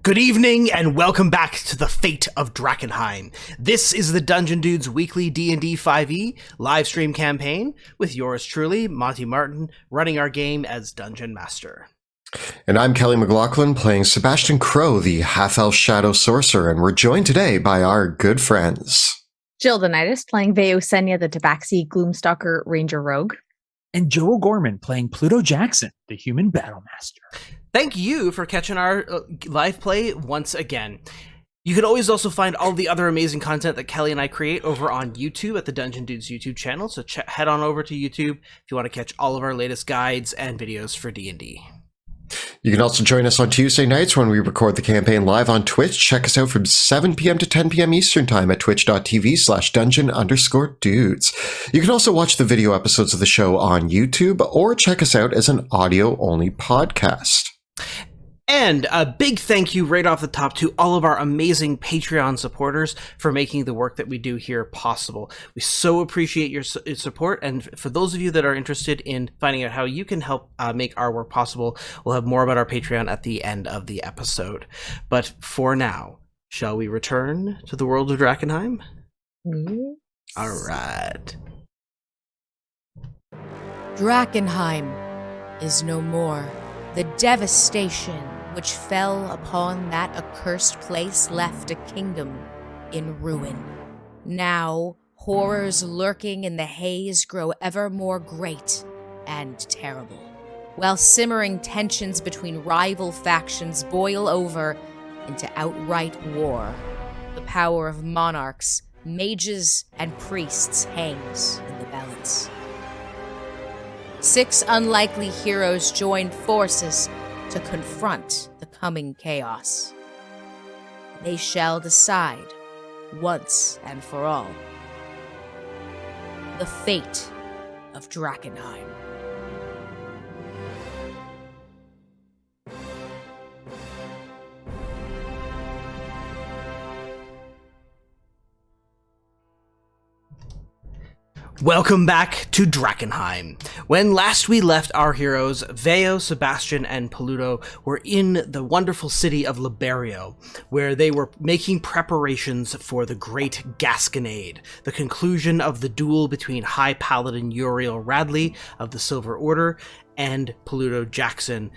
Good evening and welcome back to the Fate of Drakkenheim. This is the Dungeon Dudes weekly D&D 5e live stream campaign with yours truly, Monty Martin, running our game as Dungeon Master. And I'm Kelly McLaughlin playing Sebastian Crow, the half-elf shadow sorcerer, and we're joined today by our good friends. Jill Donitis playing Veosenia, the Tabaxi Gloomstalker Ranger Rogue. And Joe O'Gorman playing Pluto Jackson, the Human Battlemaster. Thank you for catching our live play once again. You can always also find all the other amazing content that Kelly and I create over on YouTube at the Dungeon Dudes YouTube channel, so head on over to YouTube if you want to catch all of our latest guides and videos for D&D. You can also join us on Tuesday nights when we record the campaign live on Twitch. Check us out from 7 p.m. to 10 p.m. Eastern Time at twitch.tv/dungeon_dudes. You can also watch the video episodes of the show on YouTube or check us out as an audio-only podcast. And a big thank you right off the top to all of our amazing Patreon supporters for making the work that we do here possible. We so appreciate your support, and for those of you that are interested in finding out how you can help make our work possible, we'll have more about our Patreon at the end of the episode. But for now, shall we return to the world of Drakkenheim? Yes. All right. Drakkenheim is no more. The devastation which fell upon that accursed place left a kingdom in ruin. Now, horrors lurking in the haze grow ever more great and terrible, while simmering tensions between rival factions boil over into outright war. The power of monarchs, mages, and priests hangs in the balance. 6 unlikely heroes join forces to confront the coming chaos. They shall decide, once and for all, the fate of Drakkenheim. Welcome back to Drakkenheim. When last we left our heroes, Veo, Sebastian, and Peludo were in the wonderful city of Liberio, where they were making preparations for the great GASCONADE, the conclusion of the duel between High Paladin Uriel Radley of the Silver Order and Pluto Jackson,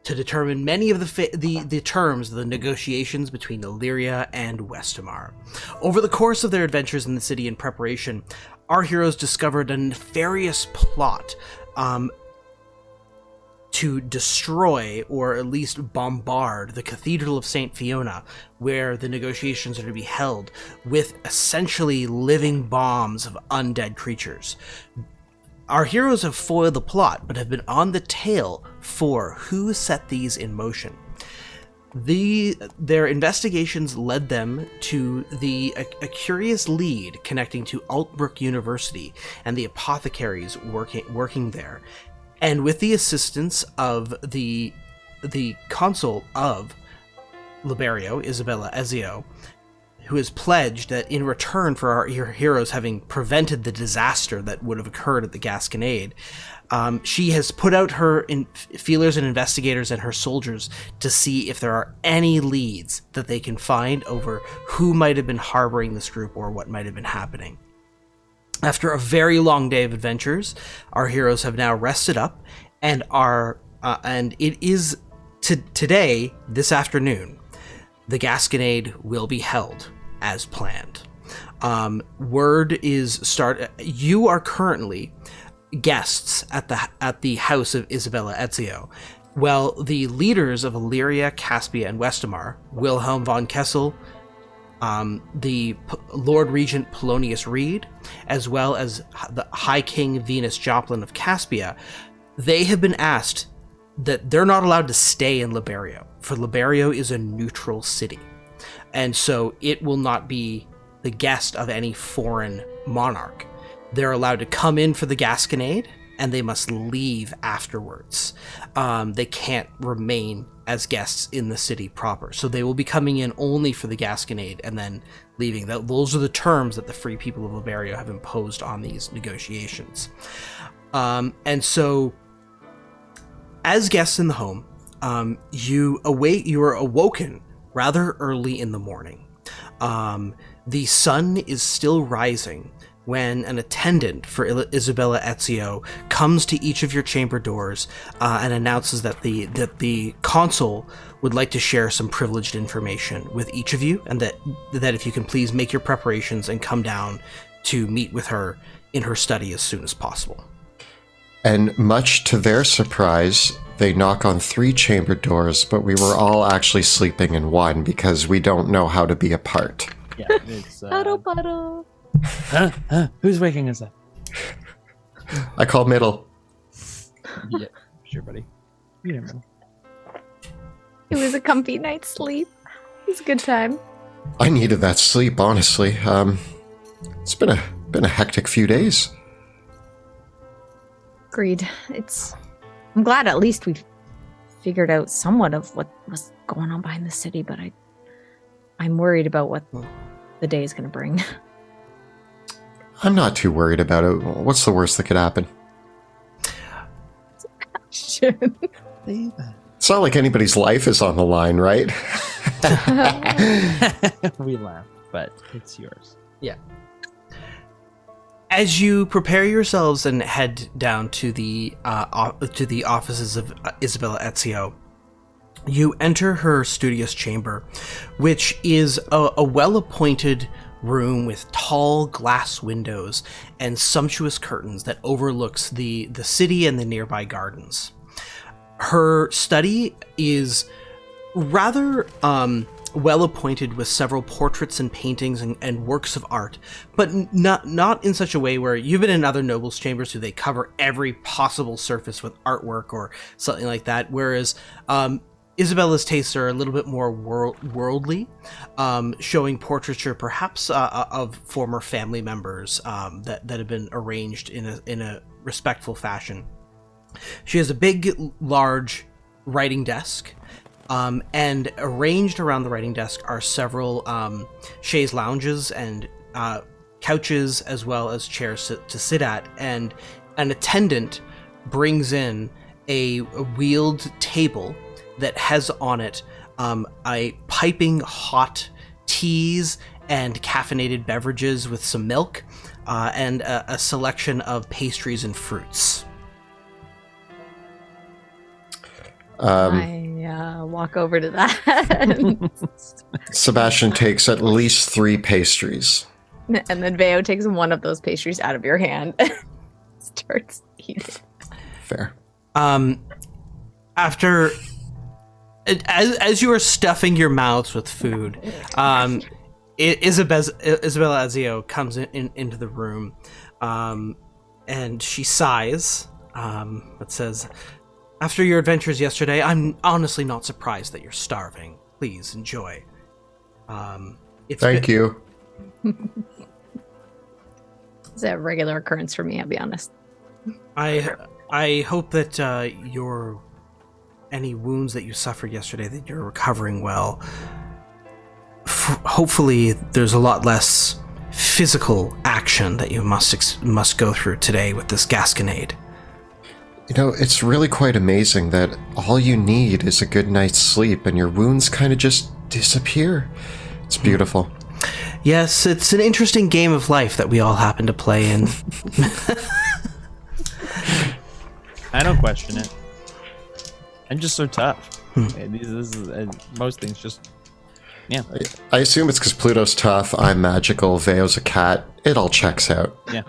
to determine many of the terms of the negotiations between Illyria and Westamar. Over the course of their adventures in the city in preparation, our heroes discovered a nefarious plot to destroy, or at least bombard, the Cathedral of St. Fiona, where the negotiations are to be held, with essentially living bombs of undead creatures. Our heroes have foiled the plot, but have been on the tail for who set these in motion. Their investigations led them to a curious lead connecting to Altbrook University and the apothecaries working there. And with the assistance of the consul of Liberio, Isabella Ezio, who has pledged that in return for our heroes having prevented the disaster that would have occurred at the Gasconade, she has put out her feelers and investigators and her soldiers to see if there are any leads that they can find over who might have been harboring this group or what might have been happening. After a very long day of adventures, our heroes have now rested up and and it is today, this afternoon, the Gasconade will be held as planned. Word is you are currently guests at the house of Isabella Ezio. Well, the leaders of Illyria, Caspia, and Westamar, Wilhelm von Kessel, the Lord Regent Polonius Reed, as well as the High King Venus Joplin of Caspia, they have been asked that they're not allowed to stay in Liberio, for Liberio is a neutral city, and so it will not be the guest of any foreign monarch. They're allowed to come in for the Gasconade, and they must leave afterwards. They can't remain as guests in the city proper, so they will be coming in only for the Gasconade and then leaving. Those are the terms that the free people of Liberio have imposed on these negotiations. And so, as guests in the home, you are awoken rather early in the morning. The sun is still rising when an attendant for Isabella Ezio comes to each of your chamber doors and announces that the consul would like to share some privileged information with each of you, and that if you can please make your preparations and come down to meet with her in her study as soon as possible. And much to their surprise, they knock on 3 chamber doors, but we were all actually sleeping in one because we don't know how to be apart. Yeah, it's Puddle. Who's waking us up? I call middle. Yeah, sure, buddy. You never know. It was a comfy night's sleep. It was a good time. I needed that sleep, honestly. It's been a hectic few days. Agreed. I'm glad at least we figured out somewhat of what was going on behind the city, but I'm worried about what the day is going to bring. I'm not too worried about it. What's the worst that could happen? It's not like anybody's life is on the line, right? We laugh, but it's yours. Yeah. As you prepare yourselves and head down to the offices of Isabella Ezio, you enter her studious chamber, which is a well-appointed room with tall glass windows and sumptuous curtains that overlooks the city and the nearby gardens. Her study is rather well appointed with several portraits and paintings and works of art, but not in such a way where you've been in other nobles' chambers who they cover every possible surface with artwork or something like that, whereas Isabella's tastes are a little bit more worldly, showing portraiture perhaps of former family members that have been arranged in a respectful fashion. She has a big, large writing desk, and arranged around the writing desk are several chaise lounges and couches, as well as chairs to sit at, and an attendant brings in a wheeled table that has on it a piping hot teas and caffeinated beverages with some milk, and a selection of pastries and fruits. I walk over to that. Sebastian takes at least 3 pastries. And then Veo takes one of those pastries out of your hand and starts eating. Fair. After, as you are stuffing your mouths with food, Isabella Ezio comes into the room, and she sighs, but says, "After your adventures yesterday, I'm honestly not surprised that you're starving. Please enjoy." Thank you. It's a regular occurrence for me, I'll be honest. I hope that any wounds that you suffered yesterday, that you're recovering well. Hopefully, there's a lot less physical action that you must go through today with this GASCONADE. You know, it's really quite amazing that all you need is a good night's sleep and your wounds kind of just disappear. It's beautiful. Yes, it's an interesting game of life that we all happen to play in. I don't question it. I'm just so tough. Most things just... Yeah. I assume it's because Pluto's tough, I'm magical, Veo's a cat. It all checks out. Yeah.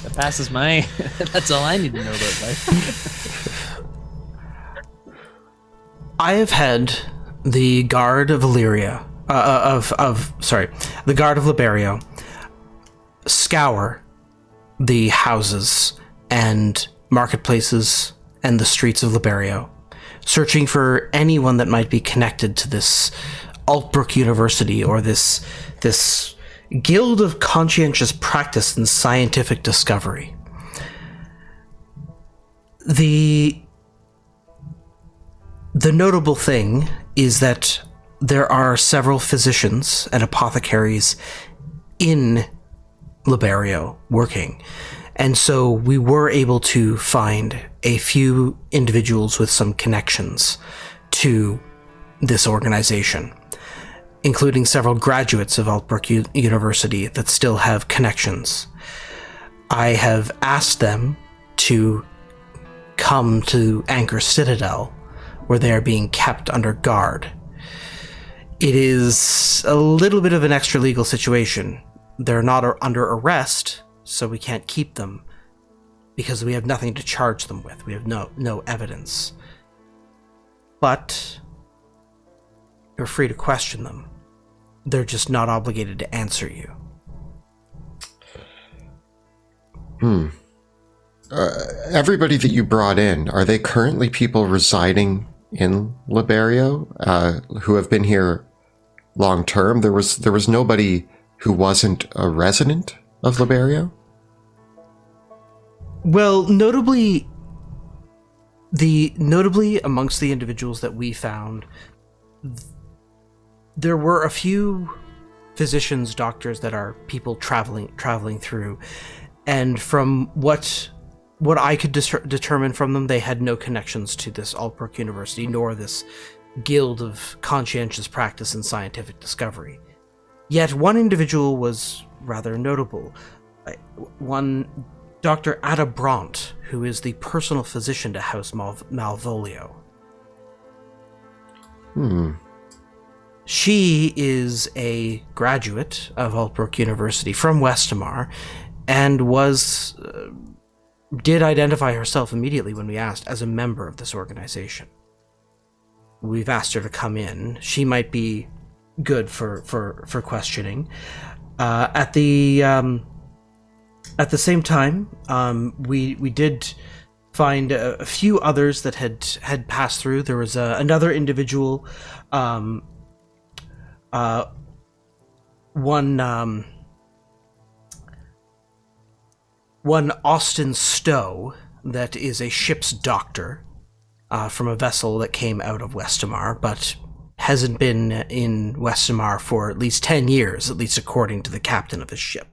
That passes my... That's all I need to know about life. I have had the guard of Illyria, the guard of Liberio, scour the houses and marketplaces and the streets of Liberio, searching for anyone that might be connected to this Altbrook University or this guild of conscientious practice and scientific discovery. The notable thing is that there are several physicians and apothecaries in Liberio working, and so we were able to find a few individuals with some connections to this organization. including several graduates of Altbrook University that still have connections. I have asked them to come to Anchor Citadel, where they are being kept under guard. It is a little bit of an extra legal situation. They're not under arrest, so we can't keep them, because we have nothing to charge them with. We have no evidence. But you're free to question them. They're just not obligated to answer you. Everybody that you brought in, are they currently people residing in Liberio who have been here long term? There was nobody who wasn't a resident of Liberio? Well, notably amongst the individuals that we found, there were a few physicians, doctors that are people traveling through, and from what I could determine from them, they had no connections to this Altbrook University, nor this guild of conscientious practice and scientific discovery. Yet one individual was rather notable. One Dr. Ada Brandt, who is the personal physician to House Malvolio. She is a graduate of Altbrook University from Westamar, and did identify herself immediately when we asked as a member of this organization. We've asked her to come in. She might be good for questioning. At the same time, we did find a few others that had passed through. There was another individual, one Austin Stowe, that is a ship's doctor from a vessel that came out of Westamar, but hasn't been in Westamar for at least 10 years, at least according to the captain of his ship.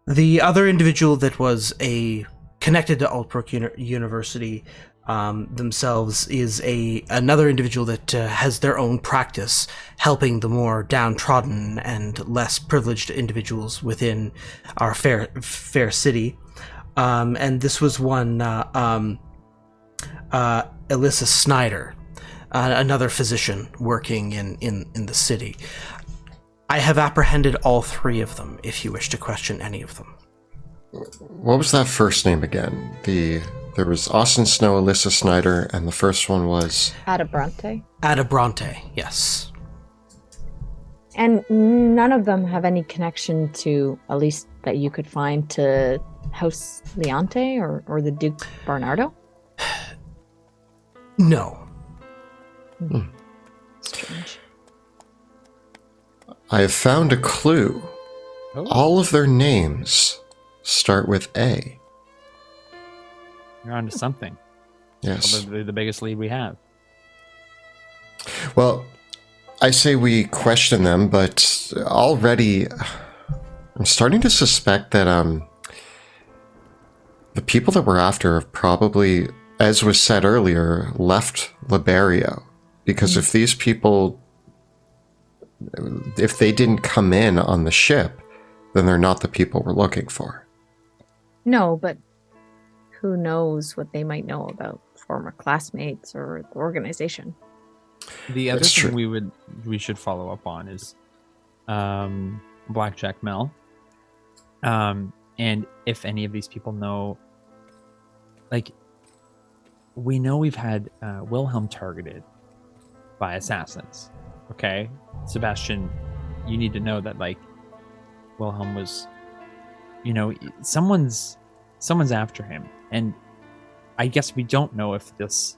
The other individual that was connected to Altbrook University themselves is another individual that has their own practice, helping the more downtrodden and less privileged individuals within our fair city. And this was one Alyssa Snyder, another physician working in the city. I have apprehended all three of them, if you wish to question any of them. What was that first name again? There was Austin Snow, Alyssa Snyder, and the first one was... Ada Bronte. Ada Bronte, yes. And none of them have any connection to, at least that you could find, to House Leonte or the Duke Bernardo? No. Strange. I have found a clue. Oh. All of their names start with A. You're onto something. Yes. Probably the biggest lead we have. Well, I say we question them, but already I'm starting to suspect that the people that we're after have probably, as was said earlier, left Liberio. Because if these people, if they didn't come in on the ship, then they're not the people we're looking for. No, but who knows what they might know about former classmates or the organization. The other That's thing true. we should follow up on is Blackjack Mel. And if any of these people know, like, we know we've had Wilhelm targeted by assassins. Okay, Sebastian, you need to know that, like, Wilhelm was, someone's after him, and I guess we don't know if this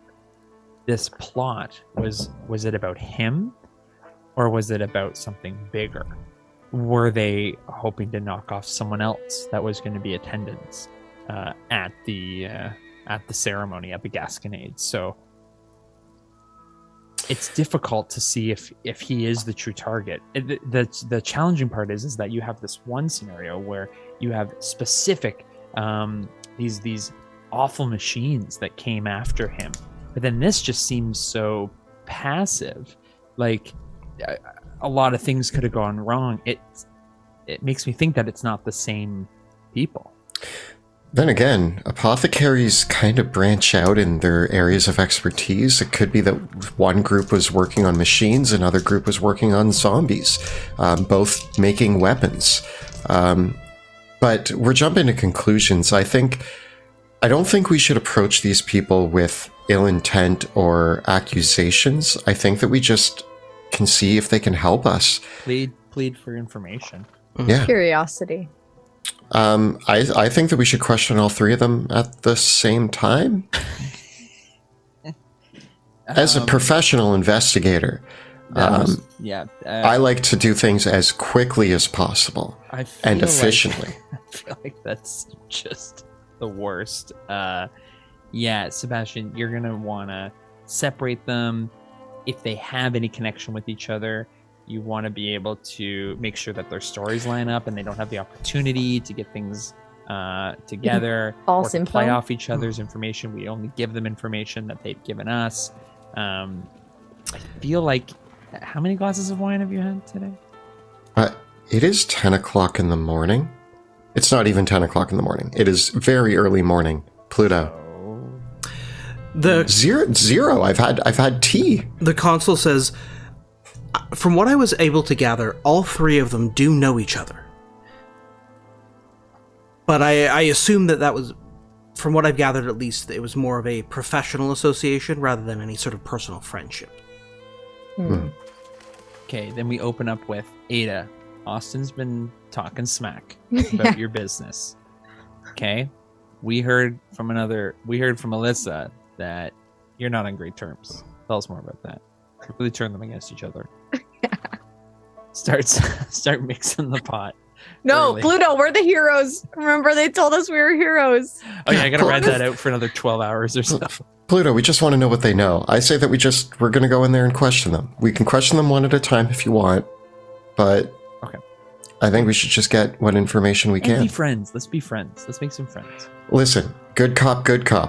plot was it about him, or was it about something bigger? Were they hoping to knock off someone else that was going to be attendance at the ceremony at the GASCONADE? So it's difficult to see if he is the true target. The challenging part is that you have this one scenario where you have specific these awful machines that came after him, but then this just seems so passive. Like, a lot of things could have gone wrong. It makes me think that it's not the same people. Then again, apothecaries kind of branch out in their areas of expertise. It could be that one group was working on machines, another group was working on zombies, both making weapons. But we're jumping to conclusions. I don't think we should approach these people with ill intent or accusations. I think that we just can see if they can help us. Plead for information. Yeah. Curiosity. I think that we should question all three of them at the same time. As a professional investigator, I like to do things as quickly as possible and efficiently. I feel like that's just the worst. Sebastian, you're gonna want to separate them. If they have any connection with each other, you want to be able to make sure that their stories line up and they don't have the opportunity to get things together or to play off each other's information. We only give them information that they've given us. I feel like, how many glasses of wine have you had today? It is 10 o'clock in the morning. It's not even 10 o'clock in the morning. It is very early morning, Pluto. The Zero. I've had tea. The consul says, from what I was able to gather, all three of them do know each other. But I assume that was, from what I've gathered at least, it was more of a professional association rather than any sort of personal friendship. Okay, then we open up with Ada. Austin's been talking smack about your business. Okay? We heard from Alyssa that you're not on great terms. Tell us more about that. Really turn them against each other. Start mixing the pot. No, early. Pluto, we're the heroes. Remember, they told us we were heroes. Oh yeah, I gotta ride that out for another 12 hours or so. Pluto, we just want to know what they know. I say that we're going to go in there and question them. We can question them one at a time if you want, but okay. I think we should just get what information we can. Be friends. Let's be friends. Let's make some friends. Listen, good cop,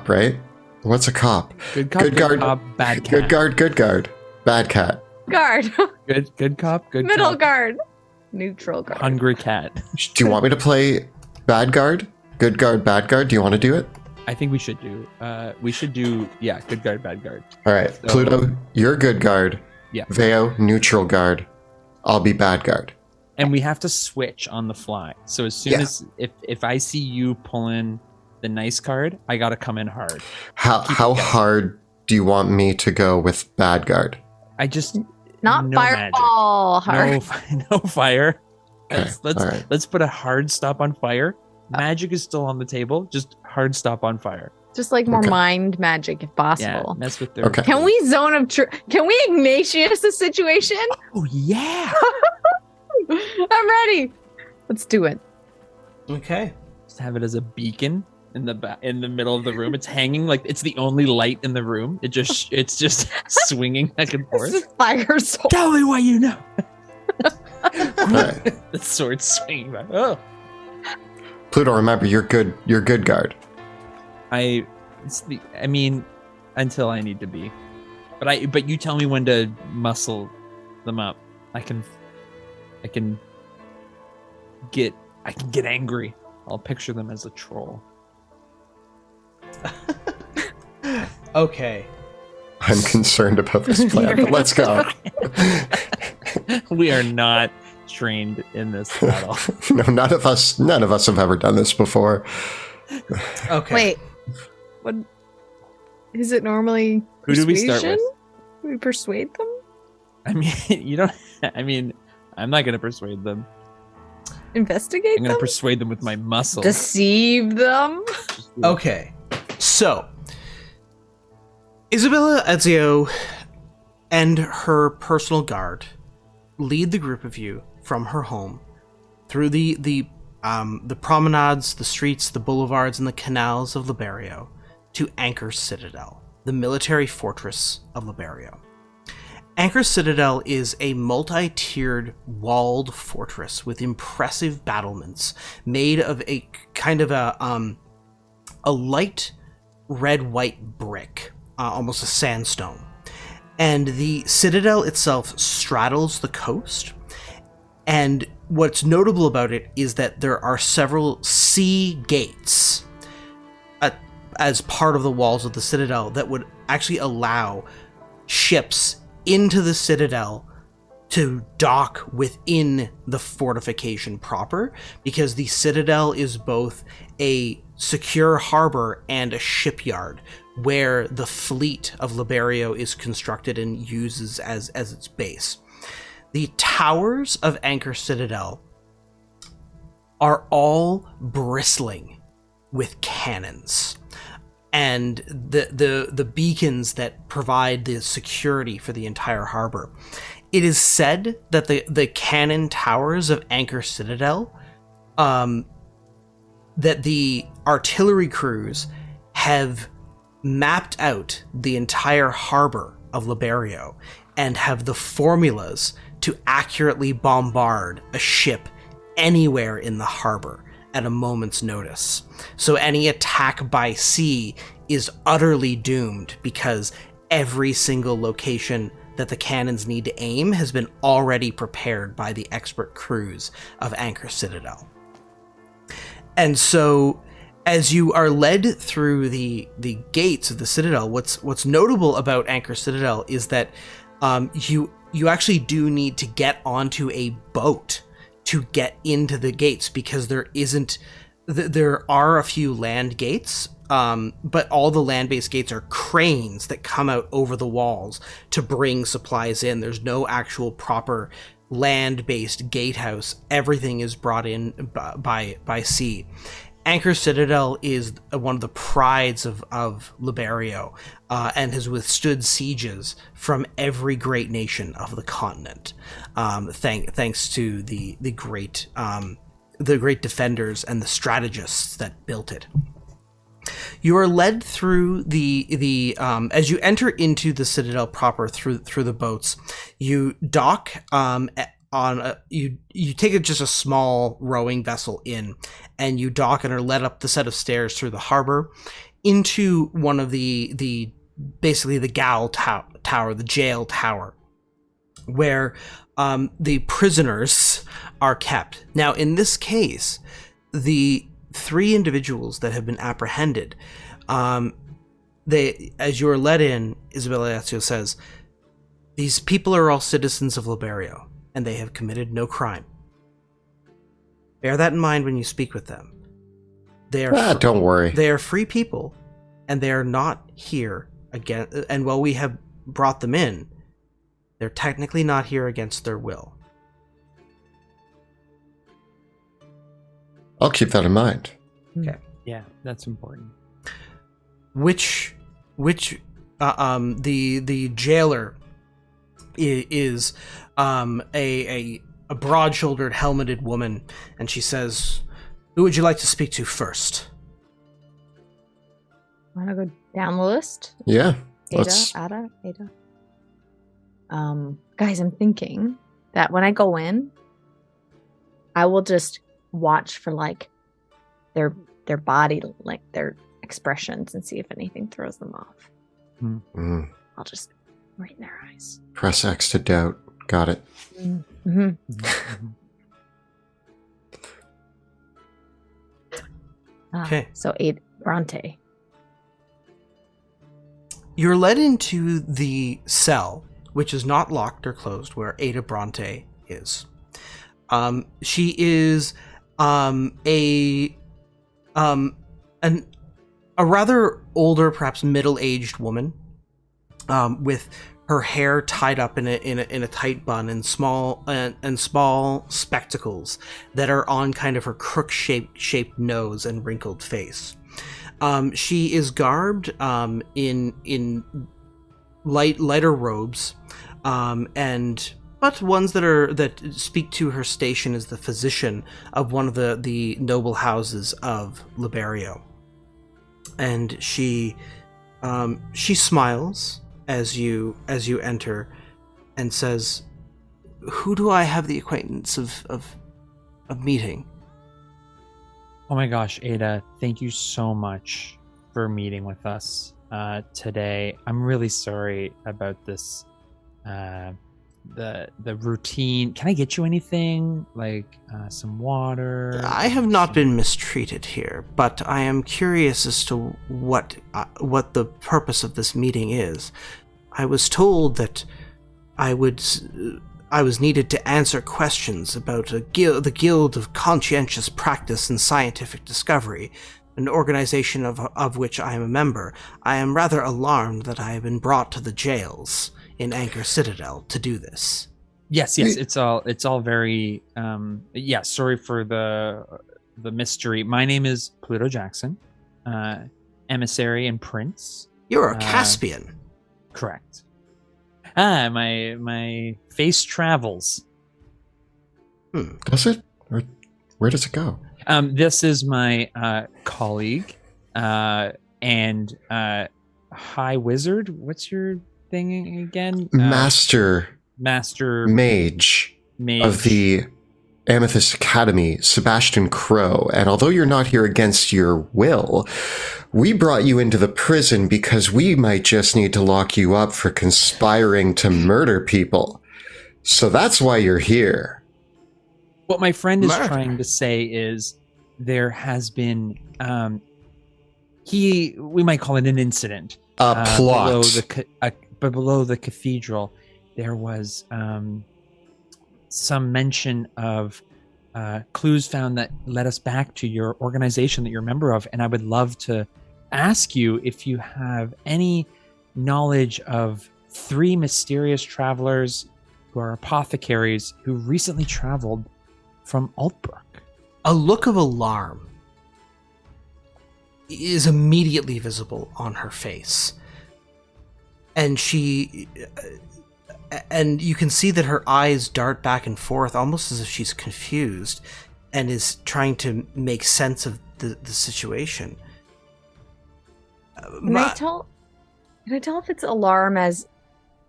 right? What's a cop? Good cop, good guard, cop, bad cat. Good guard, bad cat. Guard. Good cop, good Middle cop. Guard. Neutral guard. Hungry cat. Do you want me to play bad guard? Good guard, bad guard? Do you want to do it? I think we should do. Good guard, bad guard. All right, so, Pluto, you're good guard. Yeah. Veo, neutral guard. I'll be bad guard. And we have to switch on the fly. So as soon as if I see you pulling the nice card, I gotta come in hard. How hard do you want me to go with bad guard? I just not no fireball magic. hard. No fire. Okay, Let's put a hard stop on fire. Magic is still on the table. Just hard stop on fire. Just like more mind magic if possible. Yeah, mess with their. Okay. Can we zone of truth? Can we Ignatius the situation? Oh yeah. I'm ready. Let's do it. Okay. Just have it as a beacon in the middle of the room. It's hanging like it's the only light in the room. It's just swinging back and forth. This is fire soul. Tell me what you know. Right. The sword swinging back. Oh. Pluto, remember, you're good guard. Until I need to be. But you tell me when to muscle them up. I can get angry. I'll picture them as a troll. Okay. I'm concerned about this plan, but let's go. We are not trained in this battle. No, none of us have ever done this before. Okay. Wait. What is it normally? Who do we start persuasion? with? We persuade them? I'm not going to persuade them. Investigate I'm going to persuade them with my muscle. Deceive them? Okay. So, Isabella Ezio and her personal guard lead the group of you from her home through the promenades, the streets, the boulevards, and the canals of Liberio to Anchor Citadel, the military fortress of Liberio. Anchor Citadel is a multi-tiered walled fortress with impressive battlements made of a kind of a light red-white brick, almost a sandstone. And the citadel itself straddles the coast. And what's notable about it is that there are several sea gates as part of the walls of the citadel that would actually allow ships into the citadel to dock within the fortification proper, because the citadel is both a secure harbor and a shipyard where the fleet of Liberio is constructed and uses as its base. The towers of Anchor Citadel are all bristling with cannons, and the beacons that provide the security for the entire harbor. It is said that the cannon towers of Anchor Citadel, that the artillery crews have mapped out the entire harbor of Liberio and have the formulas to accurately bombard a ship anywhere in the harbor at a moment's notice. So any attack by sea is utterly doomed, because every single location that the cannons need to aim has been already prepared by the expert crews of Anchor Citadel. And so as you are led through the gates of the Citadel, what's notable about Anchor Citadel is that you actually do need to get onto a boat to get into the gates, because there are a few land gates, but all the land-based gates are cranes that come out over the walls to bring supplies in. There's no actual proper land-based gatehouse. Everything is brought in by sea. Anchor Citadel is one of the prides of Liberio, and has withstood sieges from every great nation of the continent, thanks to the great defenders and the strategists that built it. You are led through the as you enter into the Citadel proper through the boats. You dock you take just a small rowing vessel in, and you dock and are led up the set of stairs through the harbor into one of the basically the tower, the jail tower, where the prisoners are kept. Now, in this case, the 3 individuals that have been apprehended, as you are led in, Isabella Ezio says, these people are all citizens of Liberio, and they have committed no crime. Bear that in mind when you speak with them. They are don't worry. They are free people, and they are not here again. And while we have brought them in, they're technically not here against their will. I'll keep that in mind. Okay. Yeah, that's important. Which the jailer is a broad-shouldered, helmeted woman, and she says, "Who would you like to speak to first?" Want to go down the list? Yeah. Ada. Guys, I'm thinking that when I go in, I will just watch for like their body, like their expressions, and see if anything throws them off. Mm. I'll just right in their eyes. Press X to doubt. Got it. Mm-hmm. Okay. So Bronte. You're led into the cell, which is not locked or closed, where Ada Bronte is. She is a rather older, perhaps middle-aged woman, with her hair tied up in a tight bun and small spectacles that are on kind of her crook-shaped nose and wrinkled face. She is garbed in lighter robes, but ones that speak to her station as the physician of one of the noble houses of Liberio. And she smiles as you enter and says, "Who do I have the acquaintance of meeting?" Oh my gosh, Ada, thank you so much for meeting with us today. I'm really sorry about this the routine. Can I get you anything like some water? I have not been mistreated here, but I am curious as to what the purpose of this meeting is. I was told that I was needed to answer questions about the Guild of Conscientious Practice and Scientific Discovery, an organization of which I am a member. I am rather alarmed that I have been brought to the jails in Anchor Citadel to do this. Yes, it's all very sorry for the mystery. My name is Pluto Jackson, emissary and prince. You're a Caspian. Correct. My face travels. Does it? Or where does it go? This is my colleague and high wizard. What's your thing again? Master Mage of the Amethyst Academy, Sebastian Crow. And although you're not here against your will, we brought you into the prison because we might just need to lock you up for conspiring to murder people. So that's why you're here. What my friend is trying to say is there has been we might call it an incident. A plot. Below the cathedral, there was some mention of clues found that led us back to your organization that you're a member of, and I would love to ask you if you have any knowledge of 3 mysterious travelers who are apothecaries who recently traveled from Altbrook. A look of alarm is immediately visible on her face. And you can see that her eyes dart back and forth, almost as if she's confused and is trying to make sense of the situation. Can I tell if it's alarm as,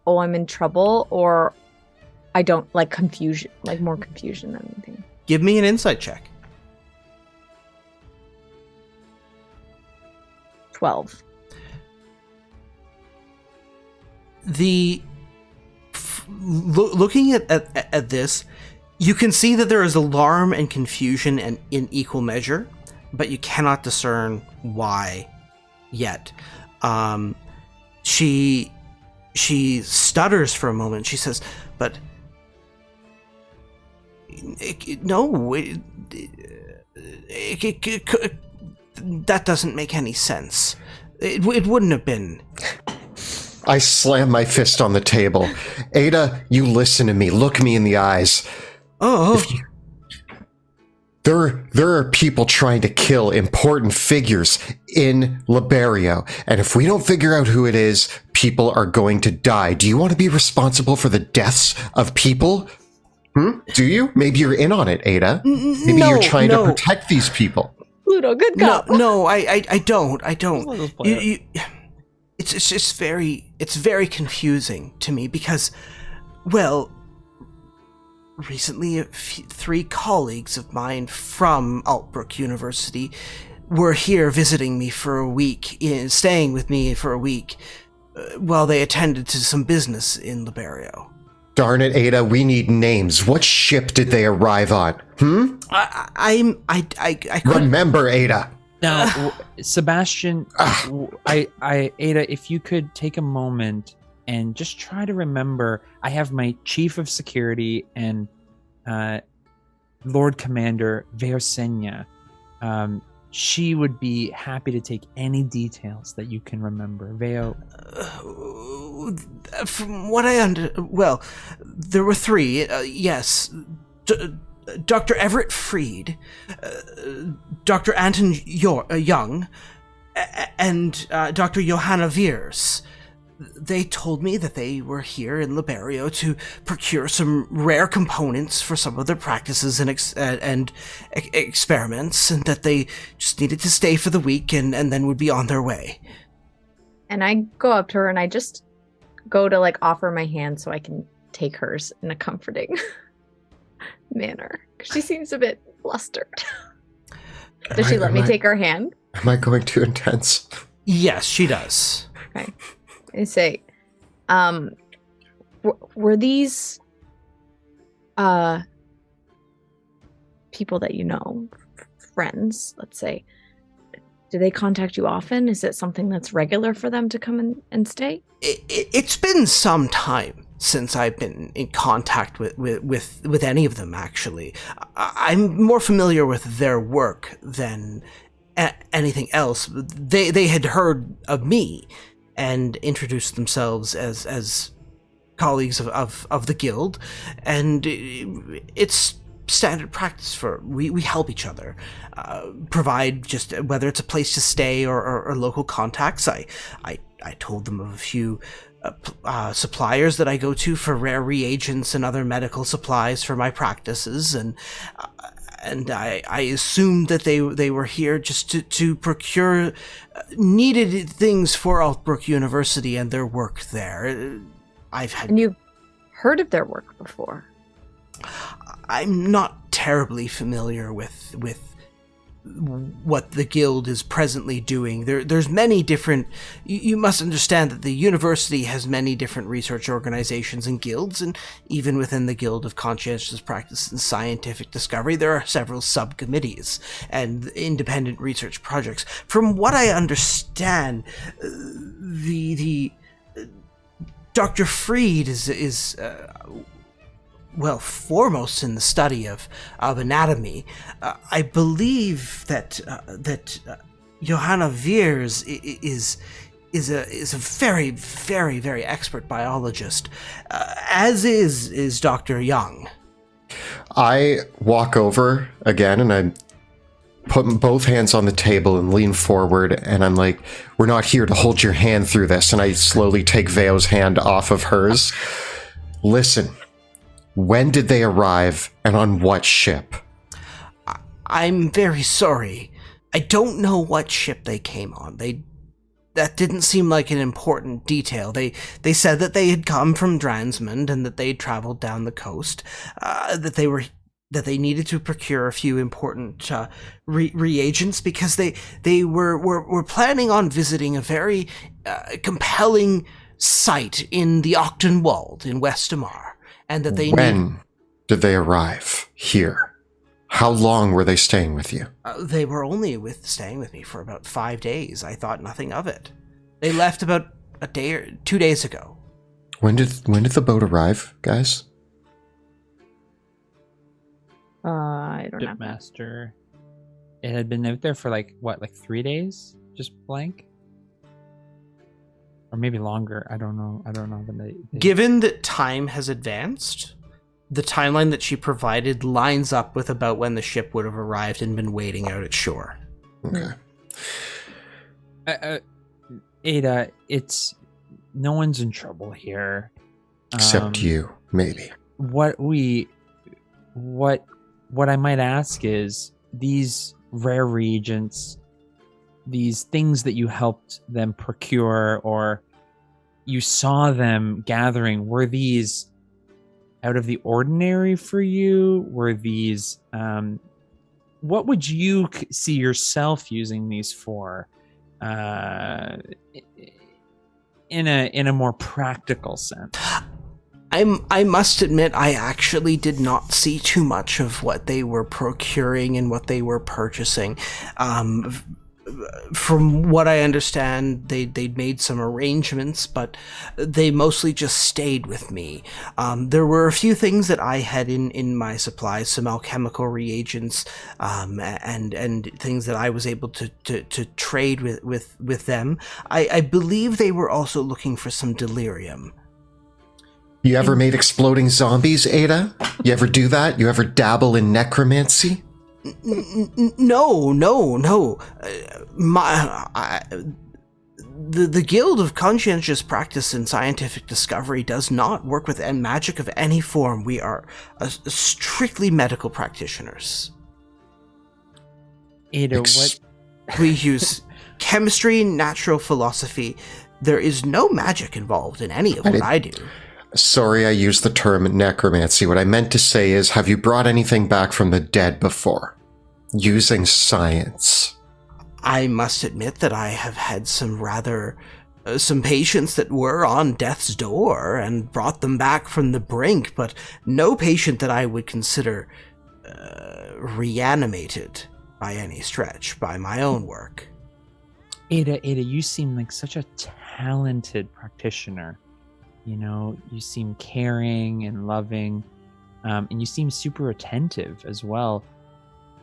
oh, I'm in trouble, or I don't, like confusion, like more confusion than anything? Give me an insight check. 12. Looking at this, you can see that there is alarm and confusion and in equal measure, but you cannot discern why yet. She stutters for a moment. She says, "But that doesn't make any sense. It wouldn't have been." I slam my fist on the table. Ada, you listen to me. Look me in the eyes. Oh. There are people trying to kill important figures in Liberio, and if we don't figure out who it is, people are going to die. Do you want to be responsible for the deaths of people? Do you? Maybe you're in on it, Ada. Maybe you're trying to protect these people. Pluto, good cop. No, I don't. It's just very confusing to me because, well, recently 3 colleagues of mine from Altbrook University were here visiting me for a week, staying with me for a week, while they attended to some business in Liberio. Darn it, Ada, we need names. What ship did they arrive on? I Remember, Ada. Now, Sebastian, Ada, if you could take a moment and just try to remember, I have my chief of security and Lord Commander Versenia. She would be happy to take any details that you can remember. Veo. From what well, there were 3. Yes. Dr. Everett Freed, Dr. Anton Young, and Dr. Johanna Veers. They told me that they were here in Liberio to procure some rare components for some of their practices and experiments, and that they just needed to stay for the week and then would be on their way. And I go up to her and I just go to like offer my hand so I can take hers in a comforting manner. She seems a bit flustered. Does she let me take her hand? Am I going too intense? Yes, she does. Okay. I say, Were these people that you know, friends, let's say, do they contact you often? Is it something that's regular for them to come in and stay? It's been some time since I've been in contact with any of them, actually. I'm more familiar with their work than anything else. They had heard of me and introduced themselves as colleagues of the guild, and it's standard practice for we help each other, provide, just whether it's a place to stay or local contacts. I told them of a few suppliers that I go to for rare reagents and other medical supplies for my practices, and I assumed that they were here just to procure needed things for Altbrook University and their work there. And you've heard of their work before? I'm not terribly familiar with what the guild is presently doing. There's many different... You must understand that the university has many different research organizations and guilds, and even within the Guild of Conscientious Practice and Scientific Discovery, there are several subcommittees and independent research projects. From what I understand, the Dr. Freed is foremost in the study of anatomy. I believe that Johanna Veers is a very, very, very expert biologist, as is Dr. Young. I walk over again and I put both hands on the table and lean forward, and I'm like, we're not here to hold your hand through this. And I slowly take Veo's hand off of hers. Listen, when did they arrive and on what ship? I'm very sorry. I don't know what ship they came on. That didn't seem like an important detail. They said that they had come from Dransmond and that they'd traveled down the coast, that they needed to procure a few important reagents because they were planning on visiting a very compelling site in the Octenwald in Westamar, and that they When did they arrive here? How long were they staying with you? They were only staying with me for about 5 days. I thought nothing of it. They left about a day or 2 days ago. When did the boat arrive, guys? I don't know. Master. It had been out there for like 3 days, just blank, or maybe longer. I don't know. Given that time has advanced, the timeline that she provided lines up with about when the ship would have arrived and been waiting out at shore. Okay. Ada, it's no one's in trouble here, Except you, maybe. What I might ask is, these rare reagents, these things that you helped them procure or you saw them gathering, were these out of the ordinary for you? Were these, what would you see yourself using these for, in a more practical sense? I must admit, I actually did not see too much of what they were procuring and what they were purchasing. From what I understand, they'd made some arrangements, but they mostly just stayed with me. There were a few things that I had in my supplies, some alchemical reagents, and things that I was able to trade with them. I believe they were also looking for some delirium. You ever made exploding zombies, Ada? You ever do that? You ever dabble in necromancy? No. The Guild of Conscientious Practice and Scientific Discovery does not work with magic of any form. We are strictly medical practitioners. Ada, what? We use chemistry, natural philosophy. There is no magic involved in any of what I do. Sorry, I used the term necromancy. What I meant to say is, have you brought anything back from the dead before? Using science. I must admit that I have had some rather some patients that were on death's door and brought them back from the brink, but no patient that I would consider reanimated by any stretch by my own work. Ada, you seem like such a talented practitioner. You know, you seem caring and loving, and you seem super attentive as well.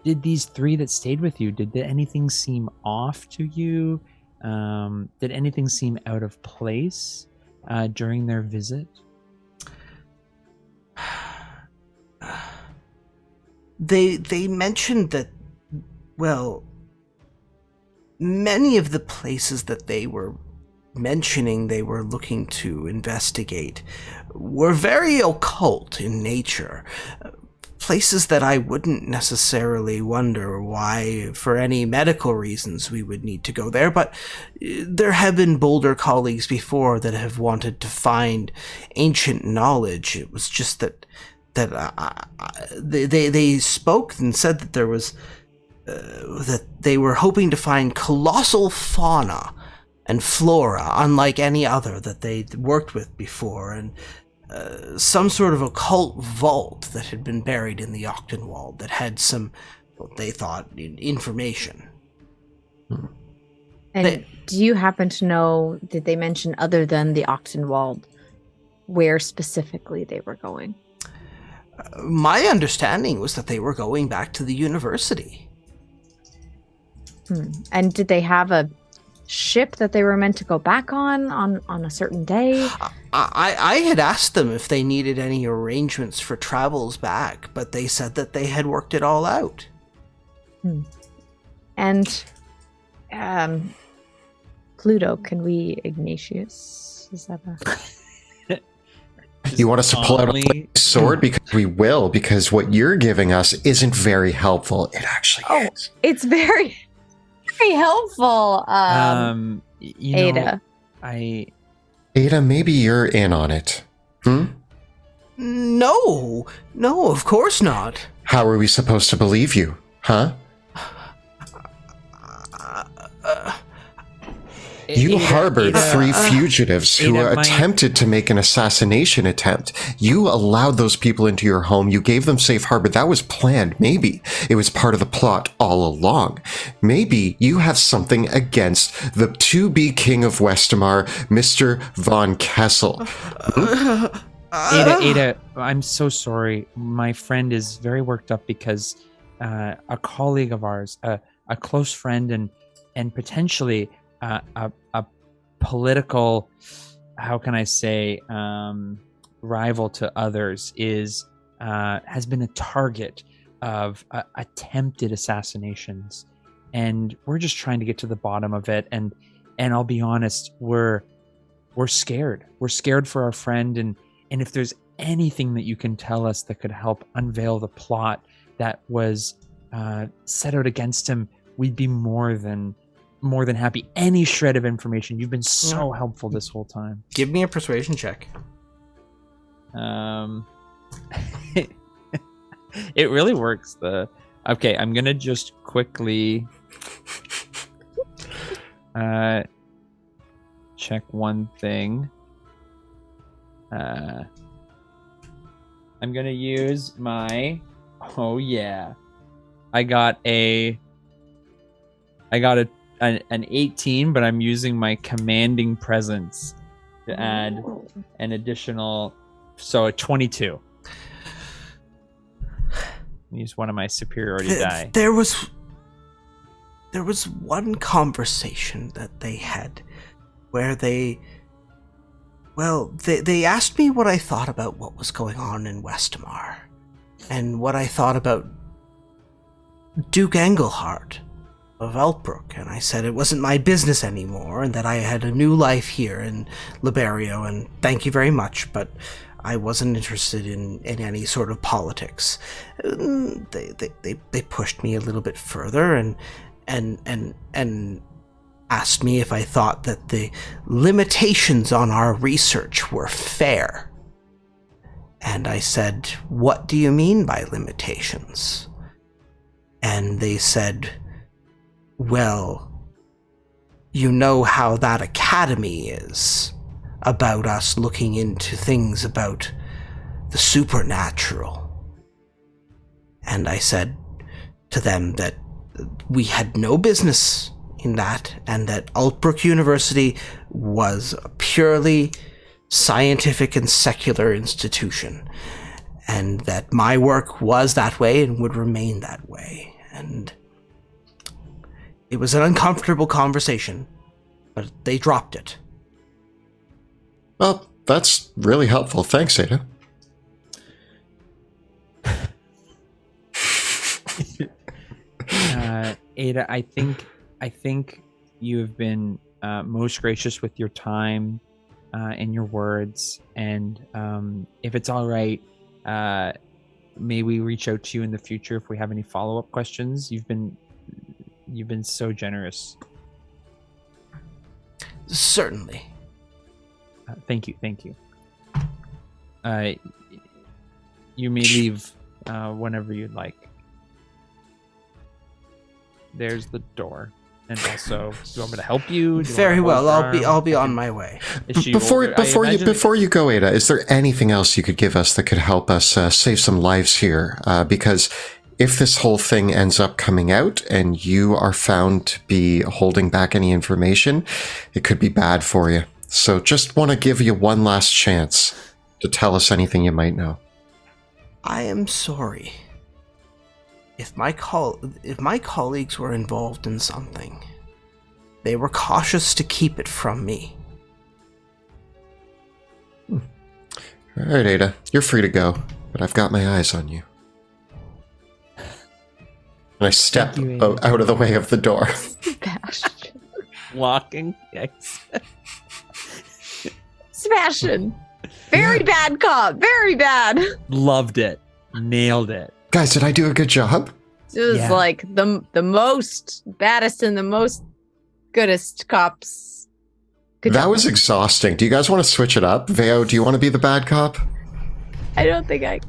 Did these 3 that stayed with you, did anything seem off to you? Did anything seem out of place during their visit? They mentioned that, well, many of the places that they were mentioning they were looking to investigate were very occult in nature. Places that I wouldn't necessarily wonder why, for any medical reasons, we would need to go there, but there have been Boulder colleagues before that have wanted to find ancient knowledge. It was just that they spoke and said that there was that they were hoping to find colossal fauna and flora unlike any other that they'd worked with before, and some sort of occult vault that had been buried in the Octenwald that had some, what they thought, information. And do you happen to know, did they mention, other than the Octenwald, where specifically they were going? My understanding was that they were going back to the university. And did they have a ship that they were meant to go back on a certain day? I had asked them if they needed any arrangements for travels back, but they said that they had worked it all out. And Pluto, can we Ignatius? Is that a... You want us to pull out a sword? Because we will, because what you're giving us isn't very helpful. It actually is. It's very, very helpful, Ada. Ada, maybe you're in on it. No, of course not. How are we supposed to believe you, huh? You harbored 3 fugitives who attempted to make an assassination attempt. You allowed those people into your home. You gave them safe harbor. That was planned. Maybe it was part of the plot all along. Maybe you have something against the to-be king of Westamar, Mr. Von Kessel. Ada, I'm so sorry. My friend is very worked up because a colleague of ours, a close friend and potentially a political, how can I say, rival to others has been a target of attempted assassinations, and we're just trying to get to the bottom of it. And I'll be honest, we're scared. We're scared for our friend, and if there's anything that you can tell us that could help unveil the plot that was set out against him, we'd be more than happy. Any shred of information. You've been so helpful this whole time. Give me a persuasion check. It really works. Okay, I'm gonna just quickly check one thing. I'm gonna use my, I got an 18, but I'm using my commanding presence to add an additional, so a 22. Use one of my superiority die. There was one conversation that they had where they asked me what I thought about what was going on in Westamar and what I thought about Duke Engelhart of Eltbrook, and I said it wasn't my business anymore and that I had a new life here in Liberio, and thank you very much, but I wasn't interested in any sort of politics. They pushed me a little bit further and asked me if I thought that the limitations on our research were fair. And I said, "What do you mean by limitations?" And they said, "Well, you know how that academy is about us looking into things about the supernatural. And I said to them that we had no business in that, and that Altbrook University was a purely scientific and secular institution, and that my work was that way and would remain that way. And it was an uncomfortable conversation, but they dropped it. Well, that's really helpful. Thanks, Ada. Ada, I think you have been most gracious with your time and your words. And if it's all right, may we reach out to you in the future if we have any follow-up questions? You've been so generous. Certainly. Thank you. You may leave whenever you'd like. There's the door. And also, do you want me to help you? Very well. I'll be on my way. Before you go, Ada, is there anything else you could give us that could help us save some lives here? Because if this whole thing ends up coming out and you are found to be holding back any information, it could be bad for you. So just want to give you one last chance to tell us anything you might know. I am sorry. If my colleagues were involved in something, they were cautious to keep it from me. All right, Ada, you're free to go, but I've got my eyes on you. And I step out of the way of the door. Sebastian. Walking. Yes. Sebastian. Very bad cop. Very bad. Loved it. Nailed it. Guys, did I do a good job? It was like the most baddest and the most goodest cops. Good that job. was exhausting. Do you guys want to switch it up? Veo, do you want to be the bad cop? I don't think I.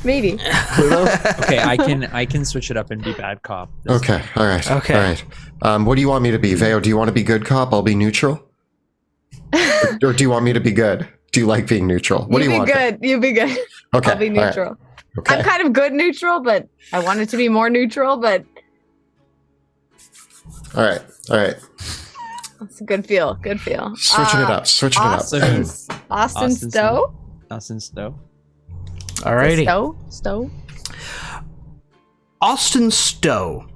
Maybe. Okay, I can switch it up and be bad cop. Okay, all right. Okay. All right. What do you want me to be? Veo, do you want to be good cop? I'll be neutral. Or do you want me to be good? Do you like being neutral? What do you want? You be good. Okay. I'll be neutral. Right. Okay. I'm kind of good neutral, but I want it to be more neutral, but All right. it's a good feel. Switching it up. Austin Stowe. Austin Stowe. Alrighty. Stowe. Austin Stowe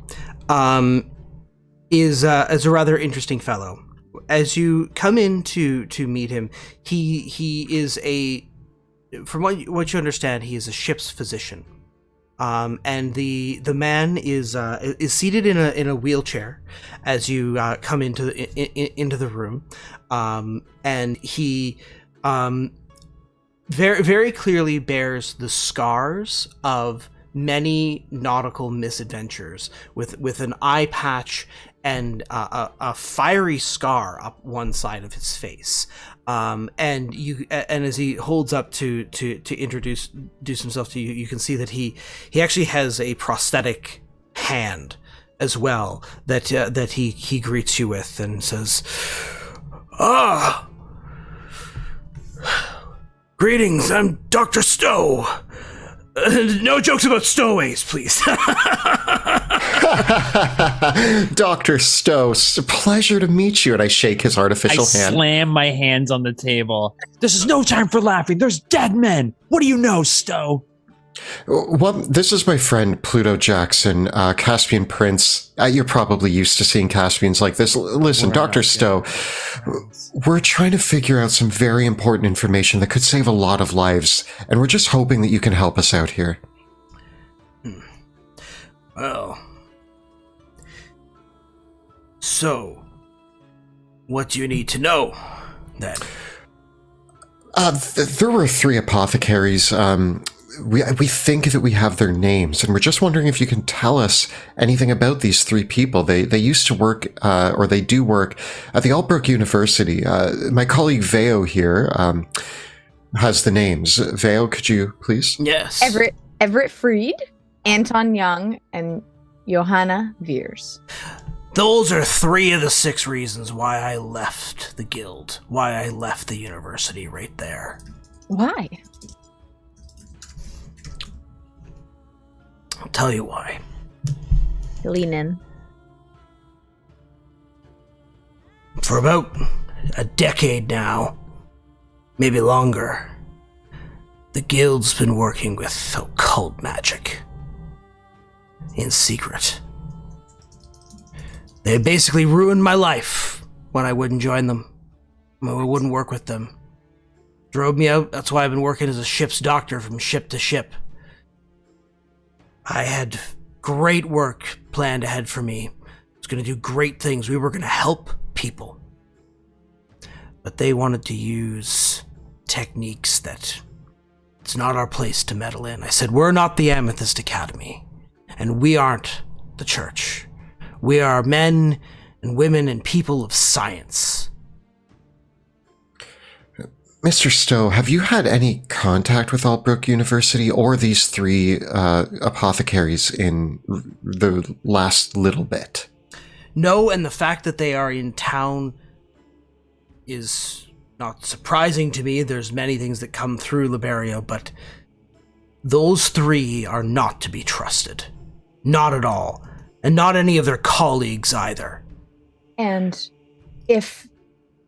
is a rather interesting fellow. As you come in to meet him, he is from what you understand, he is a ship's physician. And the man is seated in a wheelchair as you come into the room, and he very very clearly bears the scars of many nautical misadventures, with an eye patch and a fiery scar up one side of his face. And as he holds up to introduce himself to you, you can see that he actually has a prosthetic hand as well that he greets you with and says, greetings, I'm Dr. Stowe. No jokes about stowaways, please. Dr. Stowe, it's a pleasure to meet you. And I shake his artificial hand. Slam my hands on the table. This is no time for laughing. There's dead men. What do you know, Stowe? Well, this is my friend Pluto Jackson, Caspian Prince. You're probably used to seeing Caspians like this. Listen, Dr. Stowe, we're trying to figure out some very important information that could save a lot of lives, and we're just hoping that you can help us out here. Well, so what do you need to know, then? There were 3 apothecaries. We think that we have their names, and we're just wondering if you can tell us anything about these 3 people. They used to work, or they do work, at the Altbrook University. My colleague Veo here has the names. Veo, could you please? Yes. Everett Freed, Anton Young, and Johanna Veers. Those are 3 of the 6 reasons why I left the guild, why I left the university right there. Why? I'll tell you why. Lean in. For about a decade now, maybe longer, the guild's been working with occult magic. In secret. They basically ruined my life when I wouldn't join them. When I wouldn't work with them. Drove me out. That's why I've been working as a ship's doctor from ship to ship. I had great work planned ahead for me. I was going to do great things. We were going to help people. But they wanted to use techniques that it's not our place to meddle in. I said, we're not the Amethyst Academy. And we aren't the church. We are men and women and people of science. Mr. Stowe, have you had any contact with Altbrook University or these 3 apothecaries in the last little bit? No, and the fact that they are in town is not surprising to me. There's many things that come through Liberio, but those 3 are not to be trusted. Not at all. And not any of their colleagues either. And if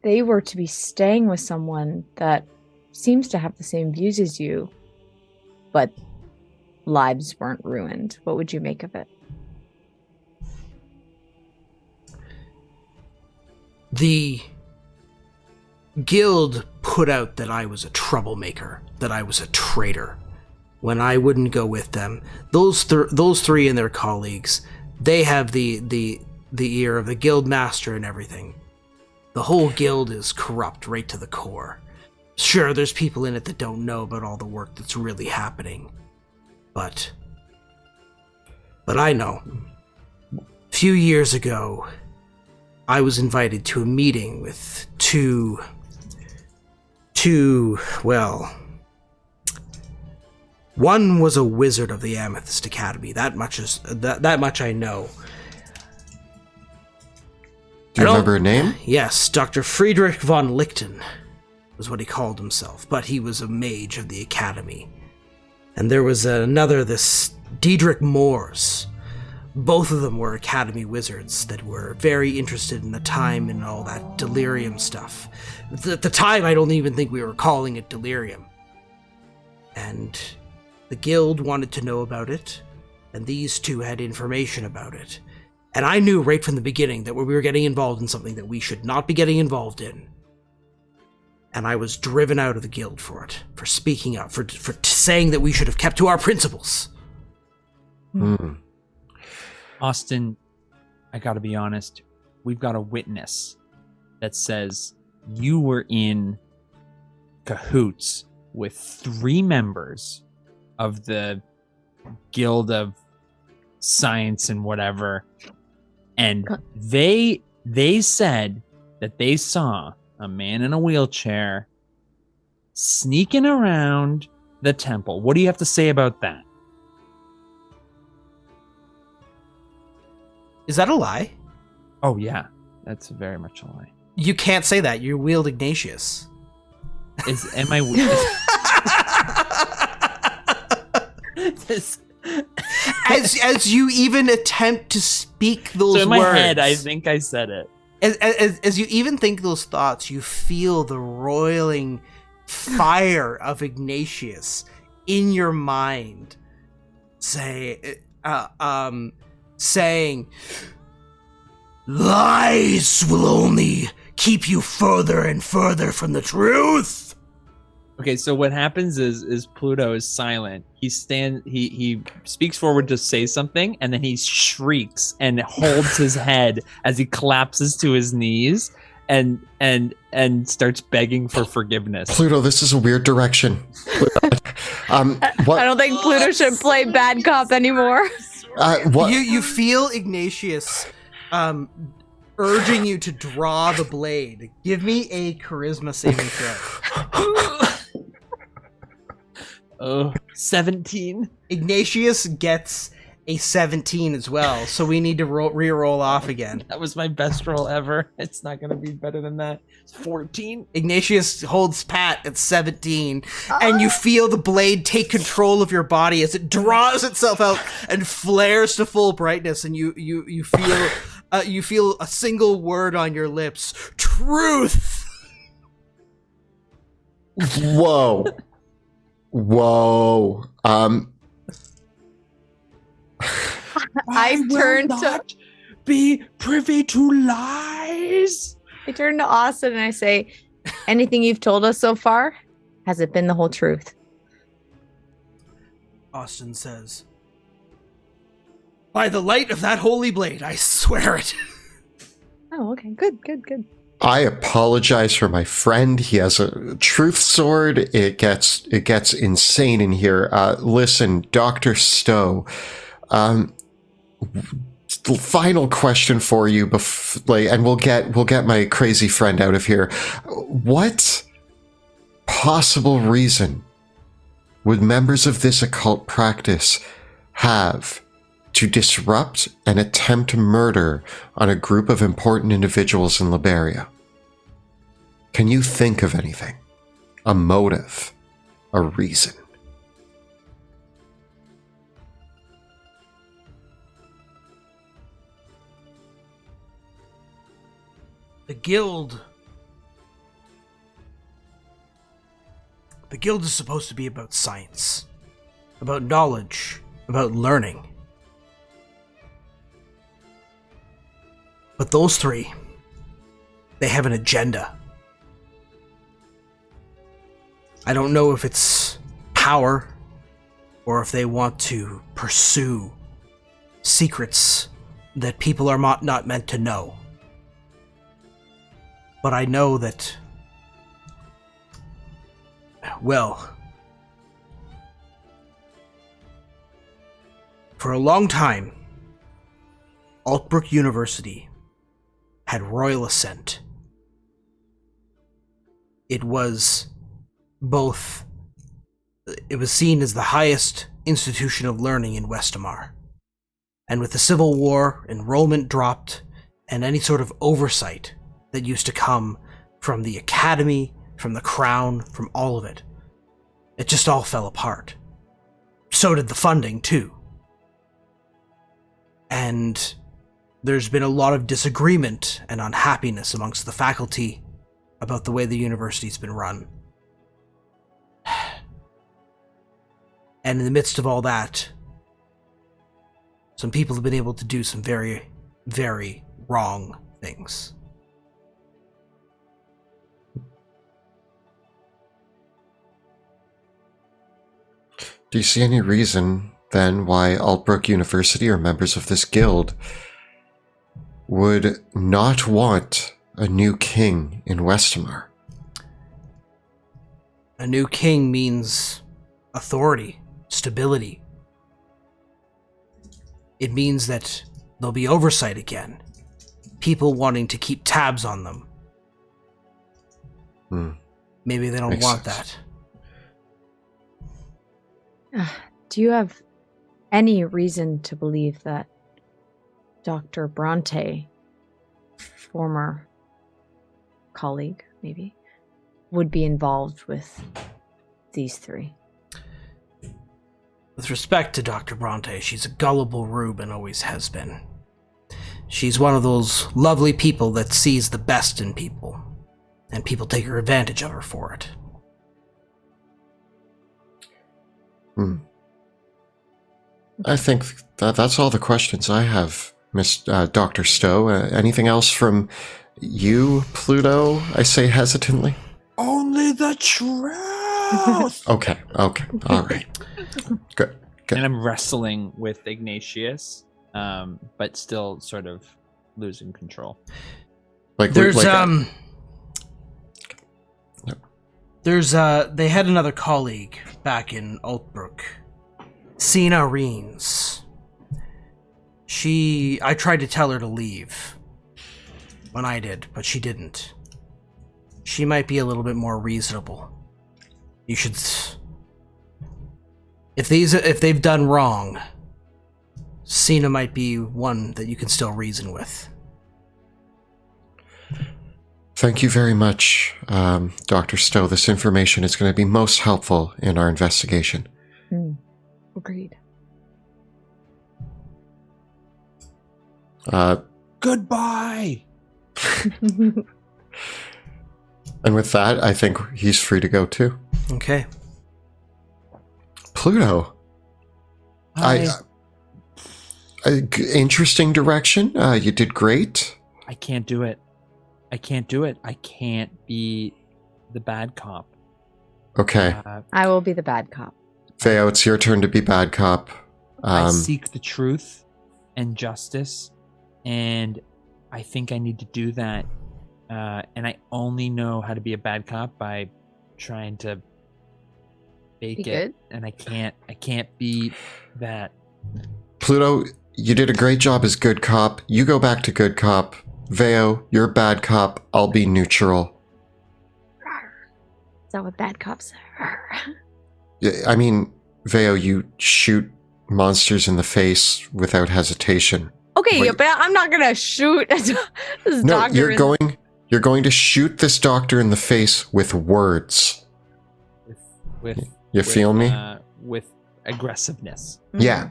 they were to be staying with someone that seems to have the same views as you, but lives weren't ruined, what would you make of it? The guild put out that I was a troublemaker, that I was a traitor, when I wouldn't go with them. Those 3 and their colleagues, they have the ear of the guild master and everything. The whole guild is corrupt right to the core. Sure, there's people in it that don't know about all the work that's really happening. But I know. A few years ago, I was invited to a meeting with two, well, one was a wizard of the Amethyst Academy. That much I know. Do you remember a name? Yes, Dr. Friedrich von Lichten was what he called himself, but he was a mage of the Academy. And there was another, this Diedrich Moors. Both of them were Academy wizards that were very interested in the time and all that delirium stuff. At the time, I don't even think we were calling it delirium. And the guild wanted to know about it, and these 2 had information about it. And I knew right from the beginning that we were getting involved in something that we should not be getting involved in. And I was driven out of the guild for it, for speaking up, for saying that we should have kept to our principles. Austin, I gotta be honest, we've got a witness that says you were in cahoots with 3 members of the Guild of Science and whatever, and they said that they saw a man in a wheelchair sneaking around the temple. What do you have to say about that? Is that a lie? Oh yeah, that's very much a lie. You can't say that. You wield Ignatius. Am I? As you even attempt to speak those words. So in my head, I think I said it. As you even think those thoughts, you feel the roiling fire of Ignatius in your mind, saying, "Lies will only keep you further and further from the truth." Okay, so what happens is Pluto is silent. He speaks forward to say something, and then he shrieks and holds his head as he collapses to his knees and starts begging for forgiveness. Pluto, this is a weird direction. I don't think Pluto should play bad cop anymore. You feel Ignatius urging you to draw the blade. Give me a charisma saving throw. 17. Ignatius gets a 17 as well, so we need to re-roll off again. That was my best roll ever. It's not going to be better than that. It's 14. Ignatius holds pat at 17, and you feel the blade take control of your body as it draws itself out and flares to full brightness, and you feel a single word on your lips: truth. Whoa. Whoa. I turned to be privy to lies. I turn to Austin and I say, anything you've told us so far, has it been the whole truth? Austin says, by the light of that holy blade, I swear it. Oh, okay. Good. I apologize for my friend. He has a truth sword. It gets insane in here. Listen, Dr. Stowe, final question for you, and we'll get my crazy friend out of here. What possible reason would members of this occult practice have to disrupt and attempt murder on a group of important individuals in Liberia? Can you think of anything? A motive? A reason? The guild is supposed to be about science, about knowledge, about learning. But those three, they have an agenda. I don't know if it's power or if they want to pursue secrets that people are not meant to know. But I know that, well, for a long time, Altbrook University had royal assent. It was seen as the highest institution of learning in Westamar. And with the Civil War, enrollment dropped, and any sort of oversight that used to come from the academy, from the crown, from all of it, it just all fell apart. So did the funding, too. And there's been a lot of disagreement and unhappiness amongst the faculty about the way the university's been run. And in the midst of all that, some people have been able to do some very, very wrong things. Do you see any reason, then, why Altbrook University or members of this guild would not want a new king in Westamar? A new king means authority, stability. It means that there'll be oversight again. People wanting to keep tabs on them. Maybe they don't want that. Do you have any reason to believe that Dr. Bronte, former colleague, maybe, would be involved with these three? With respect to Dr. Bronte, she's a gullible rube and always has been. She's one of those lovely people that sees the best in people, and people take advantage of her for it. I think that's all the questions I have, Dr. Stowe. Anything else from you, Pluto? I say hesitantly. Only the truth. Okay, all right. Good. And I'm wrestling with Ignatius, but still sort of losing control. They had another colleague back in Altbrook, Sina Reens. I tried to tell her to leave when I did, but she didn't. She might be a little bit more reasonable. You should, if they've done wrong, Cena might be one that you can still reason with. Thank you very much, Dr. Stowe. This information is going to be most helpful in our investigation. Agreed. Goodbye. And with that, I think he's free to go too. Okay. Pluto. Interesting direction. You did great. I can't do it. I can't be the bad cop. Okay. I will be the bad cop. Theo, it's your turn to be bad cop. I seek the truth and justice, and I think I need to do that. And I only know how to be a bad cop by trying to fake Be it, good. and I can't be that. Pluto, you did a great job as good cop. You go back to good cop. Veo, you're bad cop. I'll be neutral. Is that what bad cops are? Yeah, I mean, Veo, you shoot monsters in the face without hesitation. Okay, Wait. but I'm not gonna shoot this No, doctor. you're going to shoot this doctor in the face with words. You feel me? With aggressiveness. Yeah.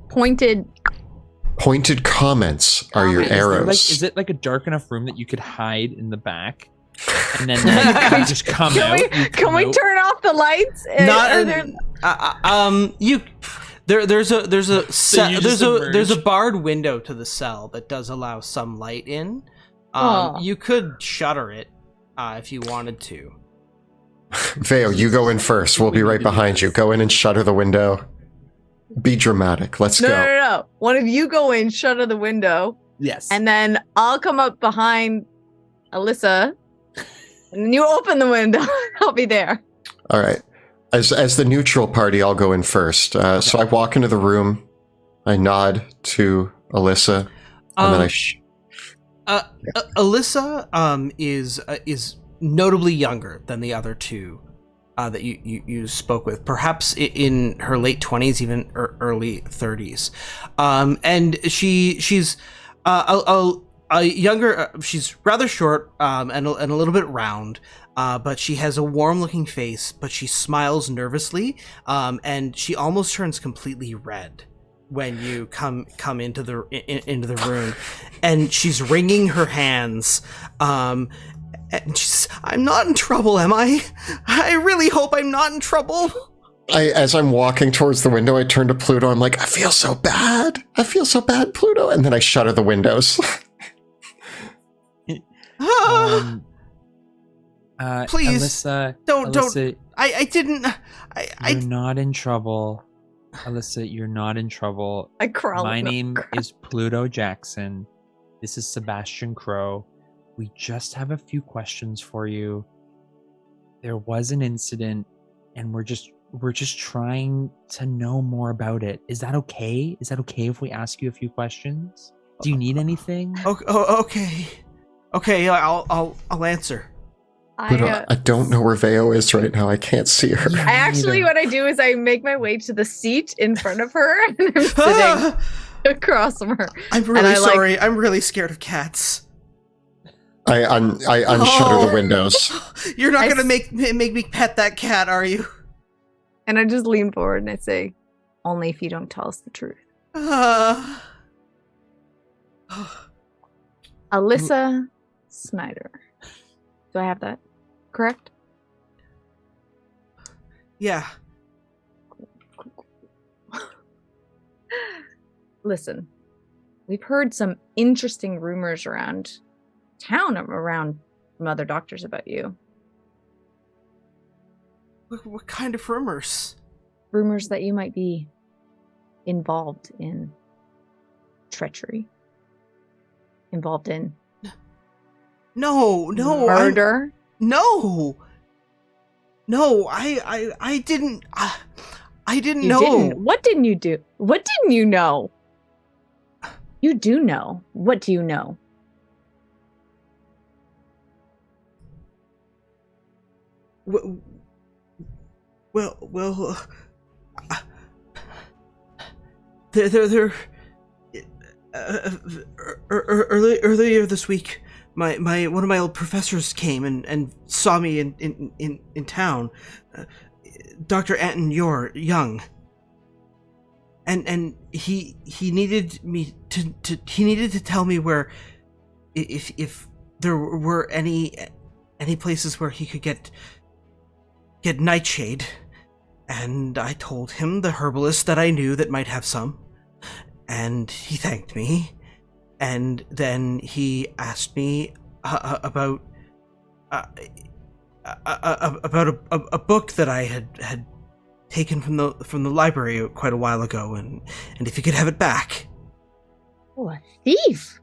Pointed. Pointed comments are your arrows. Is it like a dark enough room that you could hide in the back, and then you could just come out? Can we turn off the lights? There's a barred window to the cell that does allow some light in. You could shutter it if you wanted to. Veo, you go in first. We'll be right behind you. Go in and shutter the window. Be dramatic. Let's go. No. One of you go in, shutter the window. Yes. And then I'll come up behind Alyssa. And then you open the window. I'll be there. All right. As the neutral party, I'll go in first. So I walk into the room. I nod to Alyssa. And then Alyssa is notably younger than the other two that you spoke with, perhaps in her late 20s, even early 30s, and she's a younger. She's rather short and a little bit round, but she has a warm-looking face. But she smiles nervously, and she almost turns completely red when you come into the room, and she's wringing her hands. And she's, I'm not in trouble, am I? I really hope I'm not in trouble. As I'm walking towards the window, I turn to Pluto. I'm like, I feel so bad, Pluto. And then I shutter the windows. Please, Alyssa, don't. I didn't. You're not in trouble. Alyssa, you're not in trouble. I crawl. My name is Pluto Jackson. This is Sebastian Crow. We just have a few questions for you. There was an incident, and we're just trying to know more about it. Is that okay? Is that okay if we ask you a few questions? Do you need anything? Okay. I'll answer. Pluto, I don't know where Veo is right now. I can't see her. What I do is I make my way to the seat in front of her, and I'm sitting across from her. I'm really sorry. I'm really scared of cats. I unshutter the windows. You're not gonna make me pet that cat, are you? And I just lean forward and I say, "Only if you don't tell us the truth." Alyssa Snyder. Do I have that correct? Yeah. Listen, we've heard some interesting rumors around town from other doctors about you. What kind of rumors? Rumors that you might be involved in treachery. Involved in No, murder. No, I didn't. I didn't know. What didn't you do? What didn't you know? You do know. What do you know? Well, there Earlier this week, my one of my old professors came and saw me in town, Dr. Anton Young, and he needed me to tell me where, if there were any places where he could get nightshade, and I told him the herbalist that I knew that might have some, and he thanked me, and then he asked me about a book that I had taken from the library quite a while ago, and if you could have it back. Oh, a thief!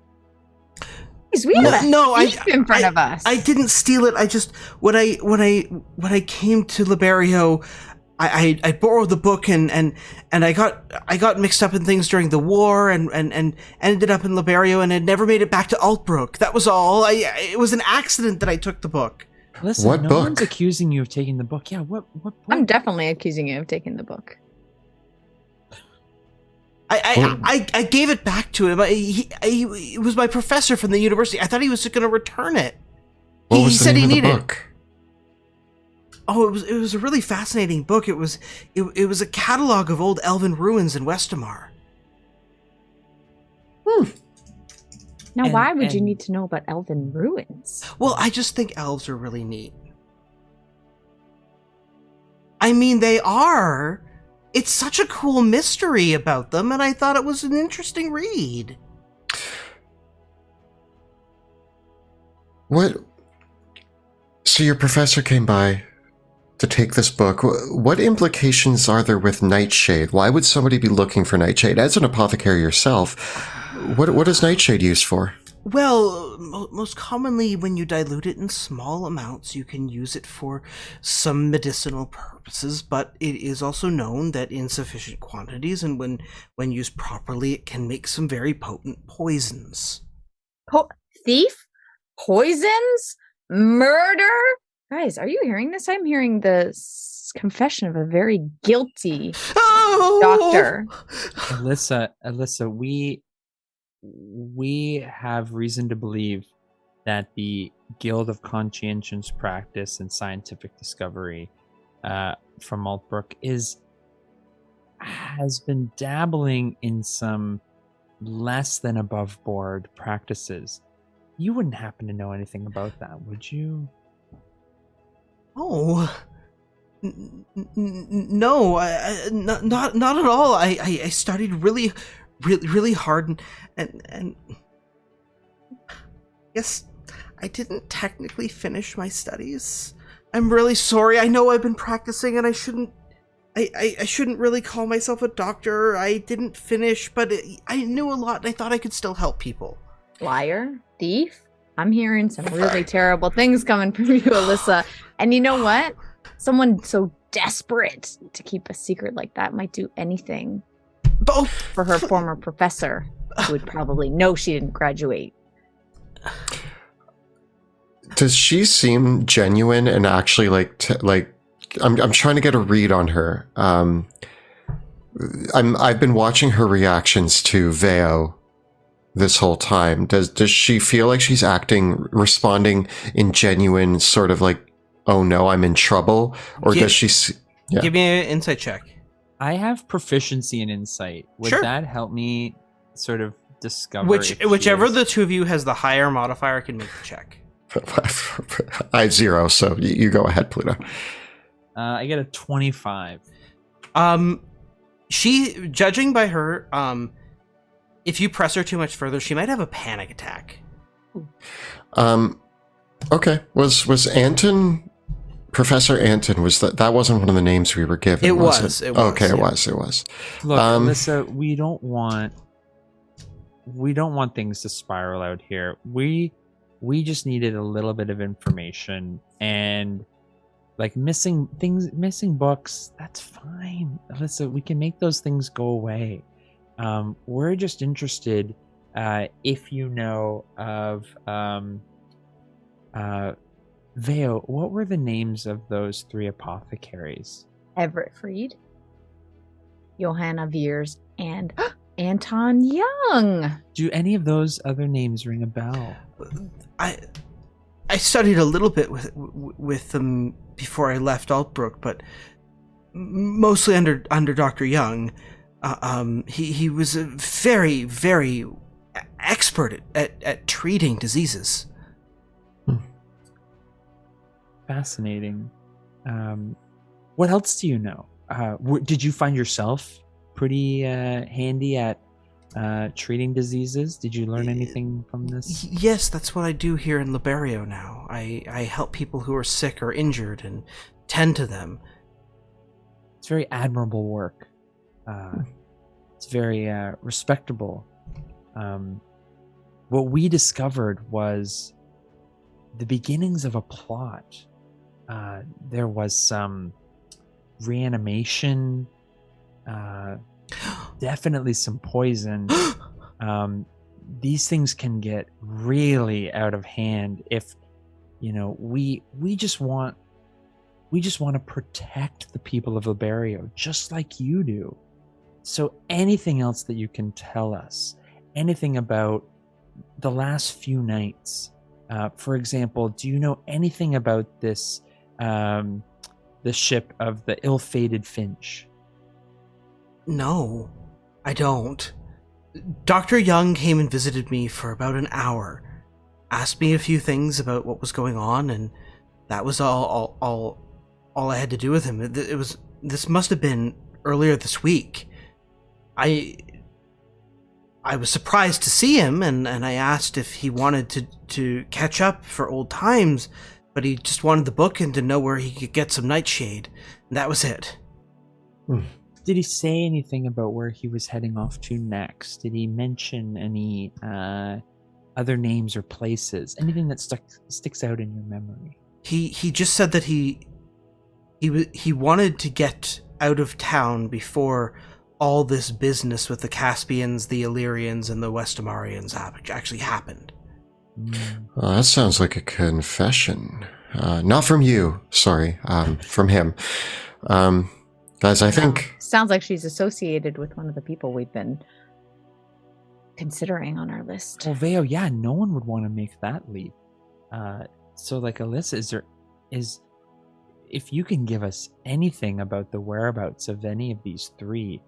Jeez, we have a thief in front of us. I didn't steal it. I just when I came to Liberio, I borrowed the book and I got mixed up in things during the war and ended up in Liberio and had never made it back to Altbrook. That was all. It was an accident that I took the book. Listen, What no book? one's accusing you of taking the book. Yeah, what book? I'm definitely accusing you of taking the book. I gave it back to him. He was my professor from the university. I thought he was going to return it. What was the said name he of the needed book? Oh, it was a really fascinating book. It was a catalog of old elven ruins in Westamar. Now, And- why would you and- need to know about elven ruins? Well, I just think elves are really neat. I mean, they are. It's such a cool mystery about them, and I thought it was an interesting read. What? So your professor came by to take this book. What implications are there with nightshade? Why would somebody be looking for nightshade? As an apothecary yourself, what is nightshade used for? Well, most commonly when you dilute it in small amounts, you can use it for some medicinal purposes, but it is also known that in sufficient quantities and when used properly, it can make some very potent poisons. Thief? Poisons? Murder? Guys, are you hearing this? I'm hearing the confession of a very guilty doctor. Alyssa, we have reason to believe that the Guild of Conscientious Practice and Scientific Discovery from Altbrook has been dabbling in some less than above board practices. You wouldn't happen to know anything about that, would you? Oh, no, not at all. I studied really hard, and yes, I didn't technically finish my studies. I'm really sorry. I know I've been practicing, and I shouldn't really call myself a doctor. I didn't finish, but I knew a lot, and I thought I could still help people. Liar? Thief? I'm hearing some really terrible things coming from you, Alyssa. And you know what? Someone so desperate to keep a secret like that might do anything for her former professor, who would probably know she didn't graduate. Does she seem genuine and actually I'm trying to get a read on her. I've been watching her reactions to Veo this whole time. Does she feel like she's responding in genuine sort of like, oh no, I'm in trouble? Or does she... Yeah. Give me an insight check. I have proficiency in insight. Would Sure. that help me sort of discover Whichever the two of you has the higher modifier can make the check. I have 0, so you go ahead, Pluto. I get a 25. She, judging by her, if you press her too much further, she might have a panic attack. Okay. Was Anton... Professor Anton, that wasn't one of the names we were given, It was was. it? It was, Okay, yeah. it was. Look, Alyssa, we don't want things to spiral out here. We just needed a little bit of information, and like missing books, that's fine. Alyssa, we can make those things go away. We're just interested if you know of Veo, what were the names of those 3 apothecaries? Everett Freed, Johanna Veers, and Anton Young. Do any of those other names ring a bell? I studied a little bit with them before I left Altbrook, but mostly under Dr. Young. He was a very, very expert at treating diseases. Fascinating. What else do you know? Did you find yourself pretty handy at treating diseases? Did you learn anything from this? Yes, that's what I do here in Liberio now. I help people who are sick or injured and tend to them. It's very admirable work. It's very respectable. What we discovered was the beginnings of a plot. There was some reanimation, definitely some poison. These things can get really out of hand if, we just want to protect the people of Liberio, just like you do. So anything else that you can tell us, anything about the last few nights, for example, do you know anything about this, the ship of the ill-fated Finch? No, I don't. Dr. Young came and visited me for about an hour, asked me a few things about what was going on, and that was all I had to do with him. This must have been earlier this week. I was surprised to see him, and I asked if he wanted to catch up for old times, but he just wanted the book and to know where he could get some nightshade. And that was it. Did he say anything about where he was heading off to next? Did he mention any other names or places? Anything that sticks out in your memory? He just said that he wanted to get out of town before all this business with the Caspians, the Illyrians, and the Westamarians actually happened. Well, that sounds like a confession. Not from you, sorry, from him. Guys, I think... Sounds like she's associated with one of the people we've been considering on our list. Well, Veo, yeah, no one would want to make that leap. So, Alyssa, if you can give us anything about the whereabouts of any of these three,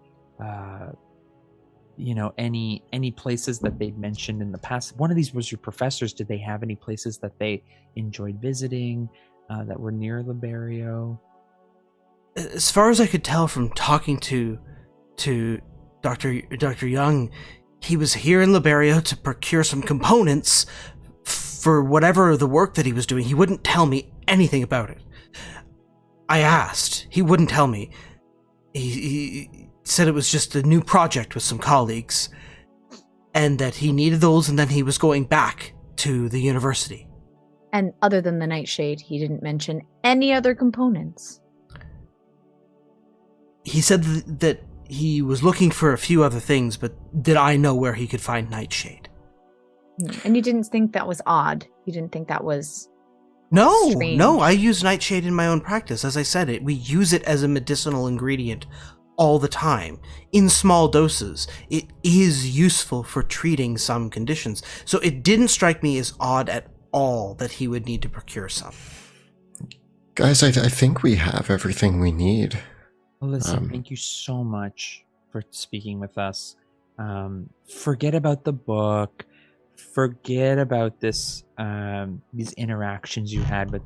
any places that they'd mentioned in the past. One of these was your professors. Did they have any places that they enjoyed visiting that were near Liberio? As far as I could tell from talking to Dr. Young, he was here in Liberio to procure some components for whatever the work that he was doing. He wouldn't tell me anything about it. I asked. He wouldn't tell me. He said it was just a new project with some colleagues, and that he needed those, and then he was going back to the university. And other than the nightshade, he didn't mention any other components. He said that he was looking for a few other things, but did I know where he could find nightshade? And you didn't think that was odd? You didn't think that was strange? No, I use nightshade in my own practice. As I said, we use it as a medicinal ingredient all the time, in small doses. It is useful for treating some conditions. So it didn't strike me as odd at all that he would need to procure some. Guys, I think we have everything we need. Alyssa, thank you so much for speaking with us. Forget about the book. Forget about this, these interactions you had with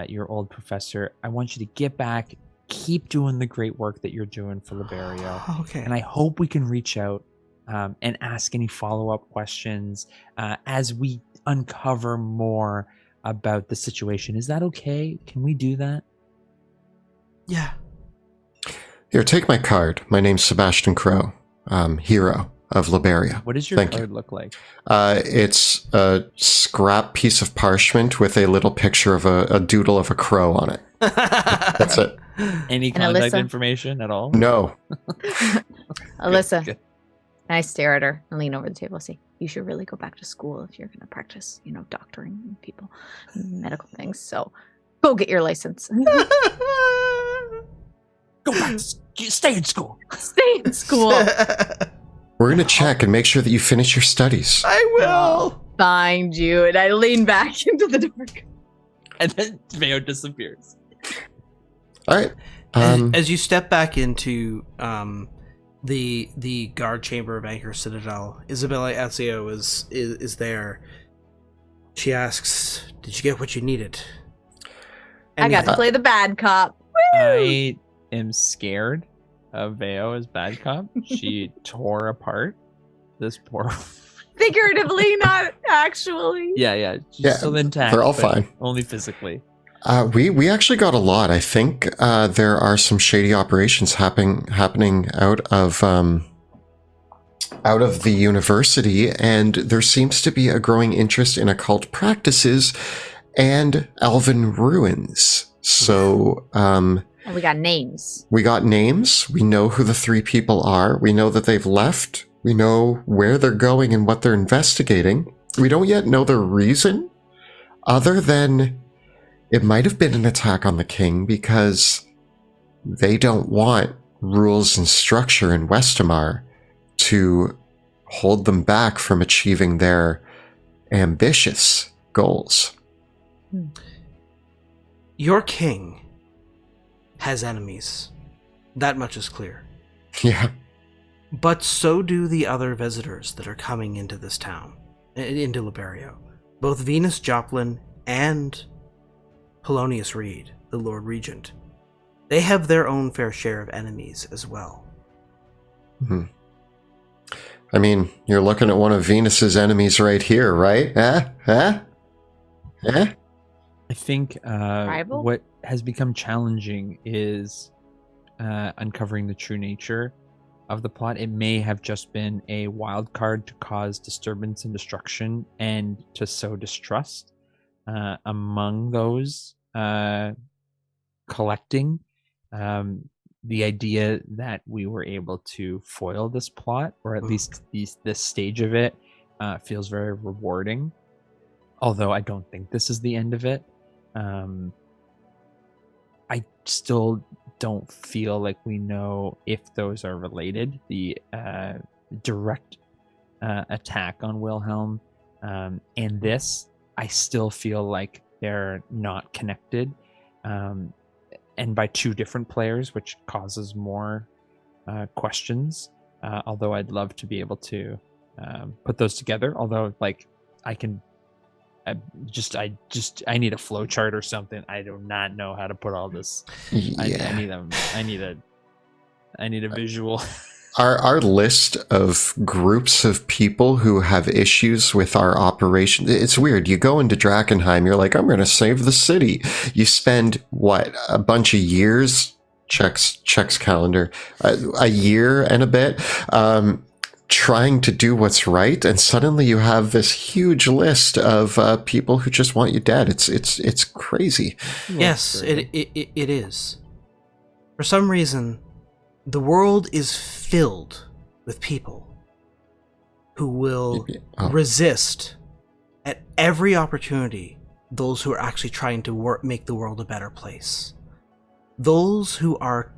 your old professor. I want you to get back, keep doing the great work that you're doing for Liberio. Okay. And I hope we can reach out and ask any follow-up questions as we uncover more about the situation. Is that okay? Can we do that? Yeah. Here, take my card. My name's Sebastian Crow, hero of Liberia. What does your card look like? It's a scrap piece of parchment with a little picture of a doodle of a crow on it. That's it. Any contact information at all? No. Alyssa, and I stare at her and lean over the table and say, you should really go back to school if you're going to practice, doctoring people, medical things. So go get your license. Go back. Stay in school. Stay in school. We're going to check and make sure that you finish your studies. I will. Find you, and I lean back into the dark. And then Veo disappears. All right. As you step back into the guard chamber of Anchor Citadel, Isabella Ezio is there. She asks, "Did you get what you needed?" I got to play the bad cop. Woo! I am scared of Veo as bad cop. She tore apart this poor. Figuratively, not actually. Yeah. She's still intact. They're all but fine. Only physically. We actually got a lot. I think there are some shady operations happening out of the university, and there seems to be a growing interest in occult practices and elven ruins. So And we got names. we got names. We know who the 3 people are. We know that they've left. We know where they're going and what they're investigating. We don't yet know their reason, other than it might have been an attack on the king because they don't want rules and structure in Westamar to hold them back from achieving their ambitious goals. Your king has enemies. That much is clear. Yeah. But so do the other visitors that are coming into this town, into Liberio. Both Venus Joplin and Polonius Reed, the Lord Regent. They have their own fair share of enemies as well. Hmm. I mean, you're looking at one of Venus's enemies right here, right? I think Rival? what has become challenging is uncovering the true nature of the plot. It may have just been a wild card to cause disturbance and destruction and to sow distrust among those collecting. The idea that we were able to foil this plot, or at least this stage of it, feels very rewarding. Although I don't think this is the end of it. I still don't feel like we know if those are related. The direct attack on Wilhelm and this, I still feel like they're not connected. And by 2 different players, which causes more questions. Although I'd love to be able to put those together. Although, like, I need a flow chart or something. I do not know how to put all this. Yeah. I need a visual. Our list of groups of people who have issues with our operation, it's weird. You go into Drakkenheim, you're like, I'm going to save the city. You spend, a bunch of years, checks calendar, a year and a bit, trying to do what's right, and suddenly you have this huge list of people who just want you dead. It's crazy. Yes, it is. For some reason, the world is filled with people who will resist at every opportunity those who are actually trying to make the world a better place. Those who are,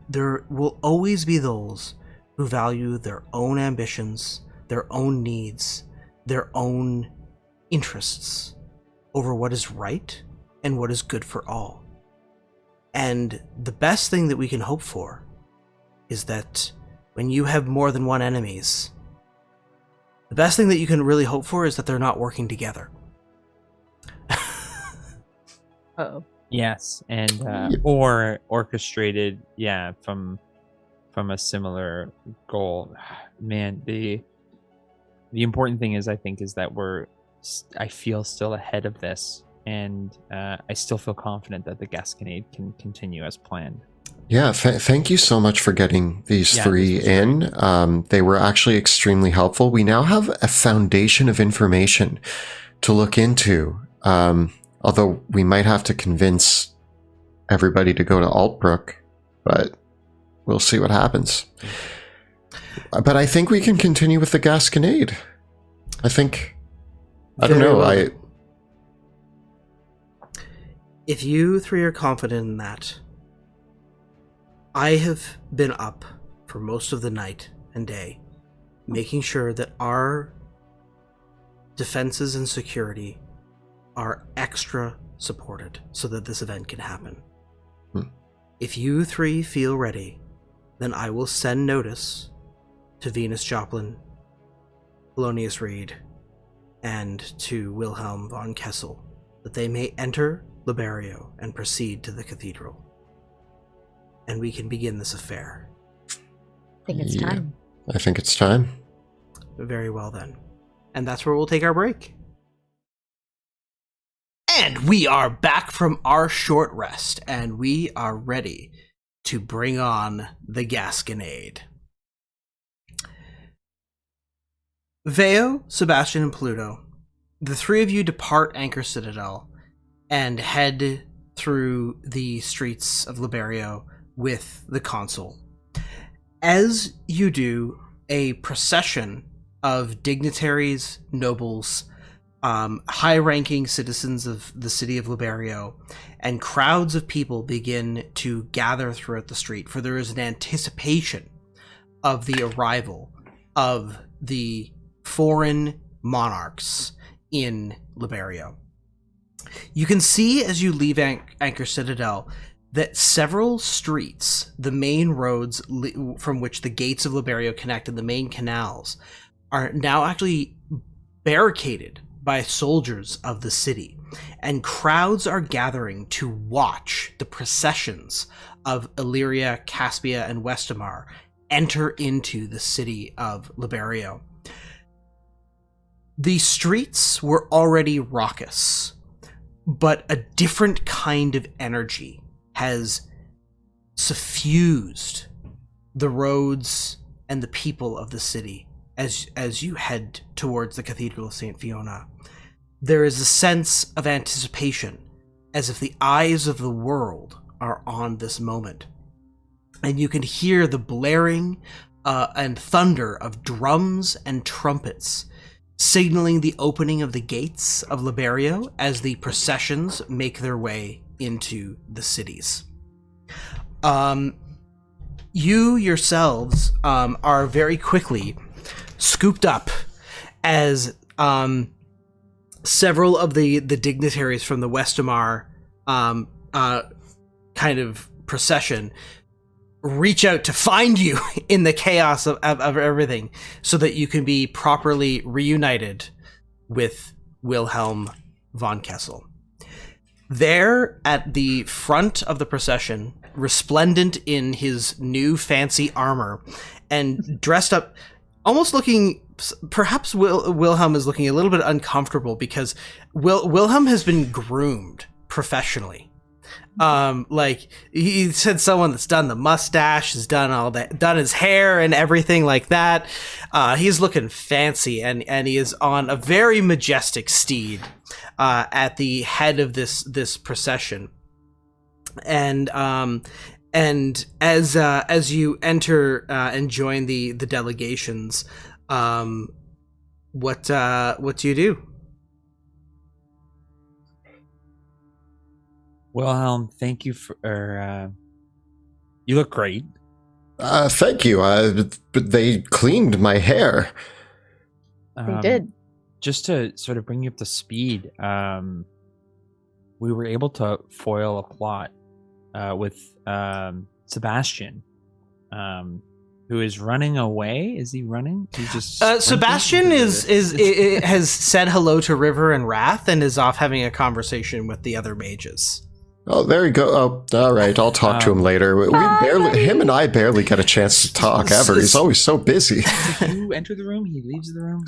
there will always be those who value their own ambitions, their own needs, their own interests over what is right and what is good for all. And the best thing that we can hope for is that when you have more than one enemies, the best thing that you can really hope for is that they're not working together. Uh-oh. Yes, and or orchestrated, from a similar goal. Man, the important thing is, I think, is that I feel still ahead of this, and I still feel confident that the Gasconade can continue as planned. Yeah, thank you so much for getting these 3 in. They were actually extremely helpful. We now have a foundation of information to look into, although we might have to convince everybody to go to Altbrook, but we'll see what happens. But I think we can continue with the Gasconade. I don't know. If you 3 are confident in that, I have been up for most of the night and day, making sure that our defenses and security are extra supported so that this event can happen. If you three feel ready, then I will send notice to Venus Joplin, Polonius Reed, and to Wilhelm von Kessel that they may enter Liberio and proceed to the cathedral. And we can begin this affair. I think it's time. I think it's time. Very well then. And that's where we'll take our break. And we are back from our short rest, and we are ready to bring on the GASCONADE. Veo, Sebastian, and Pluto, the three of you depart Anchor Citadel and head through the streets of Liberio with the consul. As you do, a procession of dignitaries, nobles, high-ranking citizens of the city of Liberio, and crowds of people begin to gather throughout the street, for there is an anticipation of the arrival of the foreign monarchs in Liberio. You can see as you leave Anchor Citadel that several streets, the main roads from which the gates of Liberio connect and the main canals, are now actually barricaded by soldiers of the city, and crowds are gathering to watch the processions of Illyria, Caspia, and Westamar enter into the city of Liberio. The streets were already raucous, but a different kind of energy has suffused the roads and the people of the city as you head towards the Cathedral of St. Fiona. There is a sense of anticipation, as if the eyes of the world are on this moment. And you can hear the blaring and thunder of drums and trumpets, signaling the opening of the gates of Liberio as the processions make their way into the cities. You yourselves are very quickly scooped up as several of the dignitaries from the Westamar kind of procession reach out to find you in the chaos of everything so that you can be properly reunited with Wilhelm von Kessel. There at the front of the procession, resplendent in his new fancy armor and dressed up, almost looking, perhaps Wilhelm is looking a little bit uncomfortable because Wilhelm has been groomed professionally. Like he said, someone that's done the mustache, has done all that, done his hair and everything like that. He's looking fancy, and he is on a very majestic steed at the head of this procession. And as you enter and join the delegations, what do you do? Wilhelm, thank you for. You look great. Thank you. But they cleaned my hair. They did. Just to sort of bring you up to speed, we were able to foil a plot with Sebastian, who is running away. Is he running? He's just Sebastian has said hello to River and Wrath and is off having a conversation with the other mages. Oh, there you go. Oh, all right. I'll talk to him later. Him and I barely get a chance to talk ever. He's always so busy. You enter the room, he leaves the room.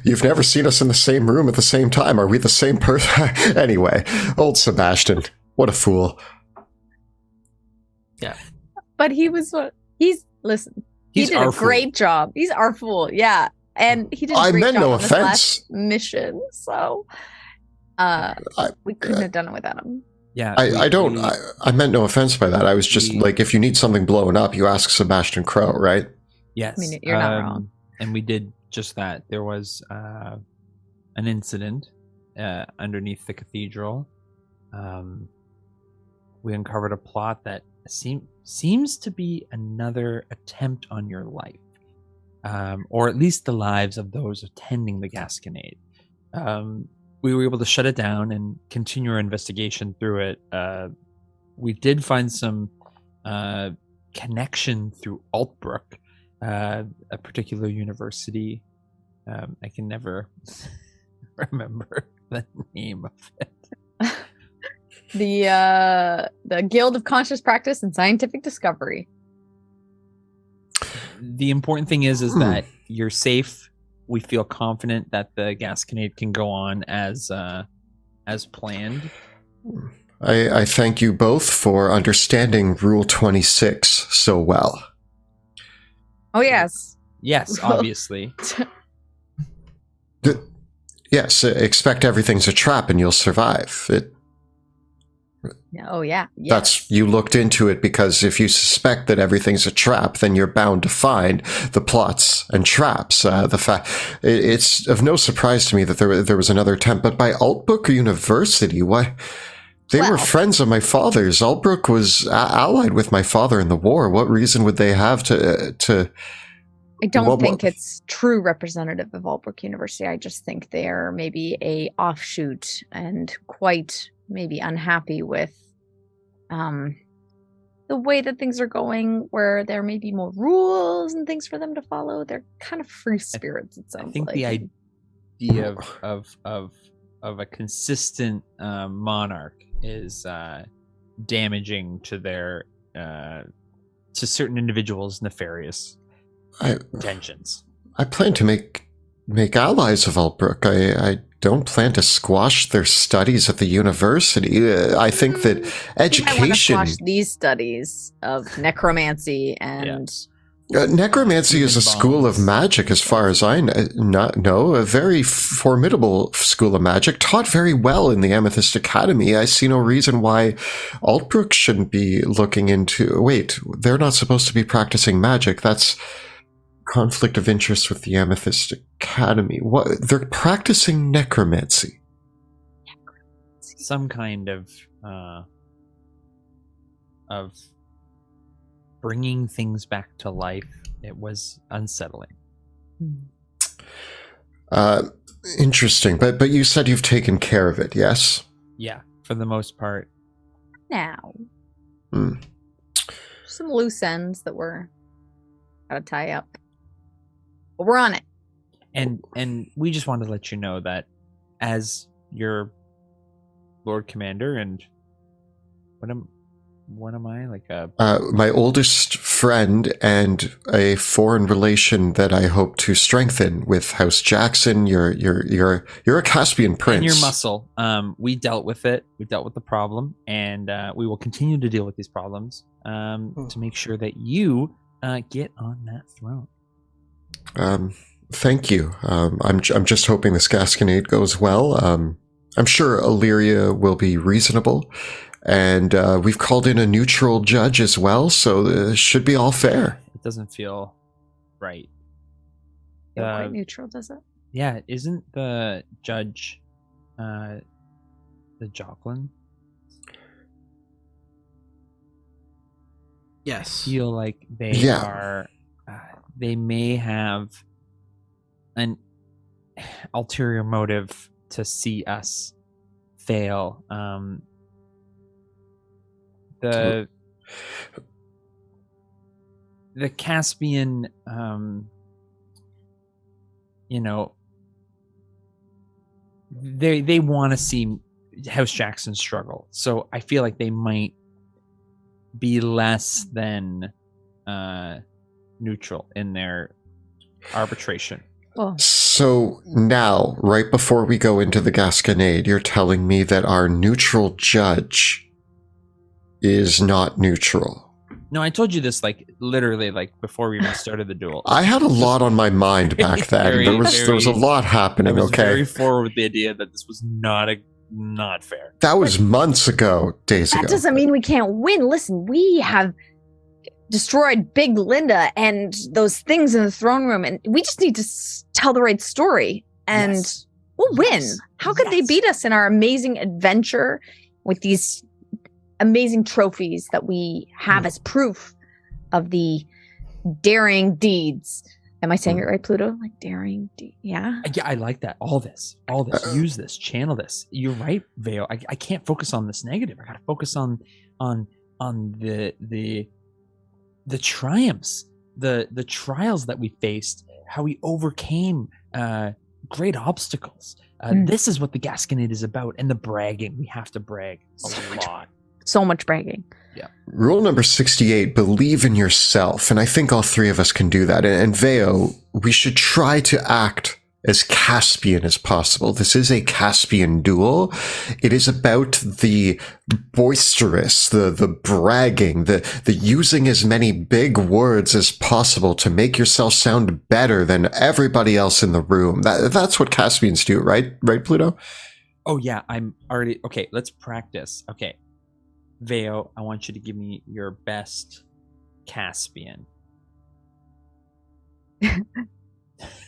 You've never seen us in the same room at the same time. Are we the same person? Anyway, old Sebastian. What a fool. Yeah. But he did a great job. He's our fool. Yeah. And he did a great job on this last mission. So we couldn't have done it without him. Yeah. I meant no offense by that. I was just like, if you need something blown up, you ask Sebastian Crow, right? Yes. I mean, you're not wrong. And we did just that. There was an incident underneath the cathedral. We uncovered a plot that seems to be another attempt on your life. or at least the lives of those attending the Gasconade. We were able to shut it down and continue our investigation through it. We did find some connection through Altbrook, a particular university. I can never remember the name of it. The Guild of Conscious Practice and Scientific Discovery. The important thing is that you're safe. We feel confident that the Gasconade can go on as planned. I thank you both for understanding Rule 26 so well. Oh, yes. Yes, obviously. Yes, expect everything's a trap and you'll survive. Oh, yeah. Yes. That's, you looked into it because if you suspect that everything's a trap, then you're bound to find the plots and traps. It's of no surprise to me that there was another attempt, but by Altbrook University, why? They were friends of my father's. Altbrook was allied with my father in the war. What reason would they have to I don't think it's true representative of Altbrook University. I just think they're maybe a offshoot and quite maybe unhappy with the way that things are going, where there may be more rules and things for them to follow. They're kind of free spirits, it sounds like. I think the idea of a consistent monarch is damaging to their to certain individuals' nefarious intentions. I plan to make allies of Altbrook. I don't plan to squash their studies at the university. I think that education. I want to squash these studies of necromancy and. Necromancy is a school of magic, as far as I know, a very formidable school of magic, taught very well in the Amethyst Academy. I see no reason why Altbrook shouldn't be looking into. Wait, they're not supposed to be practicing magic. That's conflict of interest with the Amethyst Academy. What? They're practicing necromancy. Some kind of bringing things back to life. It was unsettling. Interesting. But you said you've taken care of it, yes? Yeah, for the most part. Now. Some loose ends that we're gotta tie up. But we're on it. And we just wanted to let you know that as your Lord Commander and what am I, like a my oldest friend and a foreign relation that I hope to strengthen with House Jackson. You're a Caspian prince. And your muscle. We dealt with it. We dealt with the problem, and we will continue to deal with these problems to make sure that you get on that throne. Thank you. I'm just hoping this Gasconade goes well. I'm sure Illyria will be reasonable. And we've called in a neutral judge as well, so it should be all fair. It doesn't feel right. Quite neutral, does it? Yeah, isn't the judge the Jocelyn? Yes. I feel like they are. They may have an ulterior motive to see us fail. The Caspian, they want to see House Jackson struggle. So I feel like they might be less than neutral in their arbitration. Oh. So now, right before we go into the Gasconade, you're telling me that our neutral judge is not neutral. No, I told you this literally before we even started the duel. I had a lot on my mind back then. There was a lot happening. I was okay, very forward with the idea that this was not fair. That was months ago, days ago. That doesn't mean we can't win. Listen, we have destroyed Big Linda and those things in the throne room, and we just need to tell the right story, and we'll win. How could they beat us in our amazing adventure with these amazing trophies that we have as proof of the daring deeds Am I saying it right, Pluto? Like daring? Yeah. Yeah, I like that. All this. Use this. Channel this. You're right, Veo. I can't focus on this negative. I got to focus on the triumphs, the trials that we faced, how we overcame great obstacles. This is what the Gasconade is about, and the bragging. We have to brag a lot. So much bragging. Yeah. Rule number 68, believe in yourself. And I think all three of us can do that. And Veo, we should try to act as Caspian as possible. This is a Caspian duel. It is about the boisterous, the bragging, the using as many big words as possible to make yourself sound better than everybody else in the room. That's what Caspians do, right? Right, Pluto? Oh, yeah. I'm already... Okay, let's practice. Okay. Veo, I want you to give me your best Caspian.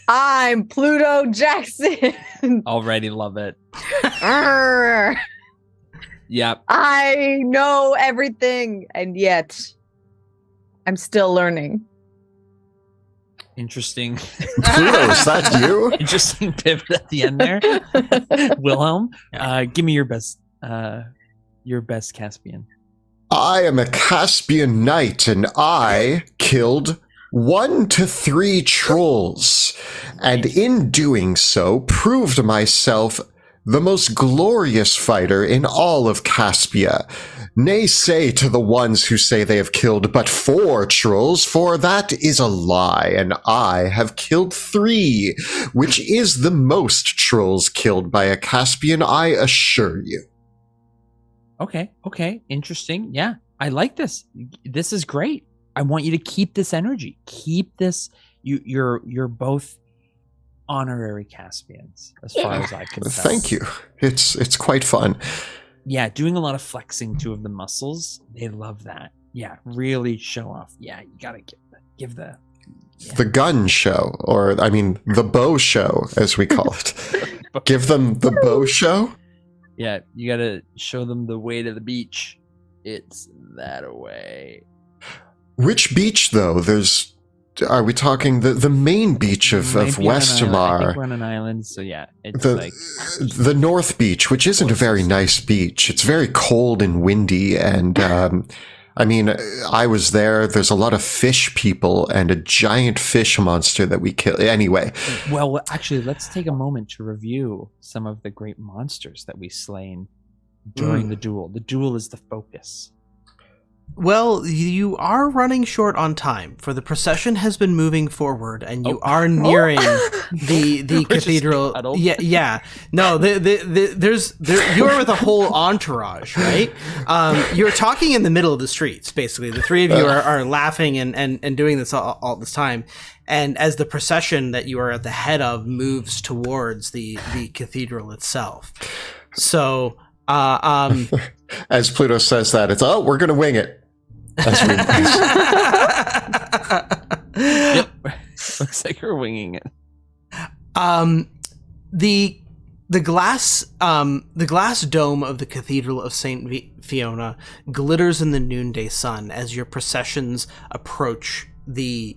I'm Pluto Jackson. Already love it. Arr. Yep. I know everything, and yet I'm still learning. Interesting. Pluto, is that you? Interesting pivot at the end there. Wilhelm, give me your best Caspian. I am a Caspian knight, and I killed 1 to 3 trolls, and in doing so, proved myself the most glorious fighter in all of Caspia. Nay say to the ones who say they have killed but 4 trolls, for that is a lie, and I have killed 3, which is the most trolls killed by a Caspian, I assure you. Okay. Interesting. Yeah. I like this. This is great. I want you to keep this energy. Keep this. You're both honorary Caspians, as far as I can tell. Thank you. It's quite fun. Yeah, doing a lot of flexing too of the muscles. They love that. Yeah, really show off. Yeah, you gotta give the gun show, or I mean the bow show, as we call it. Give them the bow show. Yeah, you gotta show them the way to the beach. It's that way. Which beach, though? Are we talking the main beach of Westermar? I think we're on an island, so yeah. It's the North Beach, which isn't a very nice beach. It's very cold and windy, and I mean, I was there. There's a lot of fish people and a giant fish monster that we kill. Anyway. Well, actually, let's take a moment to review some of the great monsters that we slain during the duel. The duel is the focus. Well, you are running short on time, for the procession has been moving forward, and you are nearing the cathedral. Yeah. No, you're with a whole entourage, right? You're talking in the middle of the streets, basically. The three of you are laughing and doing this all this time. And as the procession that you are at the head of moves towards the cathedral itself. So, as Pluto says that, it's, we're going to wing it. Yep. Looks like you're winging it. The glass dome of the Cathedral of Saint Fiona glitters in the noonday sun as your processions approach the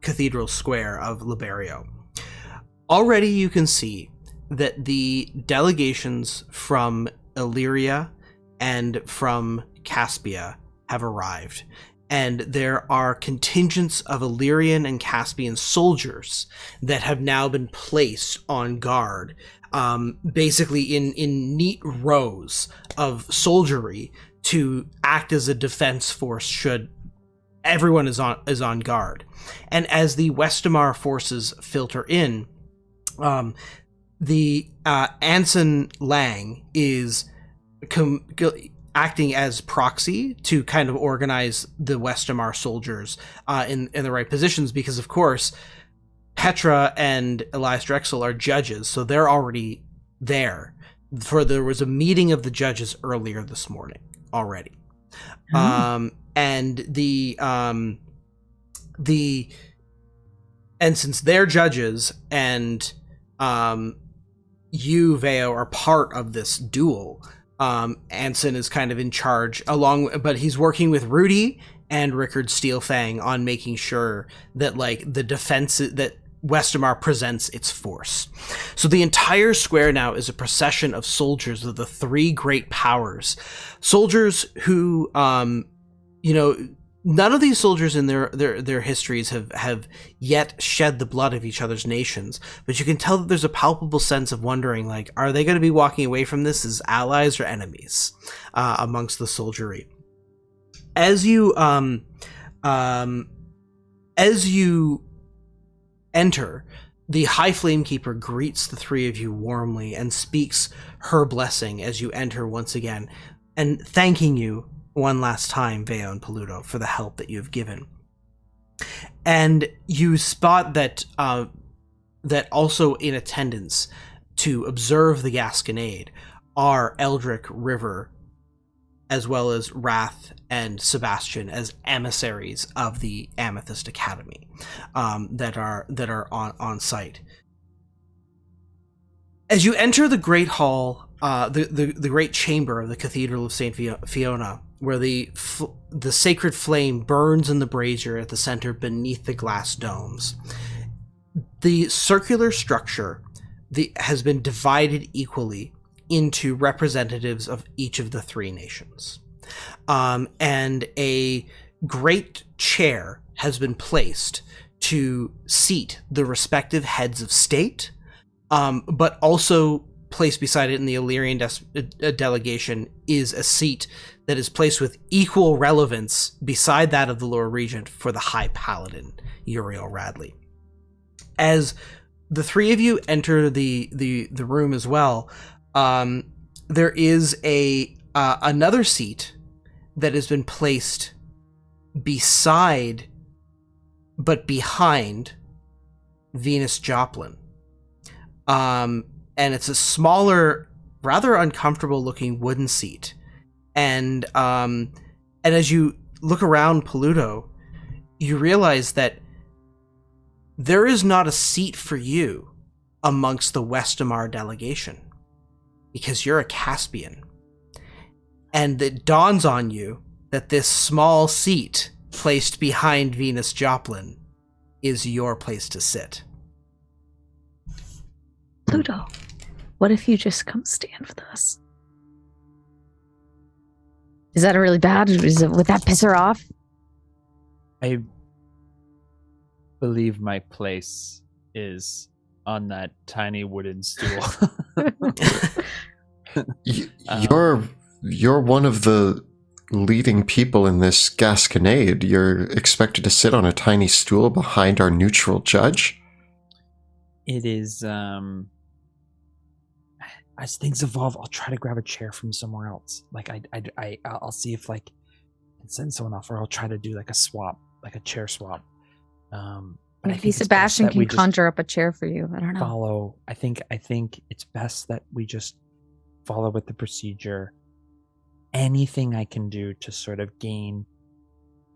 cathedral square of Liberio. Already you can see that the delegations from Illyria and from Caspia have arrived, and there are contingents of Illyrian and Caspian soldiers that have now been placed on guard, basically in neat rows of soldiery to act as a defense force should everyone is on guard. And as the Westermar forces filter in, the Anson Lang is acting as proxy to kind of organize the Westermar soldiers in the right positions, because of course Petra and Elias Drexel are judges, so they're already there. There was a meeting of the judges earlier this morning already. And since they're judges and you, Veo, are part of this duel, Anson is kind of in charge but he's working with Rudy and Rickard Steelfang on making sure that like the defense that Westamar presents its force. So the entire square now is a procession of soldiers of the three great powers. Soldiers who, you know, none of these soldiers in their histories have yet shed the blood of each other's nations, but you can tell that there's a palpable sense of wondering, like, are they going to be walking away from this as allies or enemies amongst the soldiery? As you enter, the High Flamekeeper greets the three of you warmly and speaks her blessing as you enter once again, and thanking you one last time, Veo and Paluto, for the help that you've given. And you spot that that also in attendance to observe the Gasconade are Eldrick, River, as well as Wrath and Sebastian as emissaries of the Amethyst Academy that are on site. As you enter the Great Hall, the Great Chamber of the Cathedral of St. Fiona, where the sacred flame burns in the brazier at the center beneath the glass domes, the circular structure has been divided equally into representatives of each of the three nations. And a great chair has been placed to seat the respective heads of state, but also placed beside it in the Illyrian delegation is a seat that is placed with equal relevance beside that of the Lord Regent for the High Paladin, Uriel Radley. As the three of you enter the room as well, there is another seat that has been placed beside but behind Venus Joplin. And it's a smaller, rather uncomfortable looking wooden seat. And as you look around Paluto, you realize that there is not a seat for you amongst the Westamar delegation, because you're a Caspian. And it dawns on you that this small seat placed behind Venus Joplin is your place to sit. Pluto, what if you just come stand with us? Is that really bad? Would that piss her off? I believe my place is on that tiny wooden stool. You're one of the leading people in this Gasconade. You're expected to sit on a tiny stool behind our neutral judge? It is, as things evolve, I'll try to grab a chair from somewhere else. Like I'll see if like I can send someone off, or I'll try to do like a swap, like a chair swap. But maybe Sebastian can conjure up a chair for you. I don't know. I think it's best that we just follow with the procedure. Anything I can do to sort of gain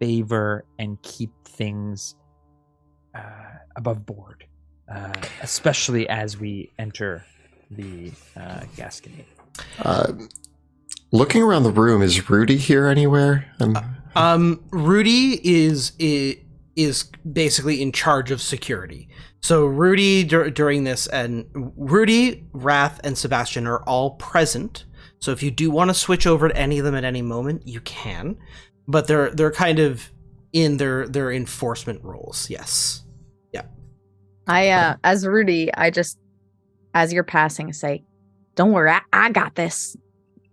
favor and keep things above board, especially as we enter the Gasconade. Looking around the room, is Rudy here anywhere? Rudy is basically in charge of security. So Rudy during this, and Rudy, Wrath, and Sebastian are all present. So if you do want to switch over to any of them at any moment, you can. But they're kind of in their enforcement roles. Yes. Yeah. I as Rudy, I just, as you're passing, say, "Don't worry, I got this.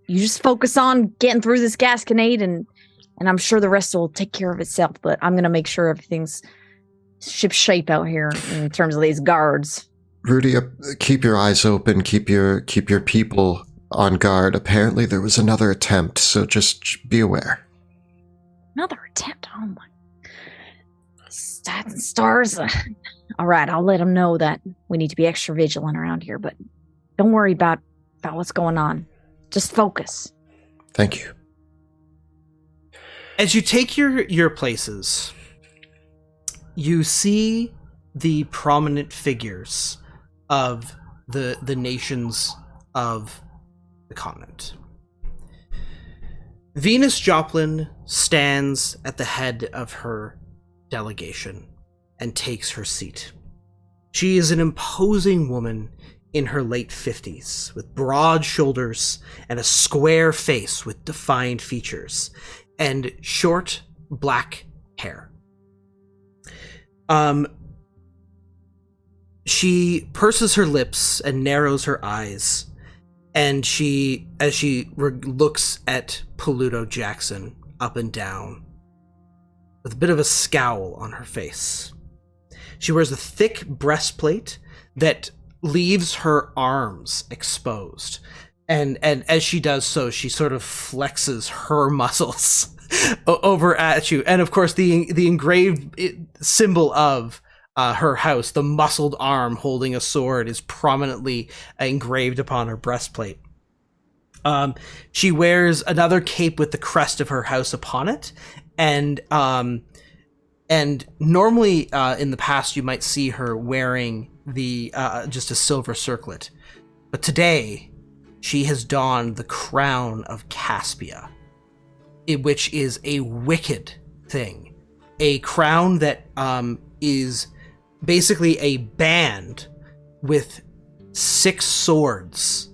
You just focus on getting through this Gasconade, and I'm sure the rest will take care of itself. But I'm gonna make sure everything's ship shape out here in terms of these guards." Rudy, keep your eyes open. Keep your people on guard. Apparently, there was another attempt, so just be aware. Another attempt? Oh my! Stats and stars. All right, I'll let them know that we need to be extra vigilant around here. But don't worry about what's going on. Just focus. Thank you. As you take your places, you see the prominent figures of the nations of the continent. Venus Joplin stands at the head of her delegation and takes her seat. She is an imposing woman in her late 50s, with broad shoulders and a square face with defined features, and short black hair. She purses her lips and narrows her eyes, and as she looks at Paluto Jackson up and down, with a bit of a scowl on her face. She wears a thick breastplate that leaves her arms exposed, and as she does so, she sort of flexes her muscles over at you. And of course, the engraved symbol of her house, the muscled arm holding a sword, is prominently engraved upon her breastplate. She wears another cape with the crest of her house upon it, and normally in the past you might see her wearing the just a silver circlet, but today she has donned the crown of Caspia, which is a wicked thing, a crown that is basically a band with 6 swords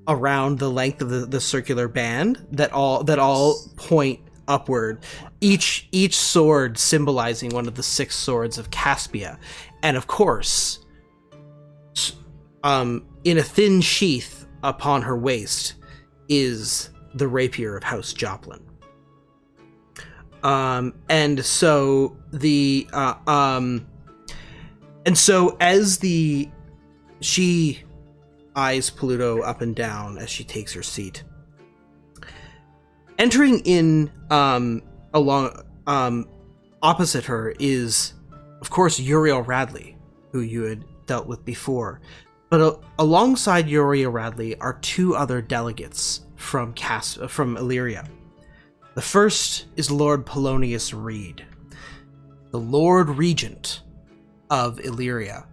around the length of the circular band that all point upward, each sword symbolizing one of the 6 swords of Caspia. And of course, in a thin sheath upon her waist is the rapier of House Joplin. And so as she eyes Paluto up and down as she takes her seat. Entering in opposite her is, of course, Uriel Radley, who you had dealt with before. But alongside Uriel Radley are 2 other delegates from Illyria. The first is Lord Polonius Reed, the Lord Regent of Illyria.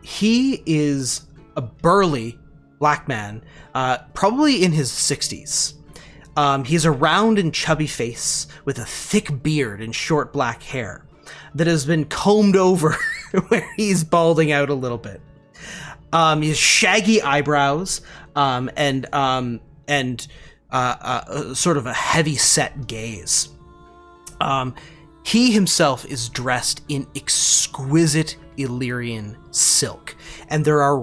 He is a burly black man, probably in his 60s. He has a round and chubby face with a thick beard and short black hair that has been combed over where he's balding out a little bit. He has shaggy eyebrows and sort of a heavy-set gaze. He himself is dressed in exquisite Illyrian silk, and there are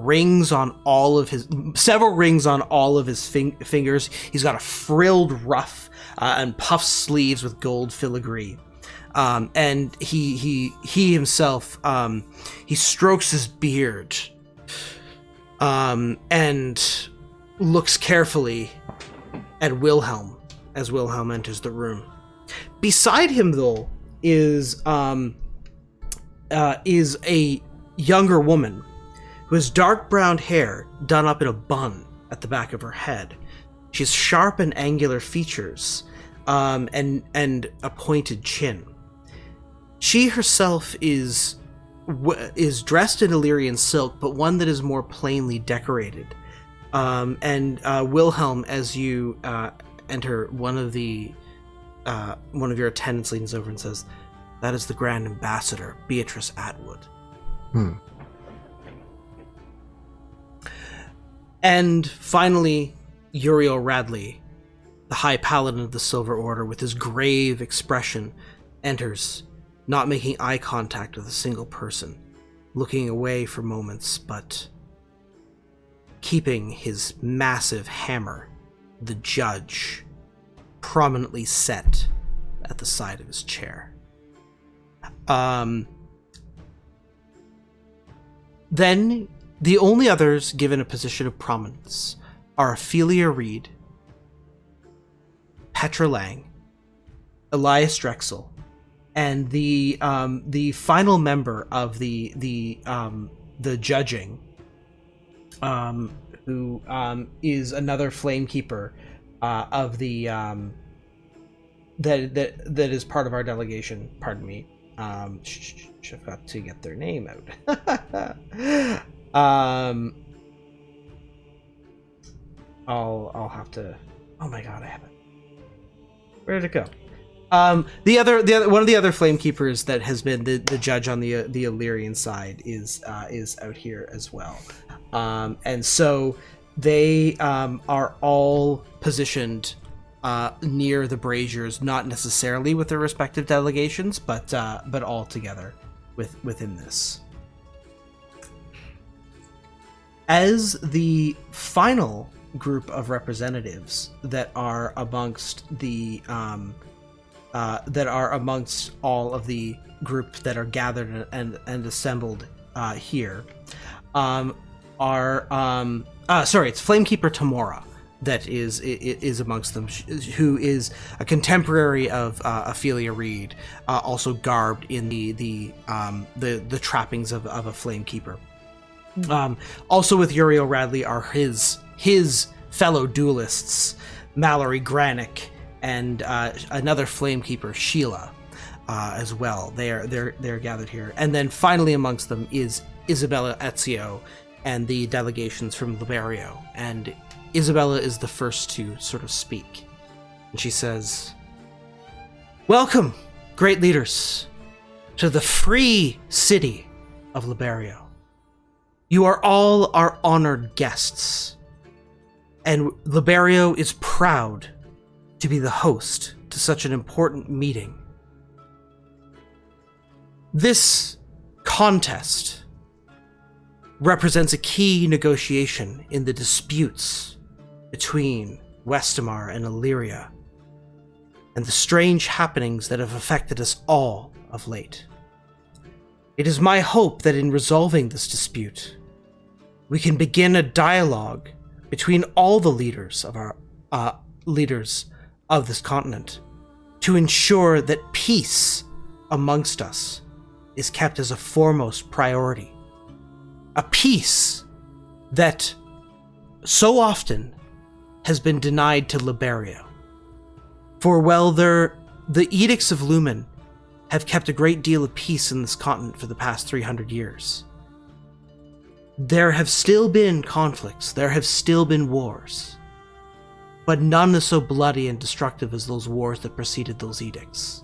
several rings on all of his fingers. He's got a frilled ruff and puffed sleeves with gold filigree. And he himself, he strokes his beard, and looks carefully at Wilhelm as Wilhelm enters the room. Beside him, though, is a younger woman who has dark brown hair done up in a bun at the back of her head. She has sharp and angular features, and a pointed chin. She herself is dressed in Illyrian silk, but one that is more plainly decorated. And Wilhelm, as you enter, one of your attendants leans over and says, "That is the Grand Ambassador, Beatrice Atwood." And finally, Uriel Radley, the High Paladin of the Silver Order, with his grave expression, enters, not making eye contact with a single person, looking away for moments, but keeping his massive hammer, the Judge, prominently set at the side of his chair. Then, the only others given a position of prominence are Ophelia Reed, Petra Lang, Elias Drexel, and the final member of the judging, who is another Flamekeeper of the that is part of our delegation. Pardon me. I've got to get their name out. I'll have to. Oh my god, I have it. Where'd it go? The other one of the other flame keepers that has been the judge on the Illyrian side is out here as well, and so they are all positioned near the braziers, not necessarily with their respective delegations, but all together within this. As the final group of representatives that are amongst all of the group that are gathered and assembled here it's Flamekeeper Tamora that is amongst them, who is a contemporary of Ophelia Reed, also garbed in the trappings of a Flamekeeper. Also with Uriel Radley are his fellow duelists, Mallory Granick and another Flamekeeper, Sheila, as well. They're gathered here, and then finally amongst them is Isabella Ezio and the delegations from Liberio. And Isabella is the first to sort of speak, and she says, "Welcome, great leaders, to the free city of Liberio. You are all our honored guests, and Liberio is proud to be the host to such an important meeting. This contest represents a key negotiation in the disputes between Westamar and Illyria, and the strange happenings that have affected us all of late. It is my hope that in resolving this dispute, we can begin a dialogue between all the leaders of our leaders of this continent to ensure that peace amongst us is kept as a foremost priority. A peace that so often has been denied to Liberio. For while the Edicts of Lumen have kept a great deal of peace in this continent for the past 300 years, there have still been conflicts, there have still been wars, but none is so bloody and destructive as those wars that preceded those edicts.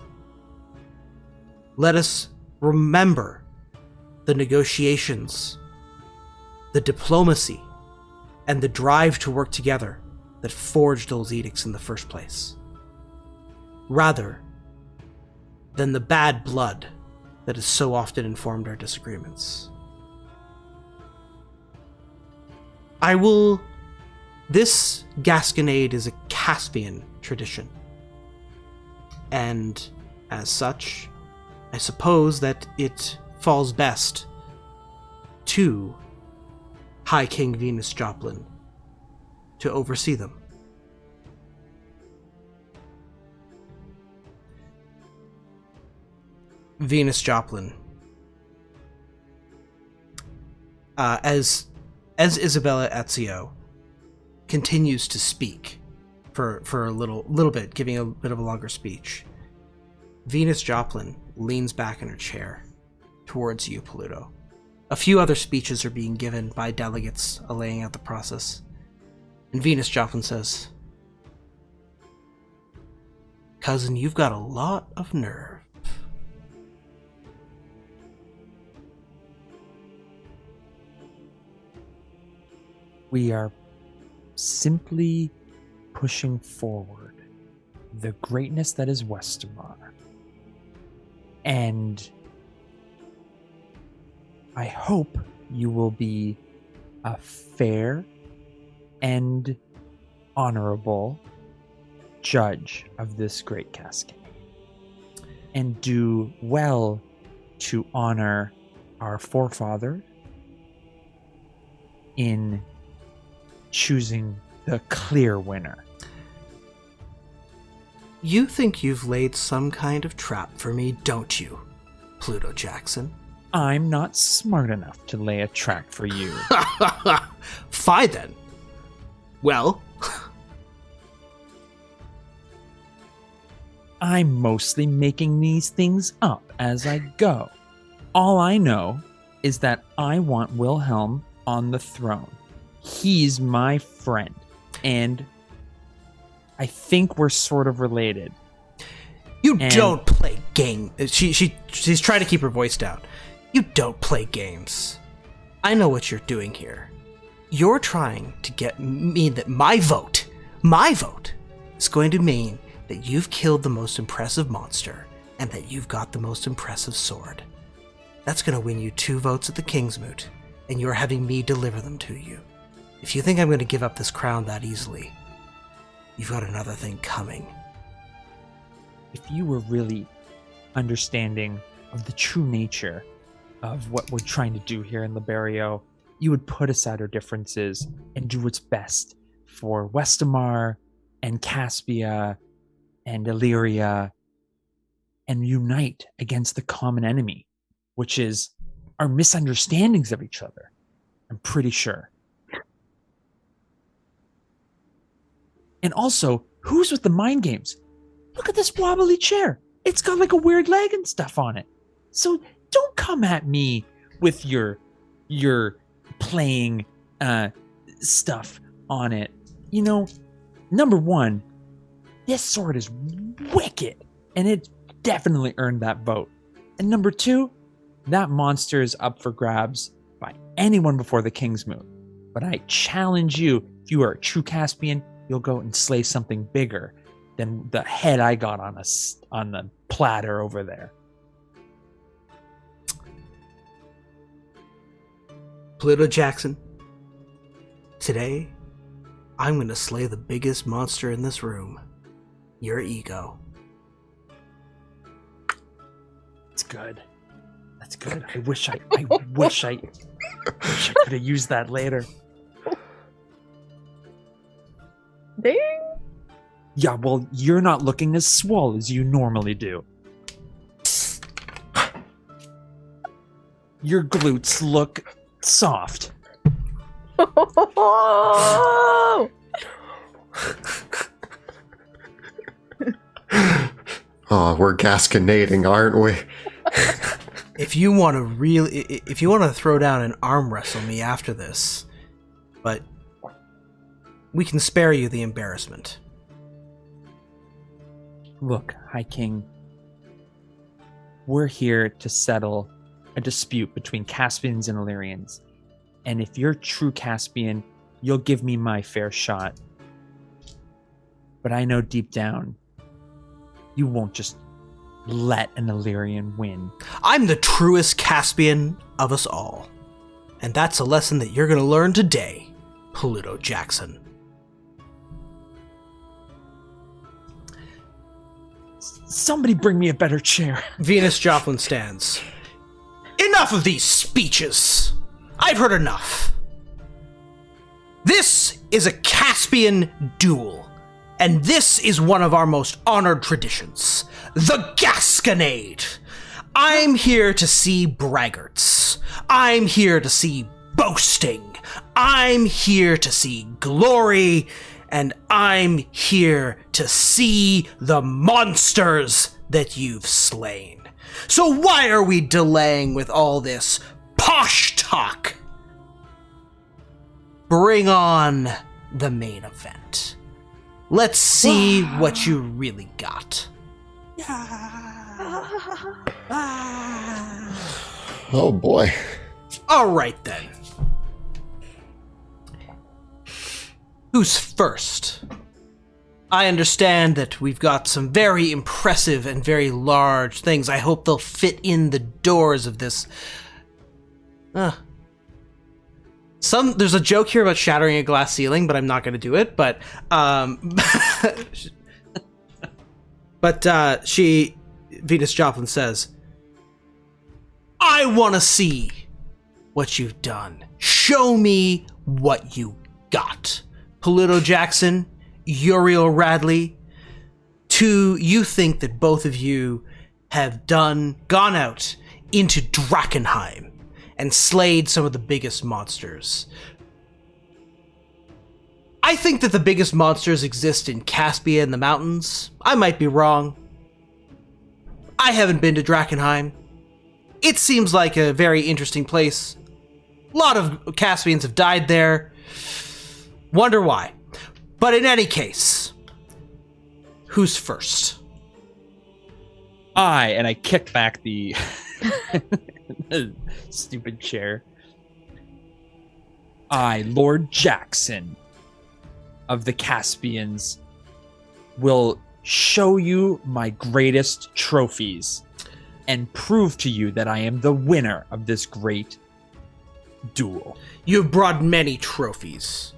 Let us remember the negotiations, the diplomacy, and the drive to work together that forged those edicts in the first place, rather than the bad blood that has so often informed our disagreements. This Gasconade is a Caspian tradition, and as such, I suppose that it falls best to High King Venus Joplin to oversee them. Venus Joplin, as Isabella Ezio continues to speak for a little bit, giving a bit of a longer speech, Venus Joplin leans back in her chair towards you, Pluto. A few other speeches are being given by delegates laying out the process, and Venus Joplin says, "Cousin, you've got a lot of nerve." We are simply pushing forward the greatness that is Westamar. And I hope you will be a fair and honorable judge of this great cascade, and do well to honor our forefather in choosing the clear winner. You think you've laid some kind of trap for me, don't you, Pluto Jackson? I'm not smart enough to lay a trap for you. Fine then. Well, I'm mostly making these things up as I go. All I know is that I want Wilhelm on the throne. He's my friend, and I think we're sort of related. You don't play game. She's trying to keep her voice down. You don't play games. I know what you're doing here. You're trying to get me that my vote is going to mean that you've killed the most impressive monster and that you've got the most impressive sword. That's going to win you 2 votes at the King's Moot, and you're having me deliver them to you. If you think I'm going to give up this crown that easily, you've got another thing coming. If you were really understanding of the true nature of what we're trying to do here in Liberio, you would put aside our differences and do what's best for Westamar and Caspia and Illyria and unite against the common enemy, which is our misunderstandings of each other. I'm pretty sure. And also, who's with the mind games? Look at this wobbly chair. It's got like a weird leg and stuff on it. So don't come at me with your playing stuff on it. You know, number one, this sword is wicked, and it definitely earned that vote. And number two, that monster is up for grabs by anyone before the King's Moot. But I challenge you, if you are a true Caspian, you'll go and slay something bigger than the head I got on the platter over there. Pluto Jackson, today I'm going to slay the biggest monster in this room, your ego. That's good. That's good. I wish I could have used that later. Ding. Yeah, well, you're not looking as swole as you normally do. Your glutes look soft. Oh, we're gasconading, aren't we? If you want to throw down and arm wrestle me after this, but we can spare you the embarrassment. Look, High King, we're here to settle a dispute between Caspians and Illyrians. And if you're true Caspian, you'll give me my fair shot. But I know deep down, you won't just let an Illyrian win. I'm the truest Caspian of us all. And that's a lesson that you're going to learn today, Pluto Jackson. Somebody bring me a better chair. Venus Joplin stands. Enough of these speeches! I've heard enough. This is a Caspian duel, and this is one of our most honored traditions, the GASCONADE. I'm here to see braggarts. I'm here to see boasting. I'm here to see glory. And I'm here to see the monsters that you've slain. So why are we delaying with all this posh talk? Bring on the main event. Let's see what you really got. Oh boy. All right then. Who's first? I understand that we've got some very impressive and very large things. I hope they'll fit in the doors of this. There's a joke here about shattering a glass ceiling, but I'm not going to do it. But Venus Joplin says, I want to see what you've done. Show me what you got. Pluto Jackson, Uriel Radley, you think that both of you have gone out into Drakkenheim and slayed some of the biggest monsters. I think that the biggest monsters exist in Caspia and the mountains. I might be wrong. I haven't been to Drakkenheim. It seems like a very interesting place. A lot of Caspians have died there. Wonder why. But in any case, who's first? and I kick back the, the stupid chair. I, Lord Jackson of the Caspians, will show you my greatest trophies and prove to you that I am the winner of this great duel. You've brought many trophies.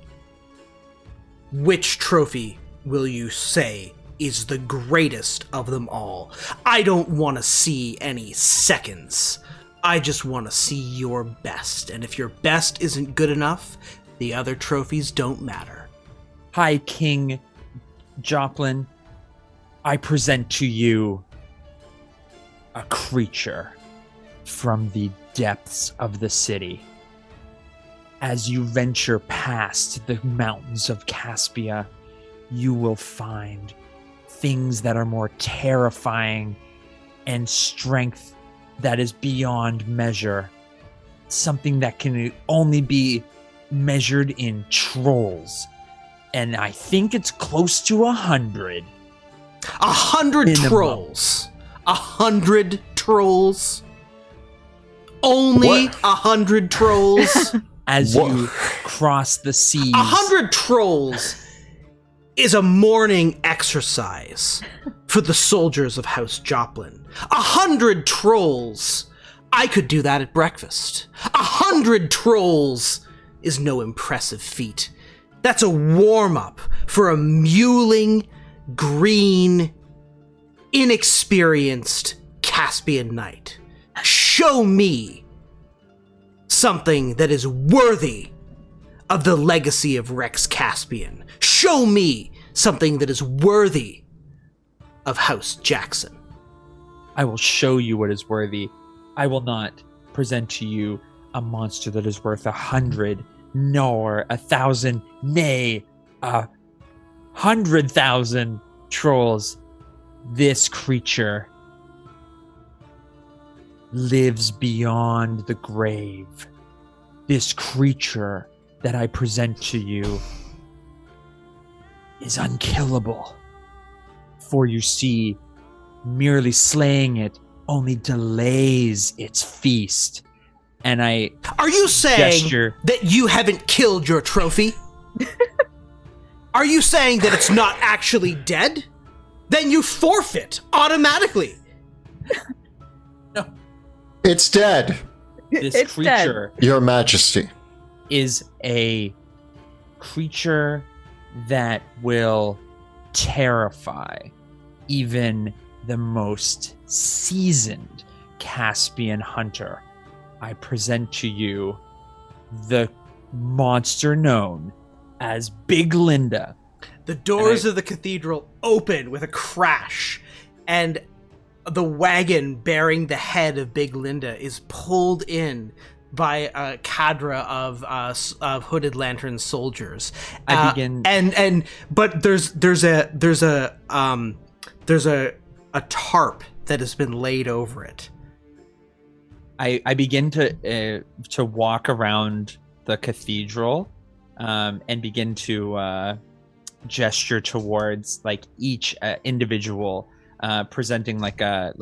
Which trophy will you say is the greatest of them all? I don't want to see any seconds. I just want to see your best. And if your best isn't good enough, the other trophies don't matter. High King Joplin, I present to you a creature from the depths of the city. As you venture past the mountains of Caspia, you will find things that are more terrifying and strength that is beyond measure. Something that can only be measured in trolls. And I think it's close to 100. 100 Minimum. trolls. 100 trolls. Only 100 trolls. As you cross the seas. 100 trolls is a morning exercise for the soldiers of House Joplin. 100 trolls. I could do that at breakfast. 100 trolls is no impressive feat. That's a warm-up for a mewling, green, inexperienced Caspian knight. Show me something that is worthy of the legacy of Rex Caspian. Show me something that is worthy of House Jackson. I will show you what is worthy. I will not present to you a monster that is worth 100, nor 1,000, nay, 100,000 trolls. This creature lives beyond the grave. This creature that I present to you is unkillable. For you see, merely slaying it only delays its feast. And I Are you saying gesture. that you haven't killed your trophy? Are you saying that it's not actually dead? Then you forfeit automatically. It's dead, This It's dead. creature Your Majesty. is a creature that will terrify even the most seasoned Caspian hunter. I present to you the monster known as Big Linda. The doors of the cathedral open with a crash, and the wagon bearing the head of Big Linda is pulled in by a cadre of hooded lantern soldiers. I begin- But there's a tarp that has been laid over it. I begin to walk around the cathedral and begin to gesture towards like each individual, presenting like a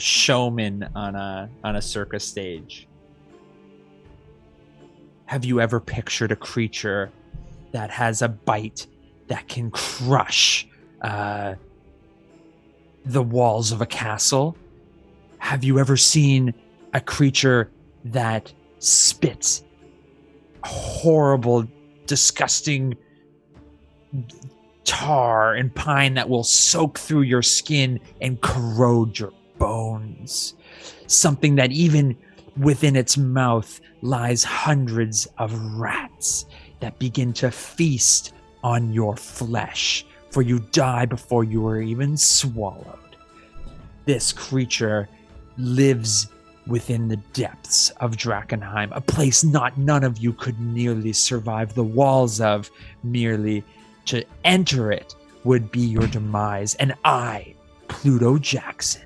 showman on a circus stage. Have you ever pictured a creature that has a bite that can crush the walls of a castle? Have you ever seen a creature that spits horrible, disgusting tar and pine that will soak through your skin and corrode your bones? Something that even within its mouth lies hundreds of rats that begin to feast on your flesh, for you die before you are even swallowed. This creature lives within the depths of Drakkenheim, a place none of you could nearly survive the walls of. Merely to enter it would be your demise. And I, Pluto Jackson,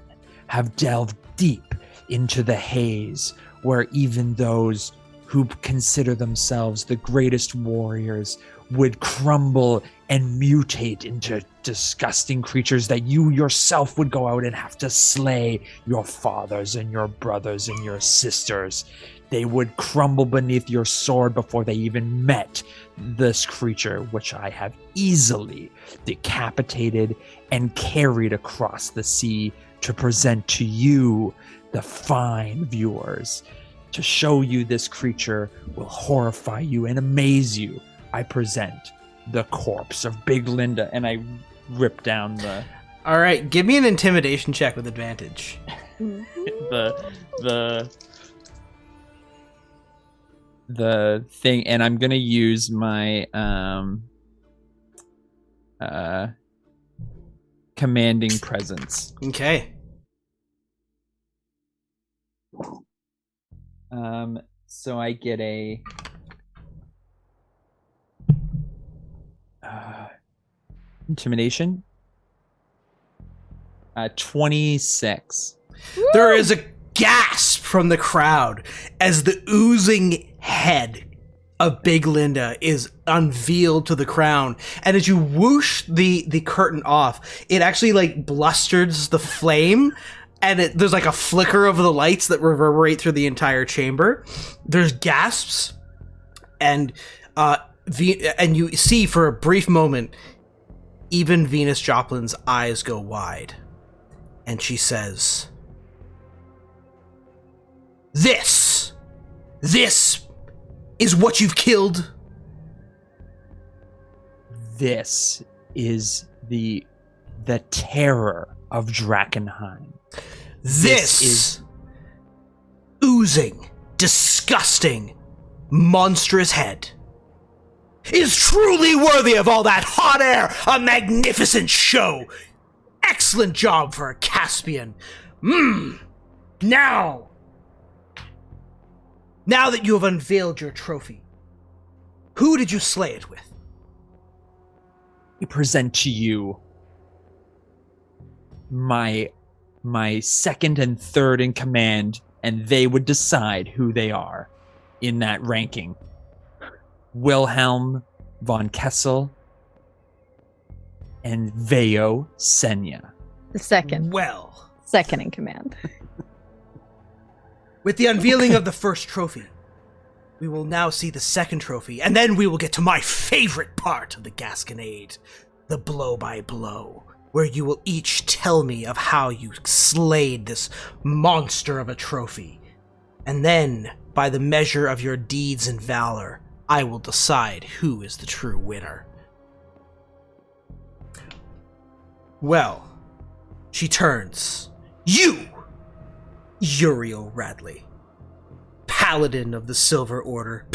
have delved deep into the haze, where even those who consider themselves the greatest warriors would crumble and mutate into disgusting creatures that you yourself would go out and have to slay your fathers and your brothers and your sisters. They would crumble beneath your sword before they even met this creature, which I have easily decapitated and carried across the sea to present to you, the fine viewers. To show you this creature will horrify you and amaze you, I present the corpse of Big Linda, and I rip down the... All right, give me an intimidation check with advantage. the thing, and I'm gonna use my commanding presence. Okay. So I get a intimidation. 26. There is a gasp from the crowd as the oozing head of Big Linda is unveiled to the crowd. And as you whoosh the curtain off, it actually like blusters the flame, and there's like a flicker of the lights that reverberate through the entire chamber. There's gasps, and you see for a brief moment, even Venus Joplin's eyes go wide. And she says, This is what you've killed? This is the terror of Drakkenheim. This is oozing, disgusting, monstrous head is truly worthy of all that hot air, a magnificent show. Excellent job for a Caspian. Now that you have unveiled your trophy, who did you slay it with? I present to you my second and third in command, and they would decide who they are in that ranking. Wilhelm von Kessel and Veo Senya. The second. Well, Second in command. with the unveiling of the first trophy, we will now see the second trophy, and then we will get to my favorite part of the Gasconade, the blow-by-blow, where you will each tell me of how you slayed this monster of a trophy. And then, by the measure of your deeds and valor, I will decide who is the true winner. Well, she turns. You, Uriel Radley, Paladin of the Silver Order.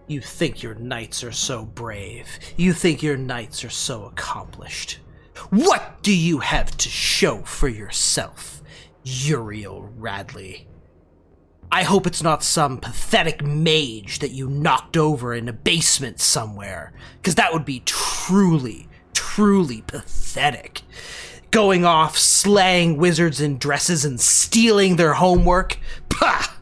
You think your knights are so brave. You think your knights are so accomplished. What do you have to show for yourself, Uriel Radley? I hope it's not some pathetic mage that you knocked over in a basement somewhere, because that would be truly, truly pathetic. Going off, slaying wizards in dresses and stealing their homework? Pah!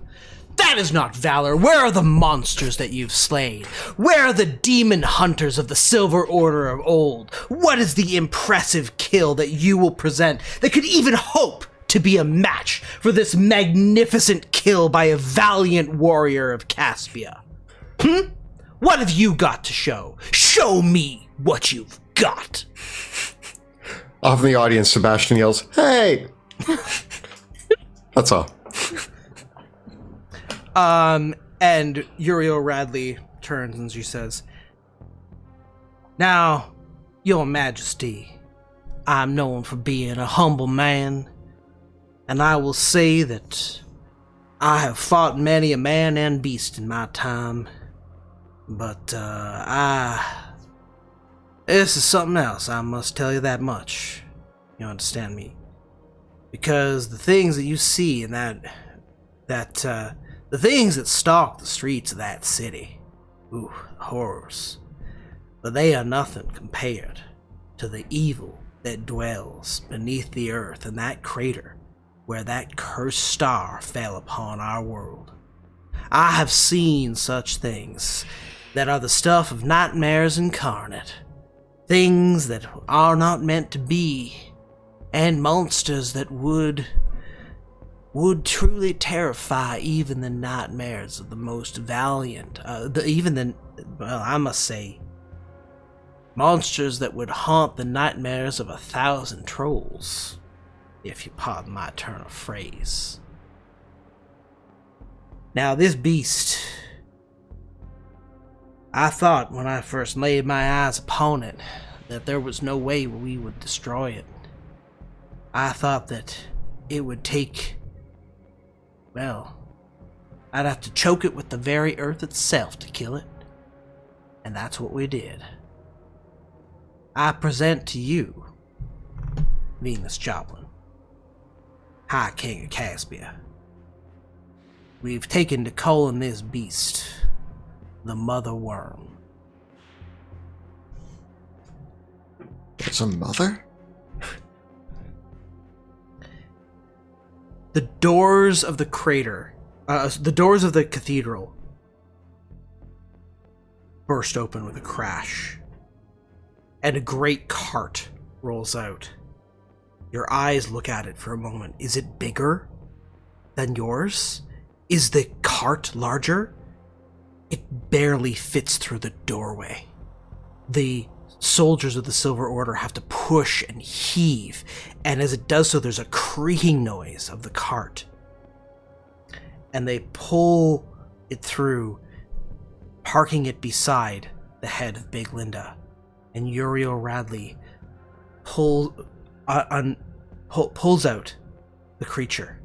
That is not valor. Where are the monsters that you've slain? Where are the demon hunters of the Silver Order of old? What is the impressive kill that you will present that could even hope to be a match for this magnificent kill by a valiant warrior of Caspia? What have you got to show? Show me what you've got. Off in the audience, Sebastian yells, "Hey!" That's all. And Uriel Radley turns and she says, Now, Your Majesty, I'm known for being a humble man, and I will say that I have fought many a man and beast in my time, but this is something else, I must tell you that much. You understand me? Because the things that you see in the things that stalk the streets of that city, ooh, horrors, but they are nothing compared to the evil that dwells beneath the earth in that crater where that cursed star fell upon our world. I have seen such things that are the stuff of nightmares incarnate, things that are not meant to be, and monsters that would truly terrify even the nightmares of the most valiant, I must say, monsters that would haunt the nightmares of 1,000 trolls, if you pardon my turn of phrase. Now, this beast, I thought when I first laid my eyes upon it that there was no way we would destroy it. I thought that it would take, well, I'd have to choke it with the very earth itself to kill it. And that's what we did. I present to you Venus Joplin, High King of Caspia. We've taken to calling this beast the Mother Worm. It's a mother? The doors of the crater, the doors of the cathedral, burst open with a crash, and a great cart rolls out. Your eyes look at it for a moment. Is it bigger than yours? Is the cart larger? It barely fits through the doorway. The soldiers of the Silver Order have to push and heave, and as it does so, there's a creaking noise of the cart. And they pull it through, parking it beside the head of Big Linda. And Uriel Radley pulls out the creature.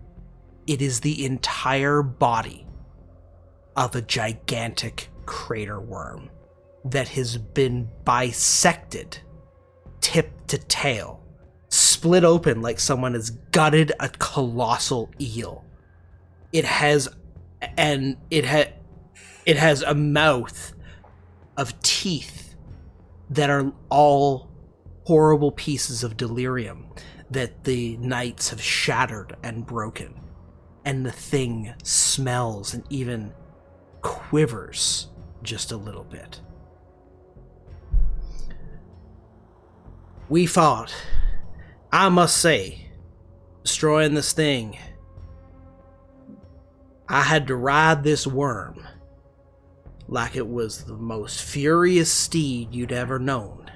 It is the entire body of a gigantic crater worm that has been bisected tip to tail, split open like someone has gutted a colossal eel. It has a mouth of teeth that are all horrible pieces of delirium that the knights have shattered and broken. And the thing smells and even quivers just a little bit. We fought. I must say, destroying this thing, I had to ride this worm like it was the most furious steed you'd ever known.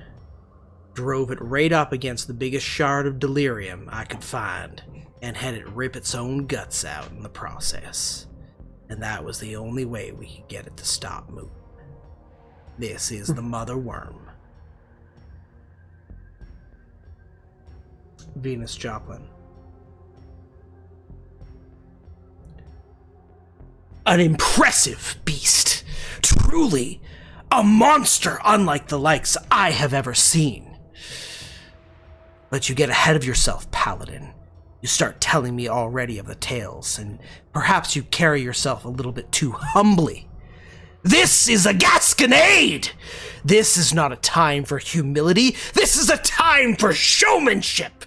Drove it right up against the biggest shard of delirium I could find, and had it rip its own guts out in the process. And that was the only way we could get it to stop moving. This is the Mother Worm. Venus Joplin. An impressive beast. Truly a monster unlike the likes I have ever seen. But you get ahead of yourself, Paladin. You start telling me already of the tales, and perhaps you carry yourself a little bit too humbly. This is a GASCONADE! This is not a time for humility. This is a time for showmanship!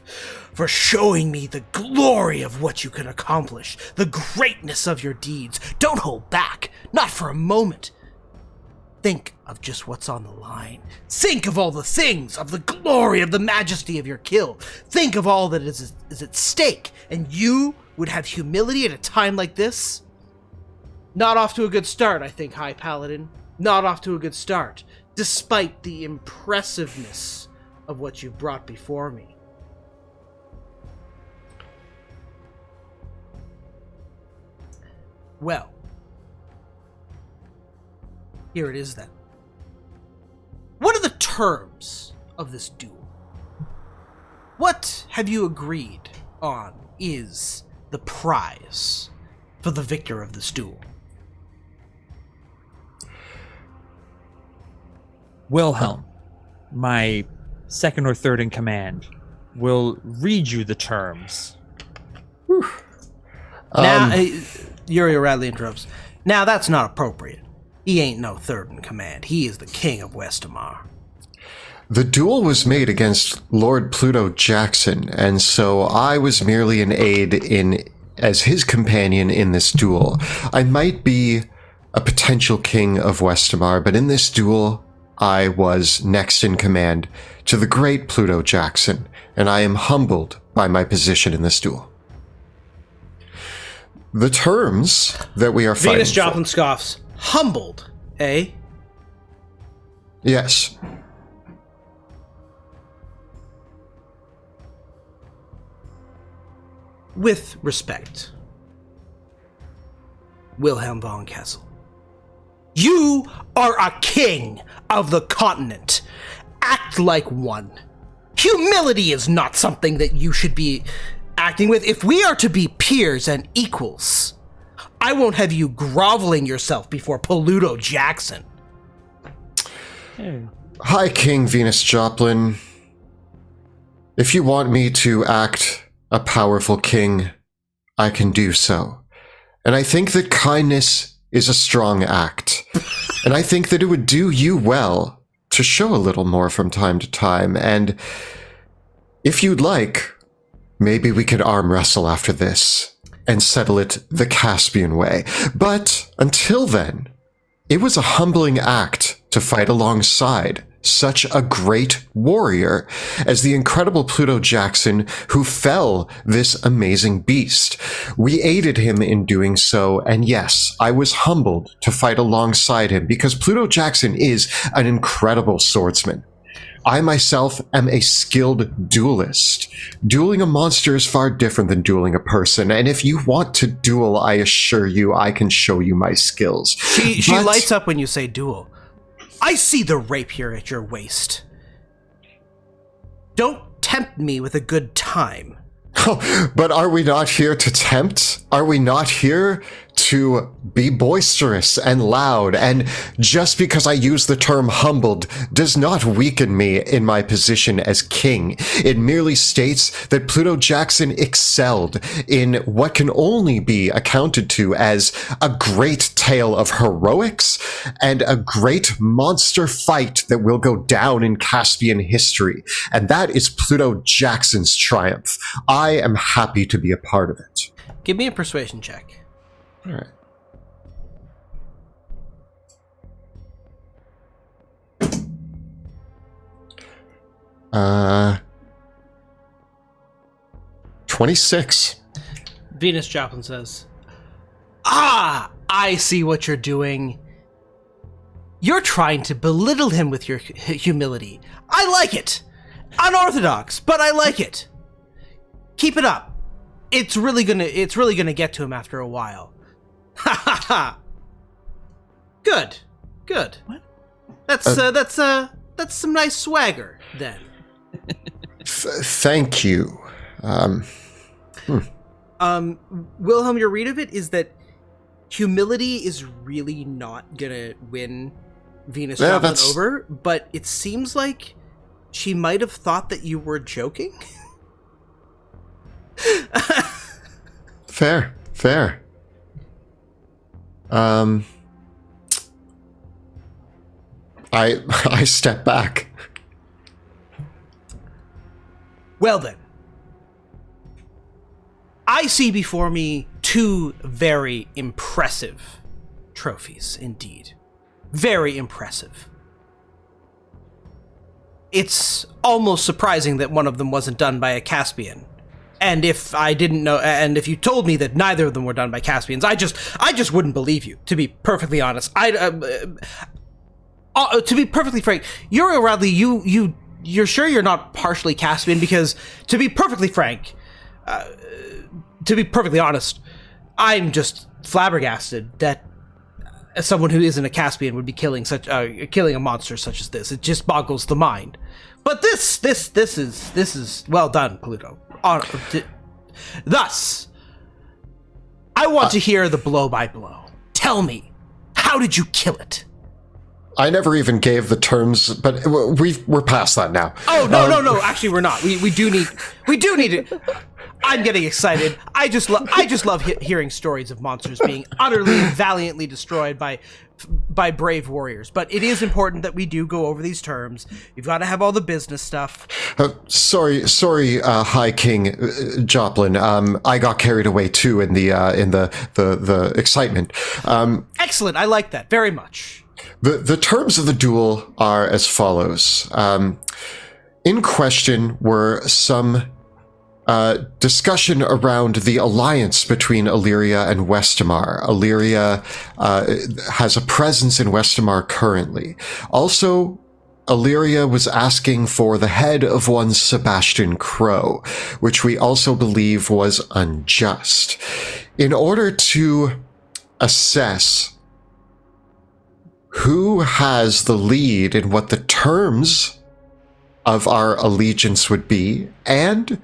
For showing me the glory of what you can accomplish, the greatness of your deeds. Don't hold back, not for a moment. Think of just what's on the line. Think of all the things, of the glory, of the majesty of your kill. Think of all that is at stake, and you would have humility at a time like this? Not off to a good start, I think, High Paladin. Not off to a good start, despite the impressiveness of what you've brought before me. Well, here it is then. What are the terms of this duel? What have you agreed on is the prize for the victor of this duel? Wilhelm, my second or third in command, will read you the terms. Now, Uriel Radley interrupts. Now, that's not appropriate. He ain't no third in command. He is the king of Westamar. The duel was made against Lord Pluto Jackson, and so I was merely an aide as his companion in this duel. I might be a potential king of Westamar, but in this duel, I was next in command to the great Pluto Jackson, and I am humbled by my position in this duel. The terms that we are fighting Venus Joplin scoffs. Humbled, eh? Yes. With respect, Wilhelm von Kessel, you are a king of the continent. Act like one. Humility is not something that you should be acting with. If we are to be peers and equals, I won't have you groveling yourself before Pluto Jackson. Hi, King Venus Joplin. If you want me to act a powerful king, I can do so. And I think that kindness is a strong act. And I think that it would do you well to show a little more from time to time. And if you'd like, maybe we could arm wrestle after this and settle it the Caspian way. But until then, it was a humbling act to fight alongside such a great warrior as the incredible Pluto Jackson, who fell this amazing beast. We aided him in doing so, and yes, I was humbled to fight alongside him because Pluto Jackson is an incredible swordsman. I myself am a skilled duelist. Dueling a monster is far different than dueling a person, and if you want to duel, I assure you I can show you my skills. She lights up when you say duel. I see the rapier at your waist. Don't tempt me with a good time. Oh, but are we not here to tempt? Are we not here to be boisterous and loud? And just because I use the term humbled does not weaken me in my position as king. It merely states that Pluto Jackson excelled in what can only be accounted to as a great tale of heroics and a great monster fight that will go down in Caspian history. And that is Pluto Jackson's triumph. I am happy to be a part of it. Give me a persuasion check. All right. 26. Venus Joplin says, "Ah, I see what you're doing. You're trying to belittle him with your humility. I like it. Unorthodox, but I like it. Keep it up. It's really gonna get to him after a while." Ha ha ha. Good. What? That's some nice swagger then. Thank you. Wilhelm, your read of it is that humility is really not gonna win Venus Joplin over, but it seems like she might have thought that you were joking. Fair. I step back. Well then, I see before me two very impressive trophies indeed. Very impressive. It's almost surprising that one of them wasn't done by a Caspian. And if I didn't know, and if you told me that neither of them were done by Caspians, I just wouldn't believe you, to be perfectly honest. To be perfectly frank, Uriel Radley, you're sure you're not partially Caspian? Because to be perfectly frank, to be perfectly honest, I'm just flabbergasted that someone who isn't a Caspian would be killing a monster such as this. It just boggles the mind. But this is well done, Pluto. Thus, I want to hear the blow by blow. Tell me, how did you kill it? I never even gave the terms, but we're past that now. Oh no! Actually, we're not. We do need it. I'm getting excited. I just love hearing stories of monsters being utterly valiantly destroyed by brave warriors. But it is important that we do go over these terms. You've got to have all the business stuff. Sorry, High King Joplin. I got carried away too in the excitement. Excellent. I like that very much. The terms of the duel are as follows. In question were some discussion around the alliance between Illyria and Westamar. Illyria has a presence in Westamar currently. Also, Illyria was asking for the head of one Sebastian Crow, which we also believe was unjust. In order to assess who has the lead in what the terms of our allegiance would be, and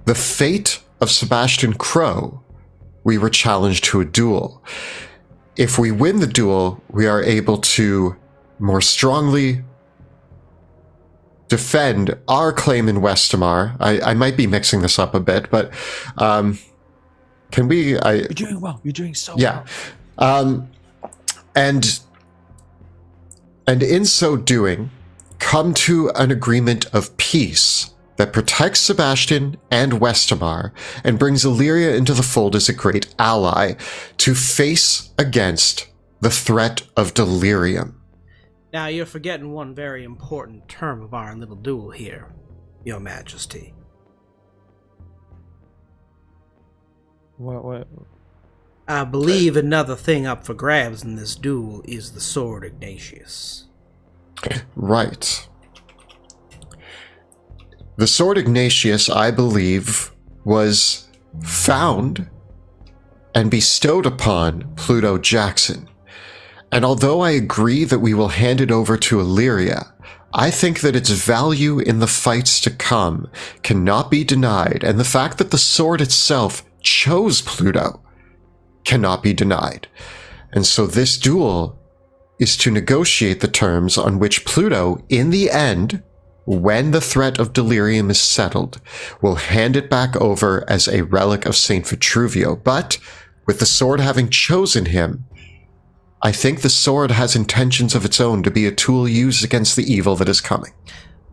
the fate of Sebastian Crow, we were challenged to a duel. If we win the duel, we are able to more strongly defend our claim in Westamar. I might be mixing this up a bit, but can we... You're doing well. You're doing so well. Yeah. And in so doing, come to an agreement of peace that protects Sebastian and Westamar and brings Illyria into the fold as a great ally to face against the threat of delirium. Now, you're forgetting one very important term of our little duel here, Your Majesty. What? I believe another thing up for grabs in this duel is the sword Ignatius. Right. The sword Ignatius, I believe, was found and bestowed upon Pluto Jackson. And although I agree that we will hand it over to Illyria, I think that its value in the fights to come cannot be denied, and the fact that the sword itself chose Pluto cannot be denied. And so this duel is to negotiate the terms on which Pluto, in the end, when the threat of delirium is settled, will hand it back over as a relic of Saint Vitruvio. But with the sword having chosen him, I think the sword has intentions of its own to be a tool used against the evil that is coming.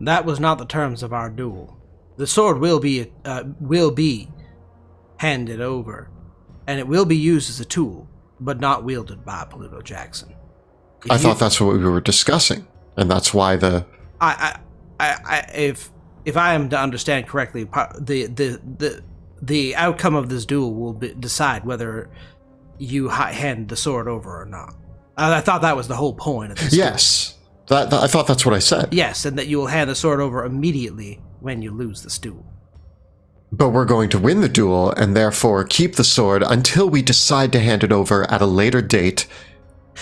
That was not the terms of our duel. The sword will be handed over, and it will be used as a tool, but not wielded by Pluto Jackson. I thought that's what we were discussing, and that's why the... If I am to understand correctly, the outcome of this duel will decide whether you hand the sword over or not. I thought that was the whole point of this. Yes, I thought that's what I said. Yes, and that you will hand the sword over immediately when you lose this duel. But we're going to win the duel, and therefore keep the sword until we decide to hand it over at a later date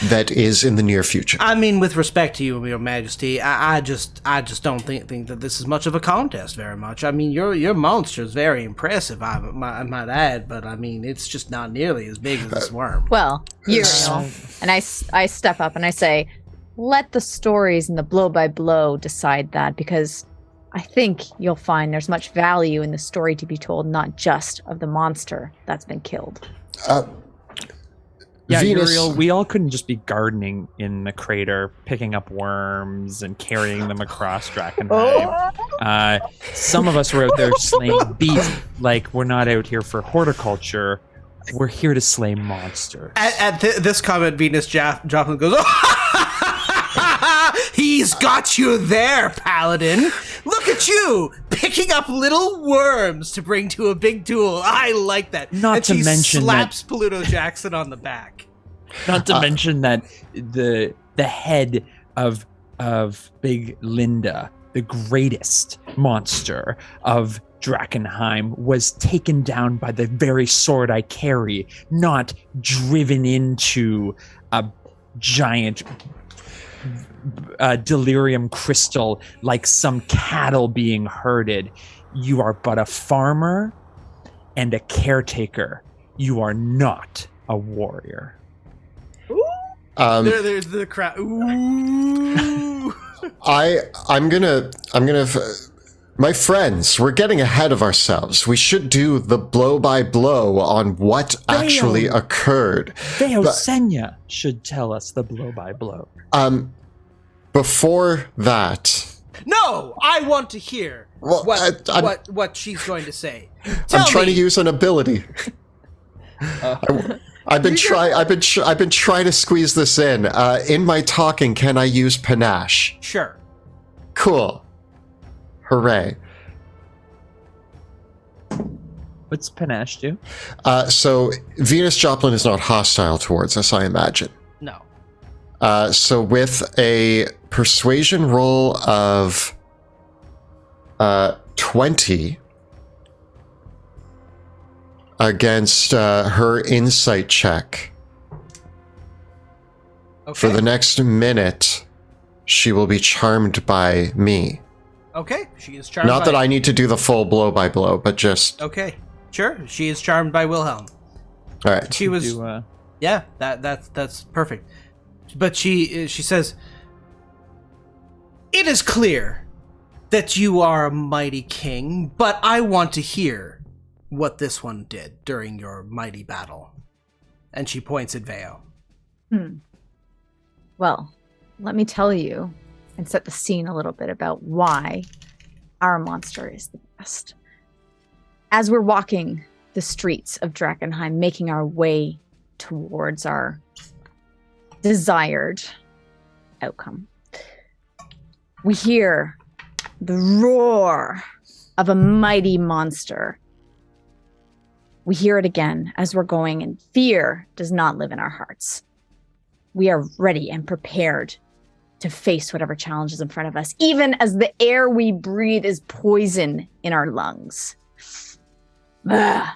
that is in the near future. I mean, with respect to you, Your Majesty, I just don't think that this is much of a contest very much. I mean, your monster is very impressive, I might add, but I mean, it's just not nearly as big as this worm. Well, Uriel, and I step up and I say, let the stories and the blow-by-blow decide that, because I think you'll find there's much value in the story to be told, not just of the monster that's been killed. Yeah, Venus. Uriel, we all couldn't just be gardening in the crater, picking up worms and carrying them across Drakkenheim. Some of us were out there slaying beasts. Like, we're not out here for horticulture. We're here to slay monsters. At this comment, Venus Joplin goes, he's got you there, Paladin. Look at you, picking up little worms to bring to a big duel. I like that. Not and to she mention slaps Pluto Jackson on the back. Not to mention that the head of Big Linda, the greatest monster of Drakkenheim, was taken down by the very sword I carry, not driven into a giant delirium crystal like some cattle being herded. You are but a farmer and a caretaker. You are not a warrior. There's the crowd. Ooh. I'm gonna My friends, we're getting ahead of ourselves. We should do the blow-by-blow on what actually occurred. Senya should tell us the blow-by-blow. Before that... No! I want to hear what she's going to say. I'm trying to use an ability. I've been trying to squeeze this in. In my talking, can I use panache? Sure. Cool. Hooray. What's panache do? So Venus Joplin is not hostile towards us, I imagine. No. So with a persuasion roll of 20 against her insight check, for the next minute, she will be charmed by me. Okay, she is charmed. Not that I need to do the full blow by blow, but just... Okay, sure. She is charmed by Wilhelm. All right. She was... Yeah, that's perfect. But she says, "It is clear that you are a mighty king, but I want to hear what this one did during your mighty battle." And she points at Veo. Well, let me tell you and set the scene a little bit about why our monster is the best. As we're walking the streets of Drakkenheim, making our way towards our desired outcome, we hear the roar of a mighty monster. We hear it again as we're going, and fear does not live in our hearts. We are ready and prepared to face whatever challenge is in front of us, even as the air we breathe is poison in our lungs. As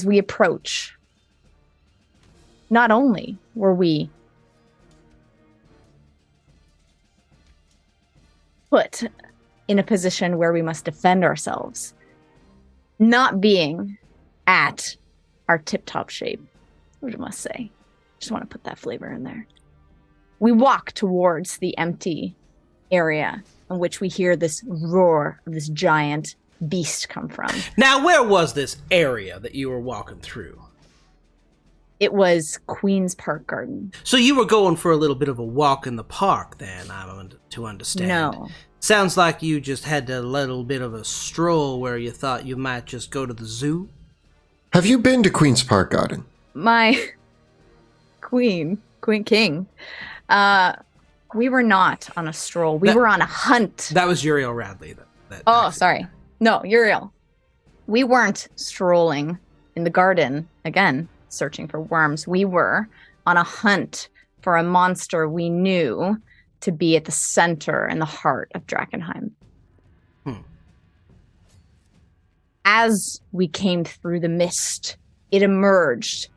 we approach, not only were we put in a position where we must defend ourselves, not being at our tip-top shape, I must say. Just want to put that flavor in there. We walk towards the empty area in which we hear this roar of this giant beast come from. Now, where was this area that you were walking through? It was Queen's Park Garden. So you were going for a little bit of a walk in the park then, I'm to understand. No. Sounds like you just had a little bit of a stroll where you thought you might just go to the zoo. Have you been to Queen's Park Garden? My Queen King. We were not on a stroll. We were on a hunt. That was Uriel Radley. Sorry. No, Uriel. We weren't strolling in the garden, again, searching for worms. We were on a hunt for a monster we knew to be at the center and the heart of Drakkenheim. As we came through the mist, it emerged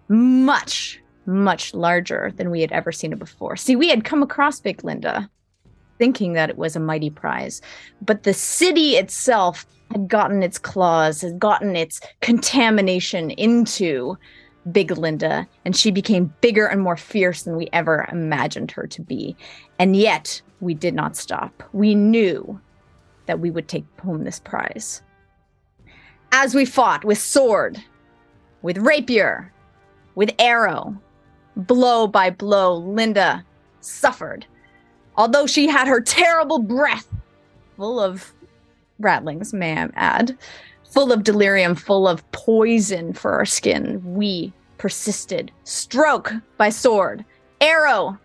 much, much larger than we had ever seen it before. See, we had come across Big Linda, thinking that it was a mighty prize, but the city itself had gotten its claws, had gotten its contamination into Big Linda, and she became bigger and more fierce than we ever imagined her to be. And yet, we did not stop. We knew that we would take home this prize. As we fought with sword, with rapier, with arrow, blow by blow, Linda suffered. Although she had her terrible breath, full of rattlings, may I add, full of delirium, full of poison for our skin, we persisted. Stroke by sword, arrow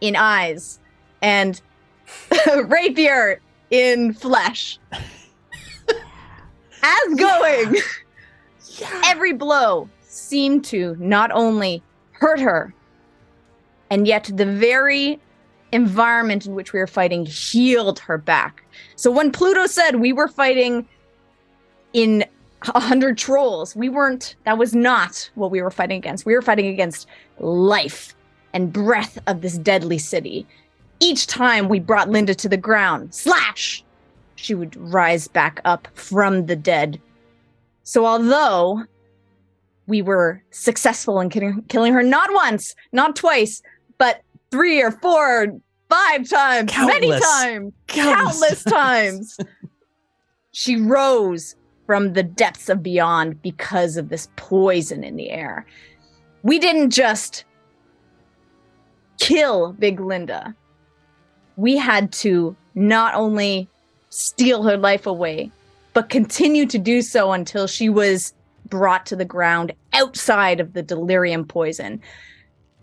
in eyes, and rapier in flesh. As going, every blow seemed to not only hurt her, and yet the very environment in which we were fighting healed her back. So when Pluto said we were fighting in 100 trolls, that was not what we were fighting against. We were fighting against life and breath of this deadly city. Each time we brought Linda to the ground, slash, she would rise back up from the dead. So although we were successful in killing her not once, not twice, but 3 or 4, 5 times, many Countless. times, countless times. She rose from the depths of beyond because of this poison in the air. We didn't just kill Big Linda. We had to not only steal her life away, but continue to do so until she was brought to the ground outside of the delirium poison.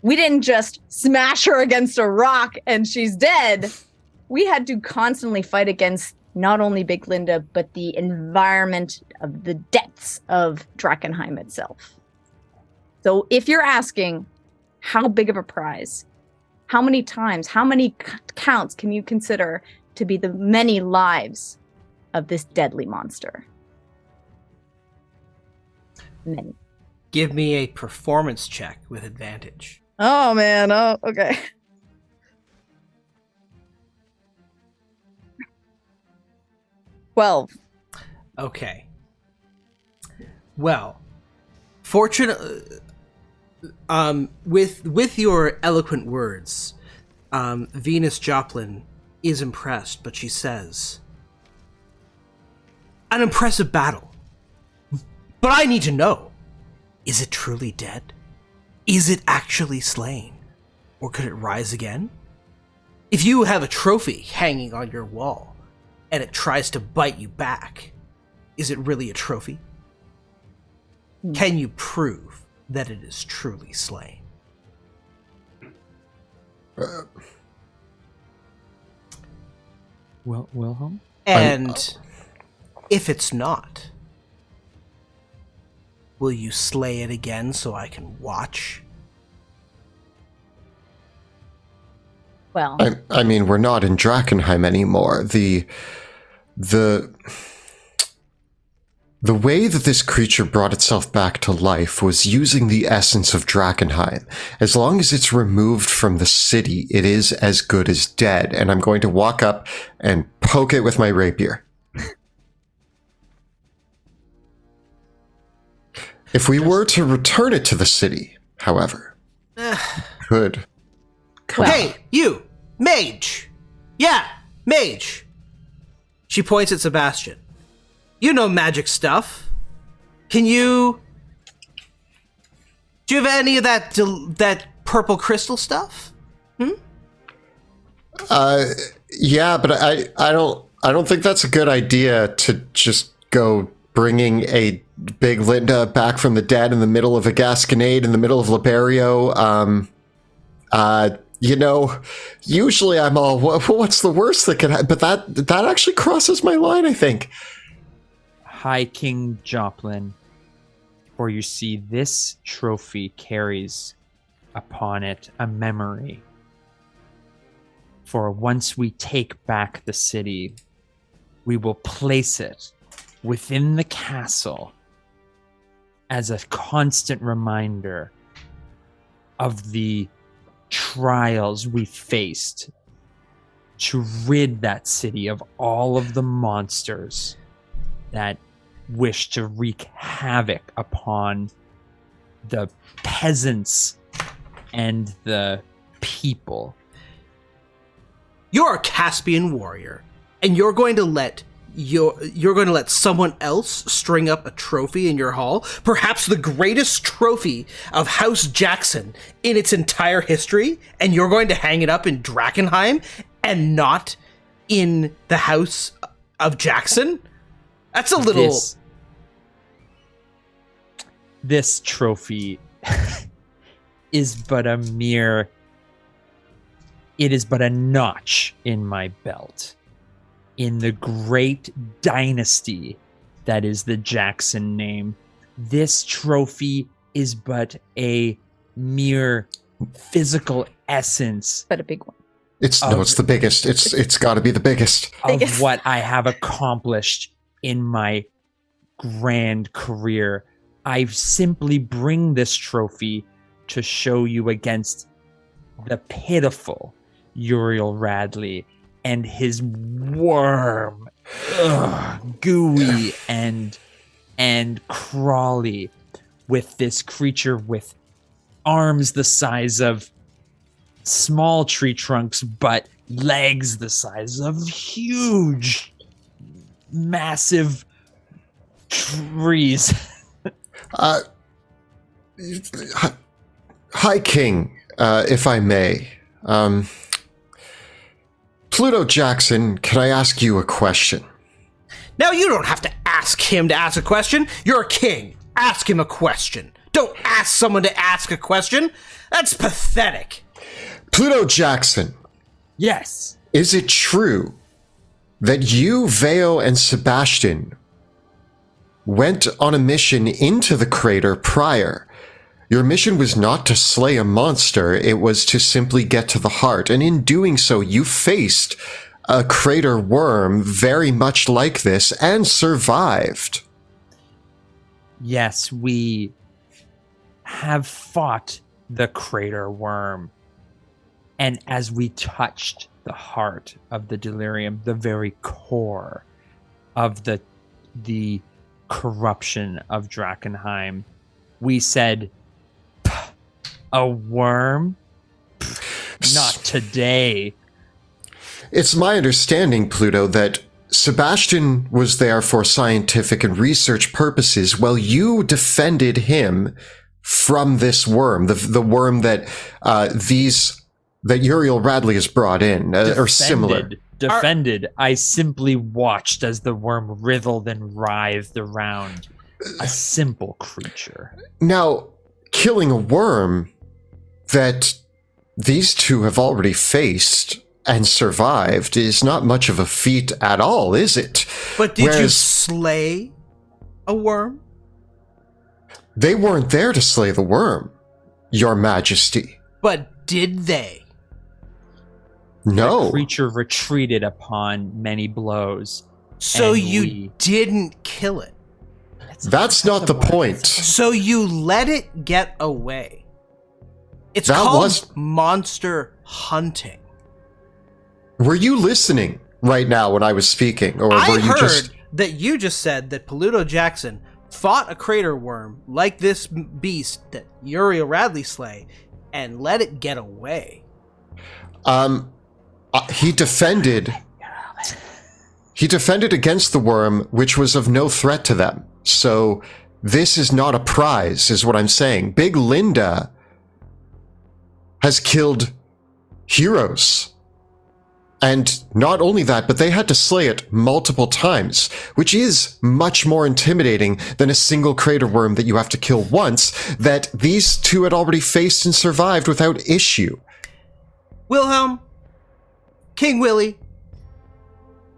We didn't just smash her against a rock and she's dead. We had to constantly fight against not only Big Linda, but the environment of the depths of Drakkenheim itself. So if you're asking how big of a prize, how many times, how many counts can you consider to be the many lives of this deadly monster? Many. Give me a performance check with advantage. Oh, man. Oh, okay. Well, Okay. Well, fortunately, with your eloquent words, Venus Joplin is impressed, but she says, "An impressive battle. But I need to know, is it truly dead? Is it actually slain? Or could it rise again? If you have a trophy hanging on your wall, and it tries to bite you back, is it really a trophy? Can you prove that it is truly slain?" Wilhelm? And if it's not, will you slay it again so I can watch? well, I mean, we're not in Drakkenheim anymore. The way that this creature brought itself back to life was using the essence of Drakkenheim. As long as it's removed from the city, it is as good as dead. And I'm going to walk up and poke it with my rapier. If we were to return it to the city, however, could. Hey, you! Mage! Yeah, mage! She points at Sebastian. You know magic stuff. Do you have any of that purple crystal stuff? Yeah, but I don't think that's a good idea to just go bringing a Big Linda back from the dead in the middle of a Gasconade in the middle of Liberio. You know, usually I'm all, what's the worst that could happen? But that actually crosses my line, I think. High King Joplin, for you see this trophy carries upon it a memory. For once we take back the city, we will place it within the castle as a constant reminder of the trials we faced to rid that city of all of the monsters that wish to wreak havoc upon the peasants and the people. You're a Caspian warrior, and you're going to let someone else string up a trophy in your hall, perhaps the greatest trophy of House Jackson in its entire history, and you're going to hang it up in Drakkenheim and not in the House of Jackson? That's a little... This trophy is but a mere... It is but a notch in my belt. In the great dynasty that is the Jackson name, this trophy is but a mere physical essence. but a big one. It's the biggest. It's got to be the biggest. Of what I have accomplished in my grand career. I simply bring this trophy to show you against the pitiful Uriel Radley and his worm, gooey and crawly, with this creature with arms the size of small tree trunks, but legs the size of huge, massive trees. Hi, King, if I may. Pluto Jackson, can I ask you a question? Now, you don't have to ask him to ask a question. You're a king. Ask him a question. Don't ask someone to ask a question. That's pathetic. Pluto Jackson. Yes. Is it true that you, Veo, and Sebastian went on a mission into the crater prior? Your mission was not to slay a monster, it was to simply get to the heart, and in doing so, you faced a crater worm very much like this and survived. Yes, we have fought the crater worm. And as we touched the heart of the delirium, the very core of the corruption of Drakkenheim, we said, a worm? Not today. It's my understanding, Pluto, that Sebastian was there for scientific and research purposes while you defended him from this worm, the worm that that Uriel Radley has brought in, or similar. Defended. I simply watched as the worm writhed and writhed around. A simple creature. Now, killing a worm that these two have already faced and survived is not much of a feat at all, is it? But did you slay a worm? They weren't there to slay the worm, Your Majesty. But did they? No. The creature retreated upon many blows. So you didn't kill it? That's not the point. So you let it get away. It's called monster hunting. Were you listening right now when I was speaking? Or were you just... that you just said that Pluto Jackson fought a crater worm like this beast that Uriel Radley slay and let it get away. He defended against the worm, which was of no threat to them. So this is not a prize, is what I'm saying. Big Linda has killed heroes. And not only that, but they had to slay it multiple times, which is much more intimidating than a single crater worm that you have to kill once, that these two had already faced and survived without issue. Wilhelm, King Willie,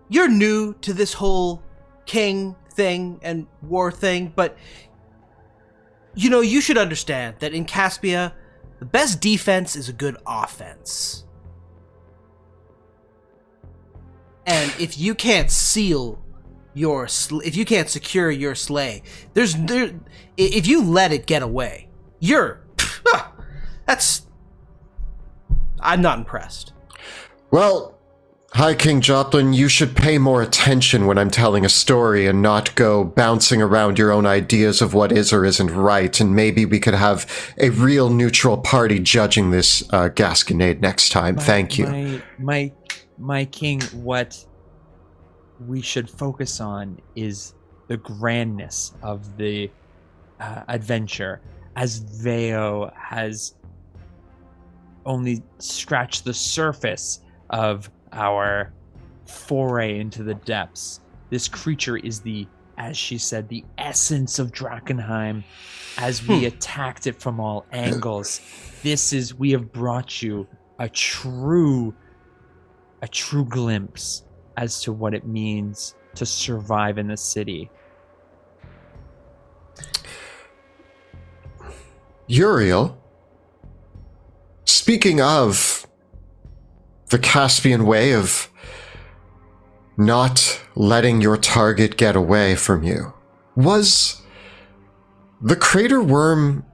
you're new to this whole king thing and war thing, but you should understand that in Caspia, the best defense is a good offense. And if you can't secure your slay, if you let it get away, I'm not impressed. Well, Hi, King Joplin, you should pay more attention when I'm telling a story and not go bouncing around your own ideas of what is or isn't right, and maybe we could have a real neutral party judging this GASCONADE next time. Thank you. My king, what we should focus on is the grandness of the adventure, as Veo has only scratched the surface of our foray into the depths. This creature is as she said, the essence of Drakkenheim. As we attacked it from all angles, we have brought you a true glimpse as to what it means to survive in the city. Uriel, speaking of the Caspian way of not letting your target get away from you, was the crater worm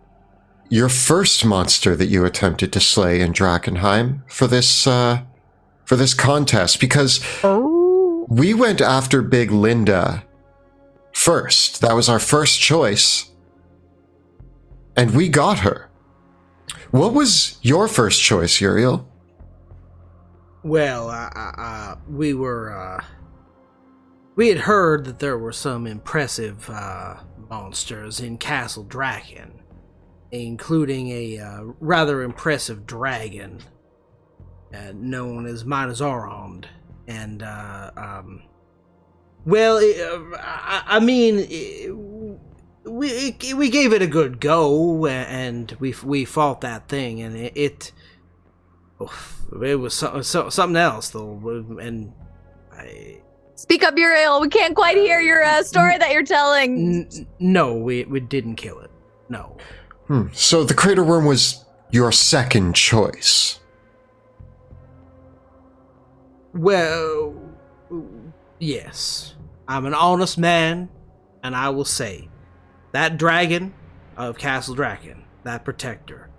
your first monster that you attempted to slay in Drakkenheim for this contest? Because we went after Big Linda first. That was our first choice. And we got her. What was your first choice, Uriel? Well, we had heard that there were some impressive monsters in Castle Draken, including a rather impressive dragon known as Minazarond. And, we gave it a good go, and we fought that thing, and it was something else, though, and Speak up, Uriel. We can't quite hear your story that you're telling. No, we didn't kill it. No. So the crater worm was your second choice. Well, yes. I'm an honest man, and I will say, that dragon of Castle Draken, that protector,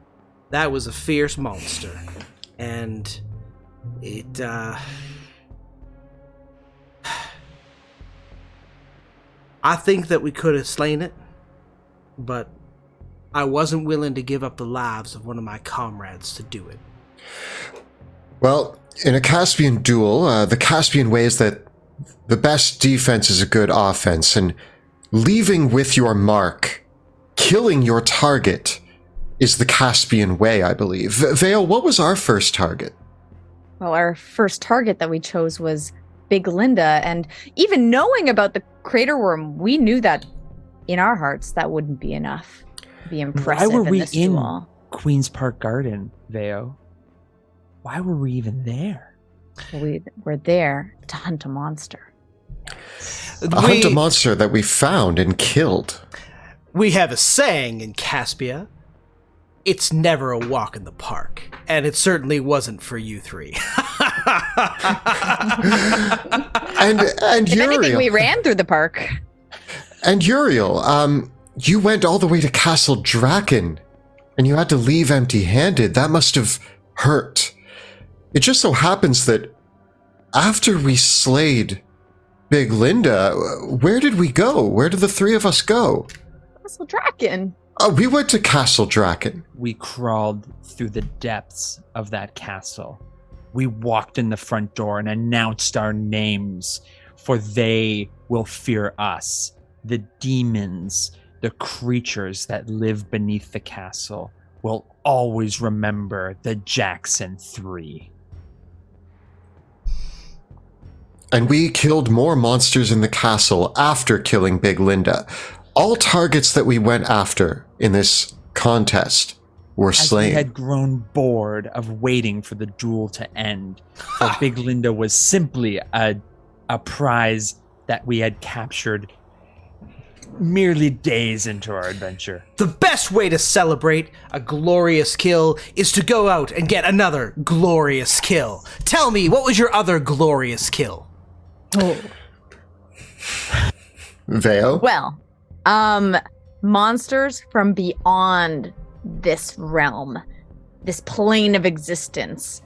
that was a fierce monster. And it, I think that we could have slain it, but I wasn't willing to give up the lives of one of my comrades to do it. Well, in a Caspian duel, the Caspian way is that the best defense is a good offense, and leaving with your mark, killing your target, is the Caspian way, I believe. Vale, what was our first target? Well, our first target that we chose was Big Linda, and even knowing about the crater worm, we knew that in our hearts that wouldn't be enough to be impressive. Why were we this in duel. Queen's Park Garden, Veo? Why were we even there? We were there to hunt a monster. Hunt a monster that we found and killed. We have a saying in Caspia, it's never a walk in the park, and it certainly wasn't for you three. And If anything, Uriel, we ran through the park. and Uriel, you went all the way to Castle Draken, and you had to leave empty-handed. That must have hurt. It just so happens that after we slayed Big Linda, where did we go? Where did the three of us go? Castle Draken. Oh, we went to Castle Draken. We crawled through the depths of that castle. We walked in the front door and announced our names, for they will fear us. The demons, the creatures that live beneath the castle, will always remember the Jackson Three. And we killed more monsters in the castle after killing Big Linda. All targets that we went after in this contest were As slain. we had grown bored of waiting for the duel to end, for Big Linda was simply a prize that we had captured merely days into our adventure. The best way to celebrate a glorious kill is to go out and get another glorious kill. Tell me, what was your other glorious kill? Oh. Veo? Well, monsters from beyond this realm, this plane of existence.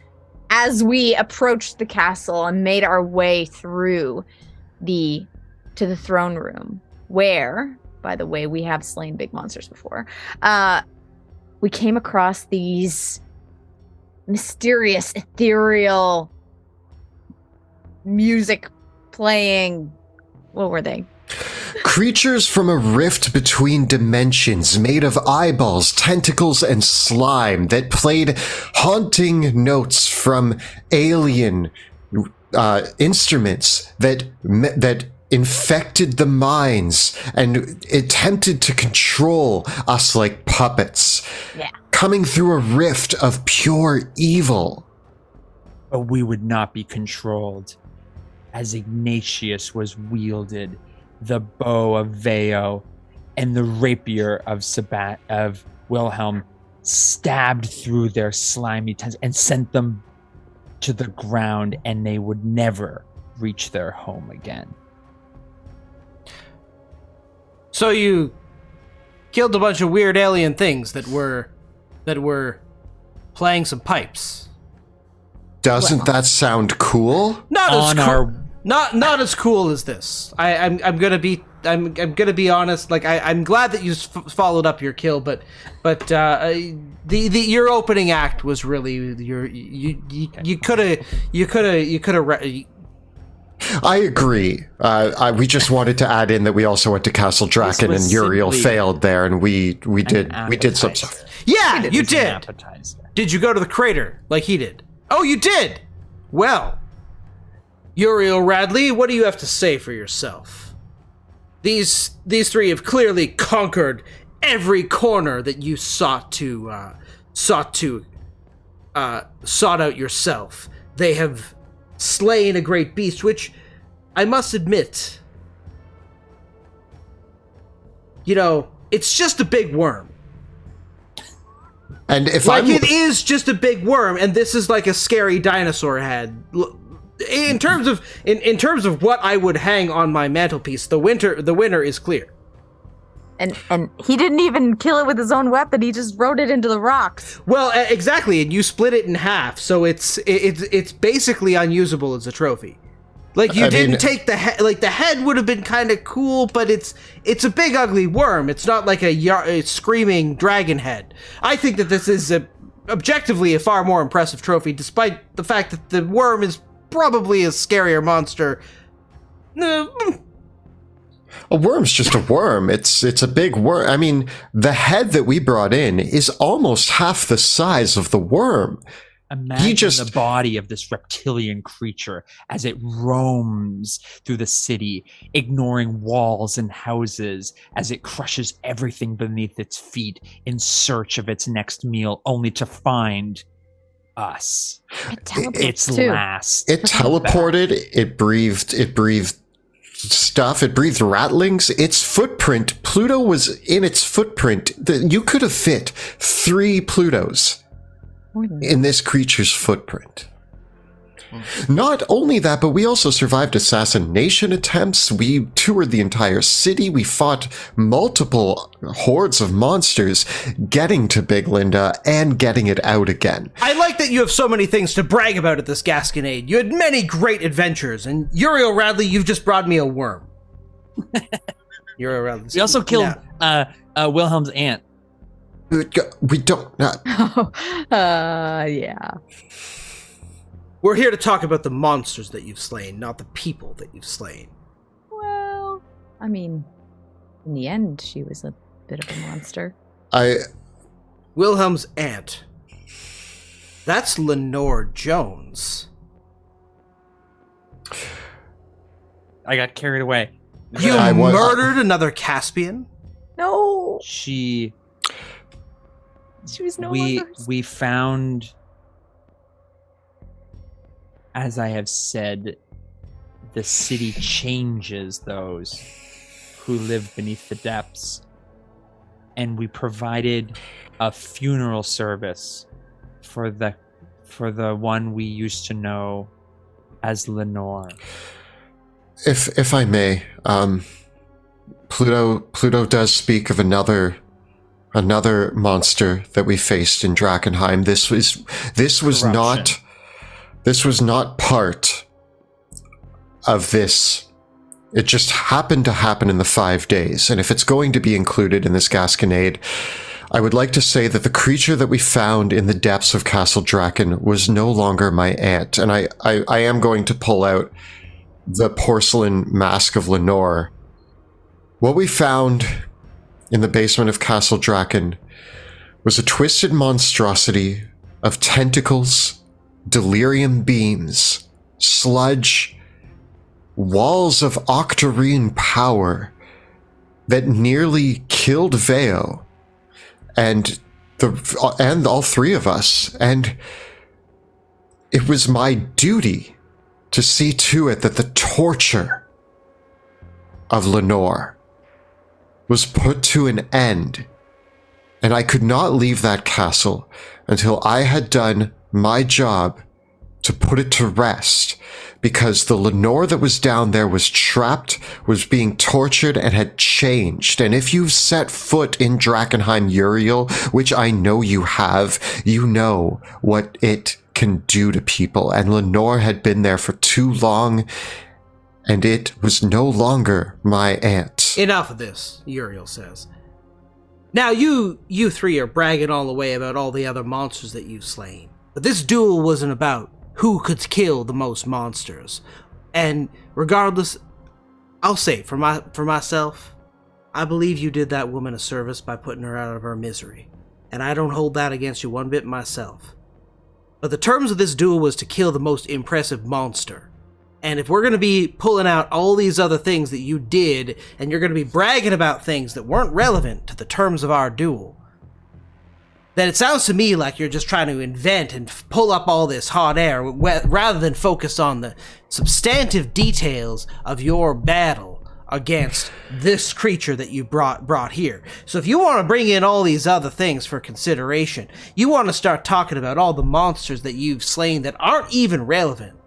As we approached the castle and made our way through to the throne room, where, by the way, we have slain big monsters before, we came across these mysterious, ethereal music playing. What were they? Creatures from a rift between dimensions, made of eyeballs, tentacles, and slime, that played haunting notes from alien instruments that infected the minds and attempted to control us like puppets. Yeah. Coming through a rift of pure evil. But we would not be controlled, as Ignatius was wielded, the bow of Veo and the rapier of Wilhelm stabbed through their slimy tongues and sent them to the ground, and they would never reach their home again. So you killed a bunch of weird alien things that were playing some pipes. Doesn't that sound cool? Not as On cool. our Not as cool as this. I'm gonna be I'm gonna be honest. Like I'm glad that you followed up your kill, but your opening act was really you could have. I agree. We just wanted to add in that we also went to Castle Draken and Uriel failed there, and we did some stuff. Yeah, you did. Appetizer. Did you go to the crater like he did? Oh, you did. Well, Uriel Radley, what do you have to say for yourself? These three have clearly conquered every corner that you sought out yourself. They have slain a great beast, which I must admit, it's just a big worm. And if it is just a big worm, and this is like a scary dinosaur head. In terms of what I would hang on my mantelpiece, the winner is clear. And he didn't even kill it with his own weapon. He just wrote it into the rocks. Well, exactly, and you split it in half, so it's basically unusable as a trophy. Like you didn't take the head. Like the head would have been kind of cool, but it's a big ugly worm. It's not like a screaming dragon head. I think that this is objectively a far more impressive trophy, despite the fact that the worm is probably a scarier monster. A worm's just a worm. It's a big worm. I mean, the head that we brought in is almost half the size of the worm. Imagine the body of this reptilian creature as it roams through the city, ignoring walls and houses, as it crushes everything beneath its feet in search of its next meal, only to find us. Its last. It teleported. It breathed stuff. It breathed rattlings. Its footprint. Pluto was in its footprint. You could have fit 3 Plutos in this creature's footprint. Not only that, but we also survived assassination attempts. We toured the entire city. We fought multiple hordes of monsters, getting to Big Linda and getting it out again. I like that you have so many things to brag about at this GASCONADE. You had many great adventures, and Uriel Radley, you've just brought me a worm. Uriel Radley. We also killed Wilhelm's aunt. We don't. Yeah. We're here to talk about the monsters that you've slain, not the people that you've slain. Well, I mean, in the end, she was a bit of a monster. Wilhelm's aunt. That's Lenore Jones. I got carried away. You murdered another Caspian? No. She was no longer. We found, as I have said, the city changes those who live beneath the depths, and we provided a funeral service for the one we used to know as Lenore. If I may, Pluto does speak of another monster that we faced in Drakkenheim. This was not part of this. It just happened to happen in the 5 days. And if it's going to be included in this GASCONADE, I would like to say that the creature that we found in the depths of Castle Draken was no longer my aunt. And I am going to pull out the porcelain mask of Lenore. What we found in the basement of Castle Draken was a twisted monstrosity of tentacles, delirium beams, sludge, walls of octarine power that nearly killed Veo and all 3 of us. And it was my duty to see to it that the torture of Lenore was put to an end, and I could not leave that castle until I had done my job to put it to rest, because the Lenore that was down there was trapped, was being tortured, and had changed. And if you've set foot in Drakkenheim, Uriel, which I know you have, you know what it can do to people. And Lenore had been there for too long, and it was no longer my aunt. Enough of this, Uriel says. Now you three are bragging all the way about all the other monsters that you've slain. But this duel wasn't about who could kill the most monsters. And regardless, I'll say, for myself, I believe you did that woman a service by putting her out of her misery. And I don't hold that against you one bit myself. But the terms of this duel was to kill the most impressive monster. And if we're going to be pulling out all these other things that you did, and you're going to be bragging about things that weren't relevant to the terms of our duel, then it sounds to me like you're just trying to invent and pull up all this hot air rather than focus on the substantive details of your battle against this creature that you brought here. So if you want to bring in all these other things for consideration, you want to start talking about all the monsters that you've slain that aren't even relevant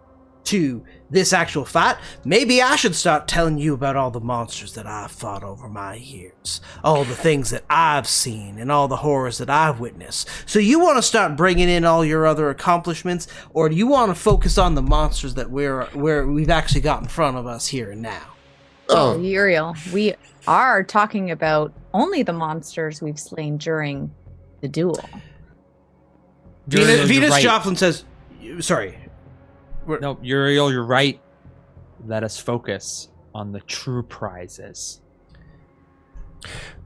to this actual fight, maybe I should start telling you about all the monsters that I've fought over my years, all the things that I've seen, and all the horrors that I've witnessed. So you want to start bringing in all your other accomplishments, or do you want to focus on the monsters that we've actually got in front of us here and now? Oh, Uriel, we are talking about only the monsters we've slain during the duel. Venus right. Joplin says, sorry. No, Uriel, you're right. Let us focus on the true prizes.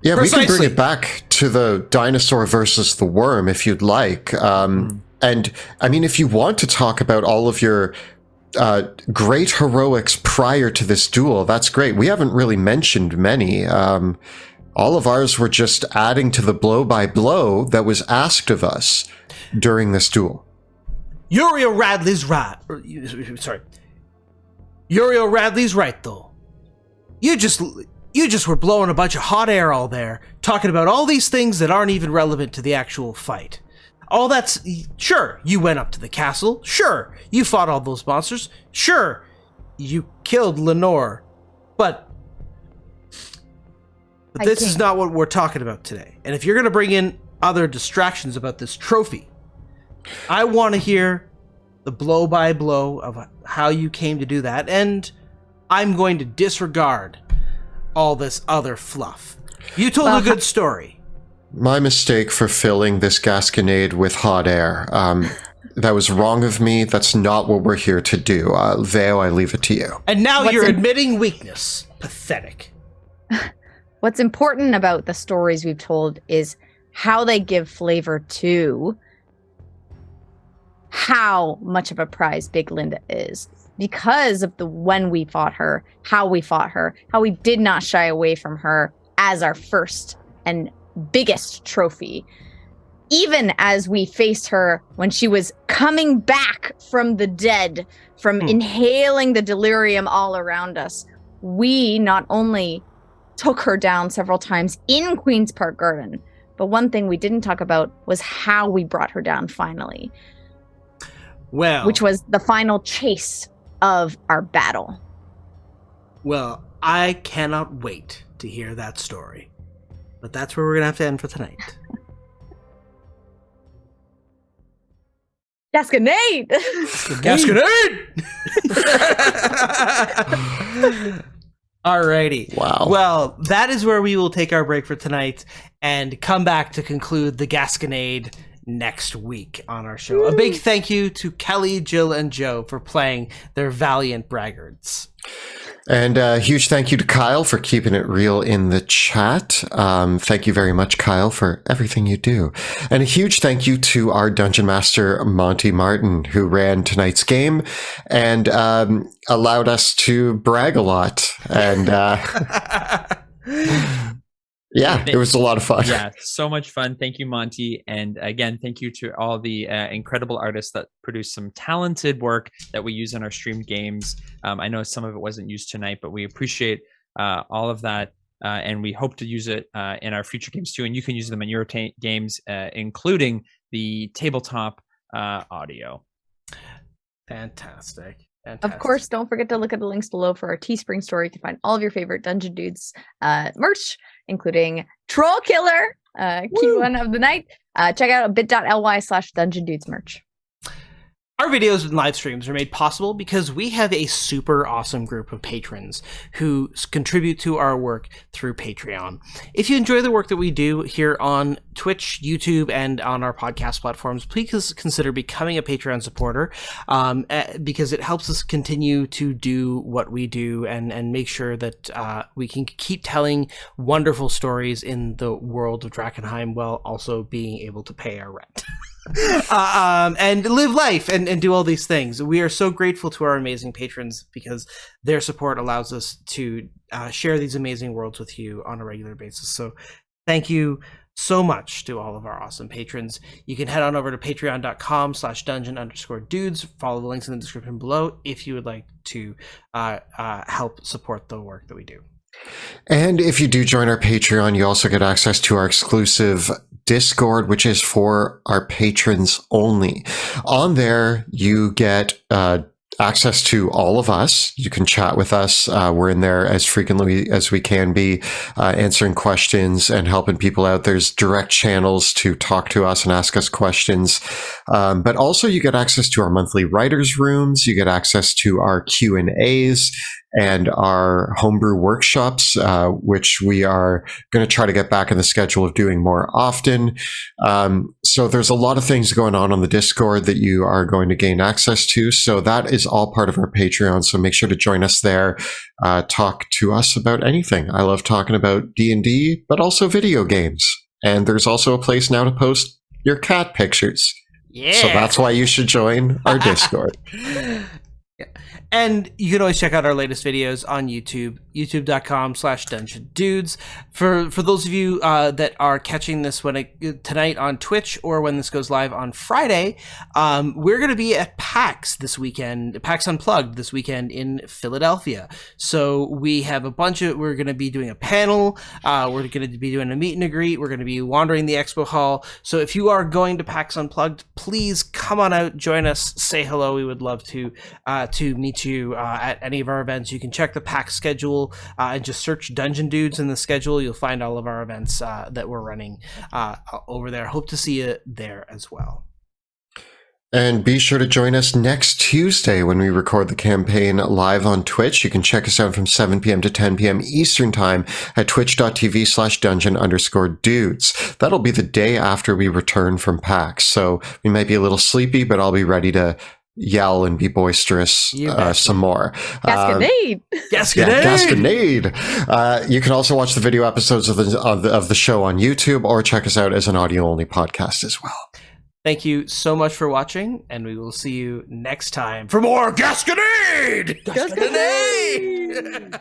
Yeah, Precisely. We can bring it back to the dinosaur versus the worm if you'd like. And I mean, if you want to talk about all of your great heroics prior to this duel, that's great. We haven't really mentioned many. All of ours were just adding to the blow by blow that was asked of us during this duel. Uriel Radley's right. Sorry. Uriel Radley's right, though. You just were blowing a bunch of hot air all there, talking about all these things that aren't even relevant to the actual fight. All that's... Sure, you went up to the castle. Sure, you fought all those monsters. Sure, you killed Lenore. But this is not what we're talking about today. And if you're going to bring in other distractions about this trophy, I want to hear the blow-by-blow of how you came to do that, and I'm going to disregard all this other fluff. You told a good story. My mistake for filling this Gasconade with hot air. That was wrong of me. That's not what we're here to do. Veo, I leave it to you. And now you're admitting weakness. Pathetic. What's important about the stories we've told is how they give flavor to how much of a prize Big Linda is. Because of the when we fought her, how we fought her, how we did not shy away from her as our first and biggest trophy. Even as we faced her when she was coming back from the dead, from inhaling the delirium all around us, we not only took her down several times in Queen's Park Garden, but one thing we didn't talk about was how we brought her down finally. Well, which was the final chase of our battle. Well, I cannot wait to hear that story. But that's where we're going to have to end for tonight. Gasconade! Gasconade! Alrighty. Wow. Well, that is where we will take our break for tonight and come back to conclude the Gasconade next week on our show. A big thank you to Kelly, Jill, and Joe for playing their valiant braggarts. And a huge thank you to Kyle for keeping it real in the chat. Thank you very much, Kyle, for everything you do. And a huge thank you to our Dungeon Master, Monty Martin, who ran tonight's game and allowed us to brag a lot. And yeah, it was a lot of fun. Yeah, so much fun. Thank you, Monty. And again, thank you to all the incredible artists that produce some talented work that we use in our streamed games. I know some of it wasn't used tonight, but we appreciate all of that. And we hope to use it in our future games too. And you can use them in your games, including the tabletop audio. Fantastic. Of course, don't forget to look at the links below for our Teespring store. You can find all of your favorite Dungeon Dudes merch, including Troll Killer, key one of the night. Check out bit.ly/Dungeon Dudes merch. Our videos and live streams are made possible because we have a super awesome group of patrons who contribute to our work through Patreon. If you enjoy the work that we do here on Twitch, YouTube, and on our podcast platforms, please consider becoming a Patreon supporter because it helps us continue to do what we do and make sure that we can keep telling wonderful stories in the world of Drakkenheim while also being able to pay our rent. And live life and do all these things. We are so grateful to our amazing patrons because their support allows us to share these amazing worlds with you on a regular basis. So thank you so much to all of our awesome patrons. You can head on over to patreon.com/dungeon_dudes. Follow the links in the description below if you would like to help support the work that we do. And if you do join our Patreon, you also get access to our exclusive Discord, which is for our patrons only. On there, you get access to all of us. You can chat with us. We're in there as frequently as we can be, answering questions and helping people out. There's direct channels to talk to us and ask us questions. But also you get access to our monthly writers' rooms. You get access to our Q&As and our homebrew workshops, which we are going to try to get back in the schedule of doing more often. So there's a lot of things going on the Discord that you are going to gain access to. So that is all part of our Patreon. So make sure to join us there. Talk to us about anything. I love talking about D&D, but also video games. And there's also a place now to post your cat pictures. Yeah. So that's why you should join our Discord. Yeah. And you can always check out our latest videos on YouTube, youtube.com/dungeondudes. For those of you that are catching this tonight on Twitch or when this goes live on Friday, we're going to be at PAX this weekend, PAX Unplugged this weekend in Philadelphia. So we have we're going to be doing a panel, we're going to be doing a meet and greet, we're going to be wandering the expo hall. So if you are going to PAX Unplugged, please come on out, join us, say hello. We would love to meet you at any of our events. You can check the PAX schedule and just search Dungeon Dudes in the schedule. You'll find all of our events that we're running over there. Hope to see you there as well. And be sure to join us next Tuesday when we record the campaign live on Twitch. You can check us out from 7 p.m. to 10 p.m. Eastern Time at twitch.tv/dungeon_dudes. That'll be the day after we return from PAX. So we might be a little sleepy, but I'll be ready to yell and be boisterous some more. Gasconade! Gasconade! You can also watch the video episodes of the show on YouTube or check us out as an audio-only podcast as well. Thank you so much for watching, and we will see you next time for more Gasconade! Gasconade!